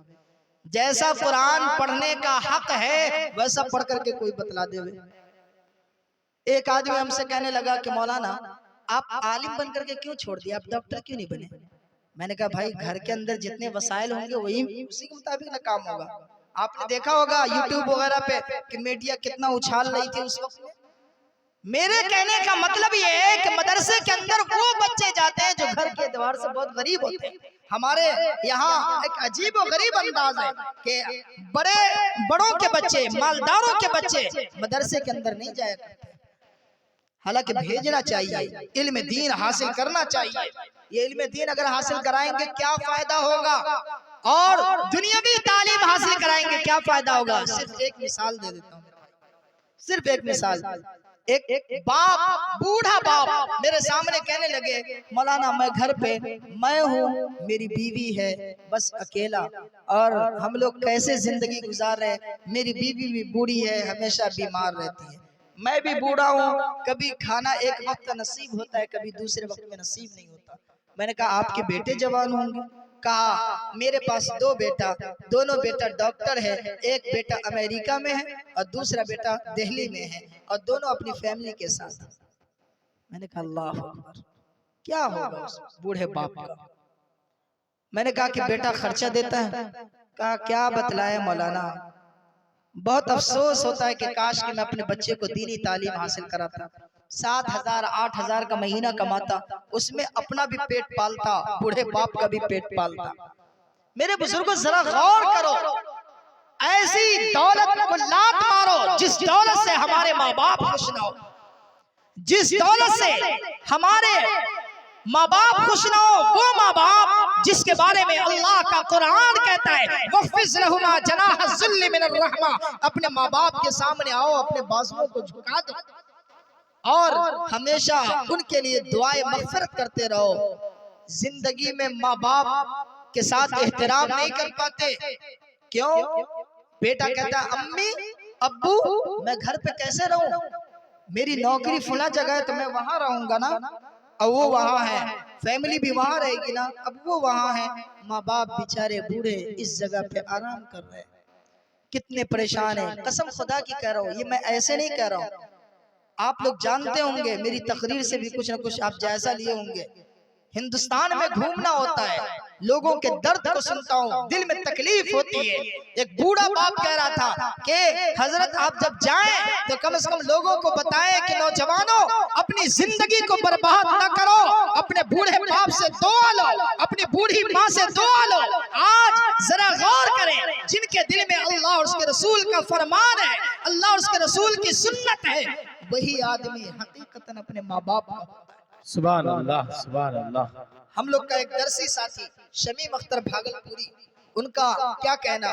जैसा कुरान पढ़ने का हक है वैसा पढ़ करके कोई बतला देवे। एक आदमी हमसे कहने लगा कि मौलाना आप आलिम बन करके क्यों छोड़ दिया, आप डॉक्टर क्यों नहीं बने? मैंने कहा भाई घर के अंदर जितने वसाइल होंगे वही उसी के मुताबिक ना काम होगा। आपने देखा होगा यूट्यूब वगैरह पे कि मीडिया कितना उछाल रही थी उस वक्त में, मेरे कहने का मतलब ये है कि मदरसे के अंदर वो बच्चे जाते हैं जो घर के एतबार से बहुत गरीब होते हैं। हमारे यहाँ एक अजीब और गरीब अंदाज है कि बड़ों के बच्चे, मालदारों के बच्चे मदरसे के अंदर नहीं जाया करते। हालांकि भेजना चाहिए, इल्म दीन हासिल करना चाहिए। ये इल्म दीन अगर हासिल कराएंगे क्या फायदा होगा, और दुनियावी तालीम हासिल कराएंगे क्या फायदा होगा। सिर्फ एक मिसाल दे देता हूँ, सिर्फ एक मिसाल। एक बाप, बूढ़ा बाप मेरे सामने कहने लगे, मौलाना मैं घर पे मैं हूँ, मेरी बीवी है, बस अकेला, और हम लोग कैसे जिंदगी गुजार रहे हैं। मेरी बीवी भी बूढ़ी है, हमेशा बीमार रहती है, मैं भी बूढ़ा हूँ, कभी खाना एक वक्त का नसीब होता है, कभी दूसरे वक्त में नसीब नहीं होता। मैंने कहा आपके बेटे जवान होंगे? कहा मेरे पास 2 बेटा, दोनों बेटा डॉक्टर है, एक बेटा अमेरिका में है और दूसरा बेटा दिल्ली में है, और दोनों अपनी फैमिली के साथ। मैंने कहा अल्लाह अकबर, क्या होगा उस बूढ़े बाप का। मैंने कहा कि बेटा खर्चा देता है? कहा क्या बतलाए मौलाना, बहुत अफसोस होता है कि काश कि मैं अपने बच्चे को दीनी तालीम हासिल कराता। 7,000 8,000 का महीना कमाता, उसमें अपना भी पेट पालता, बूढ़े बाप का भी पेट पालता। मेरे बुजुर्गों जरा गौर करो, ऐसी दौलत को लात मारो जिस दौलत से हमारे माँ बाप खुश ना हो, जिस दौलत से हमारे माँ बाप खुश ना हो, वो माँ बाप जिसके बारे में अल्लाह का कुरान कहता है वफ़िज़ लहुमा जनाह ज़ुल्ल मिनर रहमा, अपने माँ बाप के सामने आओ, अपने बाजुओं को झुका दो और हमेशा उनके लिए दुआए मग़फ़िरत करते रहो। जिंदगी में माँ बाप के साथ एहतराम नहीं कर पाते, क्यों? बेटा कहता है अम्मी अब्बू मैं घर पे कैसे रहूं, मेरी नौकरी फला जगह है तो मैं वहां रहूंगा ना, अब वो वहां है, फैमिली भी वहां रहेगी ना, अब वो वहां है। माँ बाप बेचारे बूढ़े इस जगह पे आराम कर रहे हैं, कितने परेशान हैं। कसम खुदा की कह रहा हूँ, ये मैं ऐसे नहीं कह रहा हूँ, आप लोग जानते होंगे, मेरी तकरीर से भी कुछ ना कुछ आप जायजा लिए होंगे। हिंदुस्तान में घूमना होता है, लोगों के दर्द को सुनता हूँ, दिल में तकलीफ होती है। एक बूढ़ा बाप कह रहा था कि हजरत आप जब जाएं तो कम से कम लोगों को बताएं कि नौजवानों अपनी जिंदगी को बर्बाद न करो, अपने बूढ़े बाप से दुआ लो, अपनी बूढ़ी माँ से दुआ लो। आज जरा गौर करें, जिनके दिल में अल्लाह और उसके रसूल का फरमान है, अल्लाह और उसके रसूल की सुन्नत है, वही आदमी हकीकतन अपने माँ बाप का। सुभान अल्लाह, सुभान अल्लाह। हम लोग का एक दरसी साथी शमीम अख्तर भागलपुरी, उनका क्या कहना,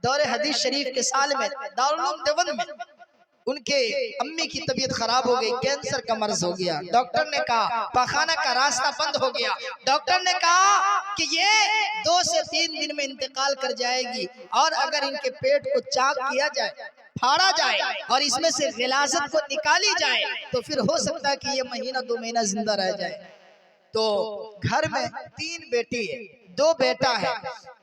दौरे हदीस शरीफ के साल में दारुल उलूम देवबंद में उनके अम्मी की तबीयत खराब हो गई, कैंसर का मर्ज हो गया। डॉक्टर ने कहा पाखाना का रास्ता बंद हो गया, डॉक्टर ने कहा कि ये 2 से 3 दिन में इंतकाल कर जाएगी, और अगर इनके पेट को चाक किया जाए, फाड़ा जाए और इसमें से गिलाजत को निकाली जाए तो फिर हो सकता है कि ये महीना 2 महीना जिंदा रह जाए। तो घर में 3 बेटी है, 2 बेटा है,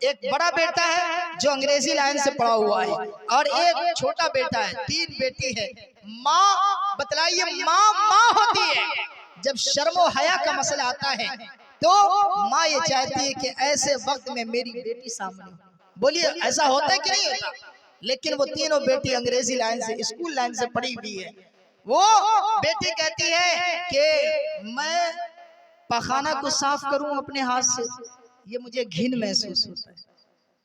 एक बड़ा बेटा है जो अंग्रेजी लाइन से पढ़ा हुआ है और एक छोटा बेटा है, 3 बेटी है। माँ बताइए, माँ होती है, जब शर्मो हया का मसला आता है तो माँ ये चाहती है कि ऐसे वक्त में मेरी बेटी सामने। बोलिए ऐसा होता है कि नहीं होता? लेकिन वो तीनों बेटी अंग्रेजी लाइन से, स्कूल लाइन से पढ़ी हुई है। वो बेटी कहती है कि मैं पखाना को साफ करूं अपने हाथ से, ये मुझे घिन महसूस होता है।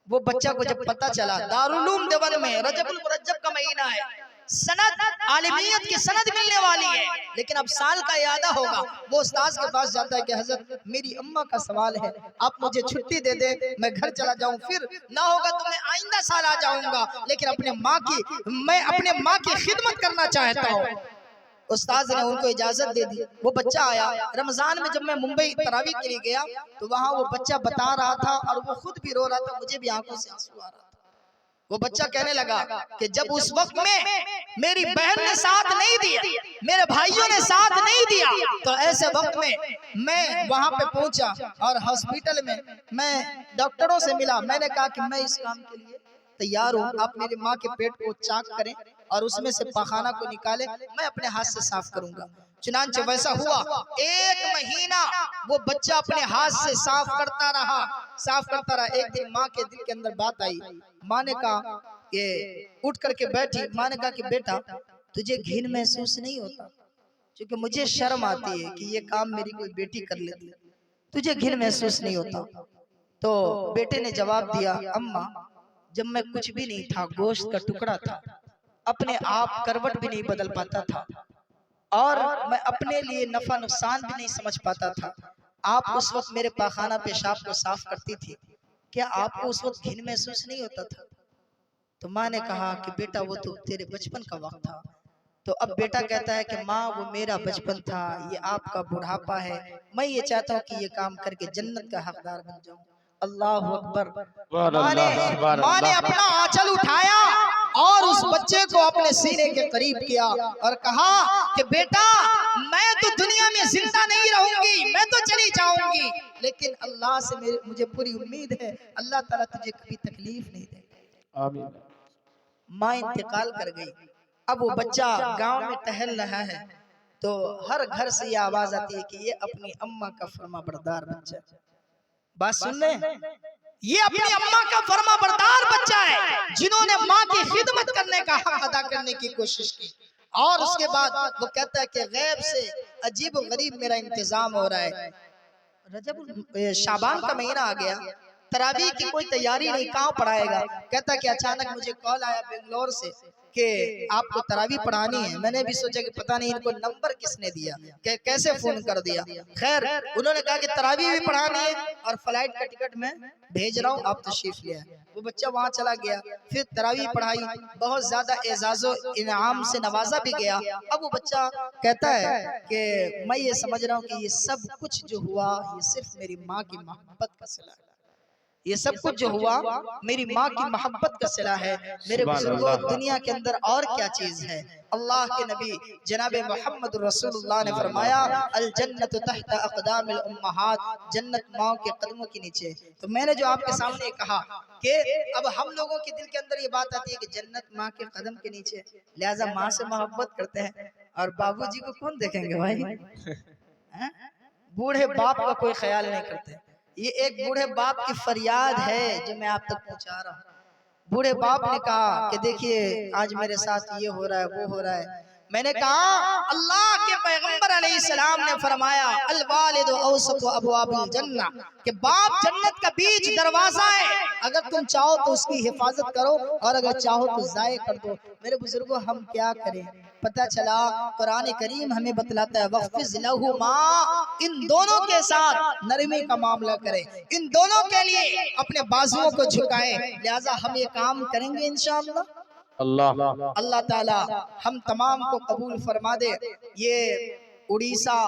वो बच्चा को जब पता चला, दारुल उलूम देवबंद में रजबुल मुरज्जब का महीना है, सनद आलिमियत की सनद मिलने वाली है, लेकिन अब साल का यादा होगा। वो उस्ताद के पास जाता है कि हजरत मेरी अम्मा का सवाल है, आप मुझे छुट्टी दे दे, मैं घर चला जाऊं, फिर ना होगा तो मैं आइंदा साल आ जाऊंगा, लेकिन मैं अपने माँ की खिदमत करना चाहता हूँ। उस्ताद ने उनको इजाजत दे दी। वो बच्चा आया रमजान में, जब मैं मुंबई तरावी के लिए गया तो वहाँ वो बच्चा बता रहा था और वो खुद भी रो रहा था, मुझे भी आंखों से आंसू आ रहा था। वो बच्चा कहने लगा कि जब उस वक्त में मेरी बहन ने साथ नहीं दिया, मेरे भाइयों ने साथ नहीं दिया, तो ऐसे वक्त में मैं वहां पे पहुंचा और हॉस्पिटल में मैं डॉक्टरों से मिला। मैंने कहा कि मैं इस काम के लिए तैयार हूँ, आप मेरी माँ के पेट को चाक करें और उसमें से पखाना को निकाले, मैं अपने हाथ से साफ करूंगा। चुनांचे वैसा हुआ। 1 महीना वो बच्चा अपने हाथ से साफ करता रहा। एक दिन माँ के दिल के अंदर बात आई। माँ ने कहा, ये उठ करके बैठी, माँ ने कहा कि बेटा तुझे घिन महसूस नहीं होता? क्योंकि मुझे शर्म आती है कि ये काम मेरी कोई बेटी कर लेती, तुझे घिन महसूस नहीं होता? तो बेटे ने जवाब दिया, अम्मा जब मैं कुछ भी नहीं था, गोश्त का टुकड़ा था, अपने आप करवट भी नहीं बदल पाता था और मैं अपने लिए नफा नुकसान भी नहीं समझ पाता था, आप उस वक्त मेरे पाखाना पेशाब को साफ करती थी, क्या आपको उस वक्त घिन महसूस नहीं होता था? तो माँ ने कहा कि बेटा वो तो तेरे बचपन का वक्त था। तो अब बेटा कहता है कि माँ वो मेरा बचपन था, ये आपका बुढ़ापा है, मैं ये चाहता हूँ कि ये काम करके जन्नत का हकदार बन जाऊं। अल्लाह अकबर। सुभान माँ ने अल्लाह, सुभान माँ ने अल्लाह। अपना आंचल उठाया और उस बच्चे को अपने सीने के करीब किया और कहा कि बेटा मैं तो दुनिया में जिंदा नहीं रहूंगी, मैं तो चली जाऊंगी, लेकिन अल्लाह से मुझे पूरी उम्मीद है अल्लाह ताला तुझे कभी तकलीफ नहीं देगा। आमीन। माँ इंतकाल कर गई। अब वो बच्चा गांव में टहल रहा है तो हर घर से ये आवाज आती है कि ये अपनी अम्मा का फर्मा बरदार बच्चा है। बात सुन ले, ये अपनी अम्मा का फर्मा बरदार बच्चा है जिन्होंने माँ की खिदमत करने का हक अदा करने की कोशिश की। और उसके बाद वो कहता है कि गैब से अजीब गरीब मेरा इंतजाम हो रहा है, रजब शाबान का महीना आ गया, तरावी की कोई तैयारी नहीं, कहाँ पढ़ाएगा? कहता कि अचानक मुझे कॉल आया बेंगलोर से कि आपको तरावी पढ़ानी है। मैंने भी सोचा कि पता नहीं इनको नंबर किसने दिया, कैसे फोन कर दिया। खैर उन्होंने कहा कि तरावी भी पढ़ानी है और फ्लाइट का टिकट मैं भेज रहा हूँ, आप तशरीफ ले आए। वो बच्चा वहाँ चला गया, फिर तरावी पढ़ाई, बहुत ज्यादा एजाजो इनाम से नवाजा भी गया। अब वो बच्चा कहता है कि मैं ये समझ रहा हूँ कि ये सब कुछ जो हुआ ये सिर्फ मेरी माँ की मोहब्बत का सिला है, ये सब कुछ जो हुआ मेरी माँ की मोहब्बत का सिला है। मेरे बुजुर्गों दुनिया के अंदर और क्या चीज है? अल्लाह के नबी जनाब मोहम्मद रसूलुल्लाह ने फरमाया अल जन्नत तहत अक़दामिल उम्महात, जन्नत माँ के कदमों के नीचे। तो मैंने जो आपके सामने कहा कि अब हम लोगों के दिल के अंदर ये बात आती है कि जन्नत माँ के कदम के नीचे, लिहाजा माँ से मोहब्बत करते हैं और बाबूजी को कौन देखेंगे भाई? बूढ़े बाप का कोई ख्याल नहीं करते। ये एक बूढ़े बाप की फरियाद है जो मैं आप तक पहुंचा रहा हूँ। बूढ़े बाप ने कहा कि देखिए आज मेरे साथ ये हो रहा है वो हो रहा है। मैंने कहा अल्लाह के पैगंबर अलैहिस्सलाम ने फरमाया अल वालिदु औसतु अबवाबिल जन्नह, कि बाप जन्नत का बीच दरवाजा है, अगर तुम चाहो तो उसकी हिफाजत करो और अगर चाहो तो जाये कर दो। मेरे बुजुर्गों हम क्या करें? पता चला कुरान करीम हमें बतलाता है वक़्फ़िज़ लहुमा, इन दोनों के साथ नरमी का मामला करें, इन दोनों के लिए अपने बाजुओं को झुकाएं। लिहाजा हम ये काम करेंगे इंशाअल्लाह। अल्लाह ताला हम तमाम को कबूल फरमा दे। ये उड़ीसा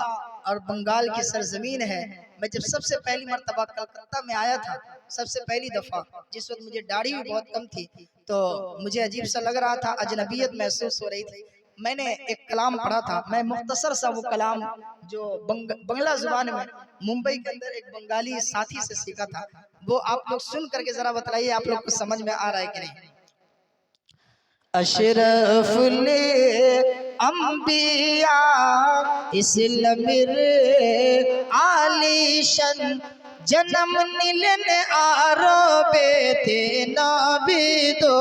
और बंगाल की सरजमीन है। मैं जब सबसे पहली मर्तबा कलकत्ता में आया था, सबसे पहली दफा, जिस वक्त मुझे दाढ़ी भी बहुत कम थी, तो मुझे अजीब सा लग रहा था, अजनबियत महसूस हो रही थी। मैंने एक कलाम पढ़ा था, मैं मुख्तसर सा वो कलाम जो बंगला जुबान में मुंबई के अंदर एक बंगाली साथी से सीखा था, वो आप लोग सुन करके जरा बताइए आप लोग को समझ में आ रहा है कि नहीं। अशरफुल अंबिया इस्लामिर आलिशन जन्म नीलन आरोबे ते नबी दो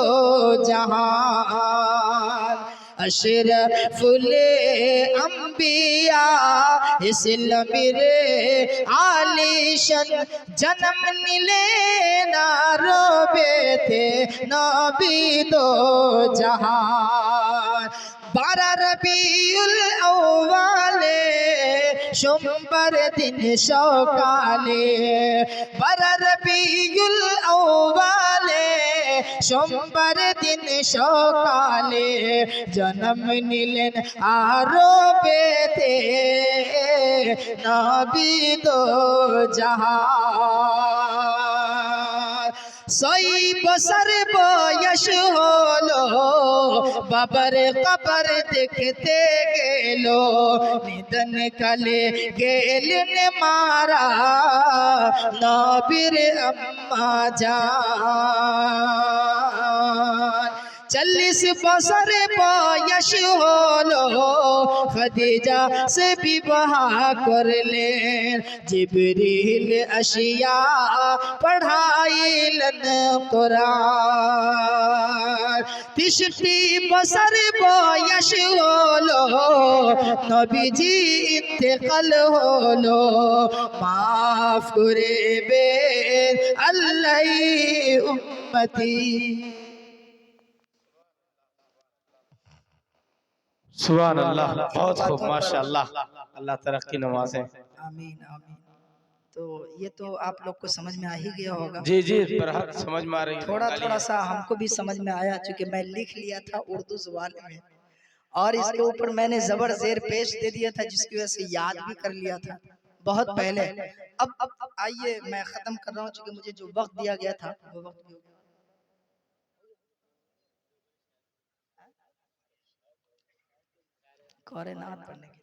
जहान। अशरफुल अंबिया इस्लामिर आलिशन जन्म नीलन आरोबे ते नबी दो जहान। 12 रबीउल अव्वल शुम्बर दिन शौकाले, 12 रबीउल अव्वल शुम्बर दिन शौकाले जन्म नीलन आरोबे थे नबी दो जहान। सोई बसर बयस होलो बाबर कबर देखते गेलो निधन कले गेलिन मारा नबीर अम्मा जान। 40 बसर बायश होलो खदीजा से विवाह कर ले जिब्रील अशिया पढ़ाइलन कुरान 30 बसर बायश होलो नबीजी इंतकाल होलो माफ करे बे अल्लाह उम्मती। सुभान अल्लाह, बहुत खूब, माशाअल्लाह, अल्लाह तरक्की नवाजे। आमीन आमीन। तो ये तो आप लोग को समझ में आ ही गया होगा। जी जी, बरहक समझ में आ रही है। थोड़ा सा हमको भी समझ में आया, चूंकि मैं लिख लिया था उर्दू जुबान में और इसके ऊपर मैंने जबर जेर पेश दे दिया था, जिसकी वजह से याद भी कर लिया था बहुत पहले। अब आइए मैं खत्म कर रहा हूँ, चूंकि मुझे जो वक्त दिया गया था वो वक्त भी हो गया। नात पढ़ने के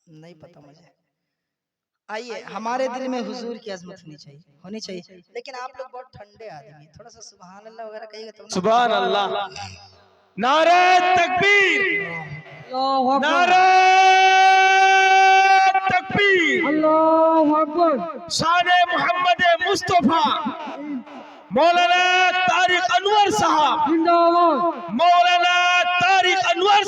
नहीं पता मुझे। आइए, हमारे दिल में हुजूर की अजमत होनी चाहिए, लेकिन आप लोग बहुत ठंडे आदमी, थोड़ा सा सुभान अल्लाह वगैरह कहिएगा तो। सुभान अल्लाह, नारे तकबीर, नारे तकबीर, अल्लाहु अकबर। शान मोहम्मद मुस्तफा मौलाना तारिक अनवर साहब जिंदाबाद, मौलाना तारिक अनवर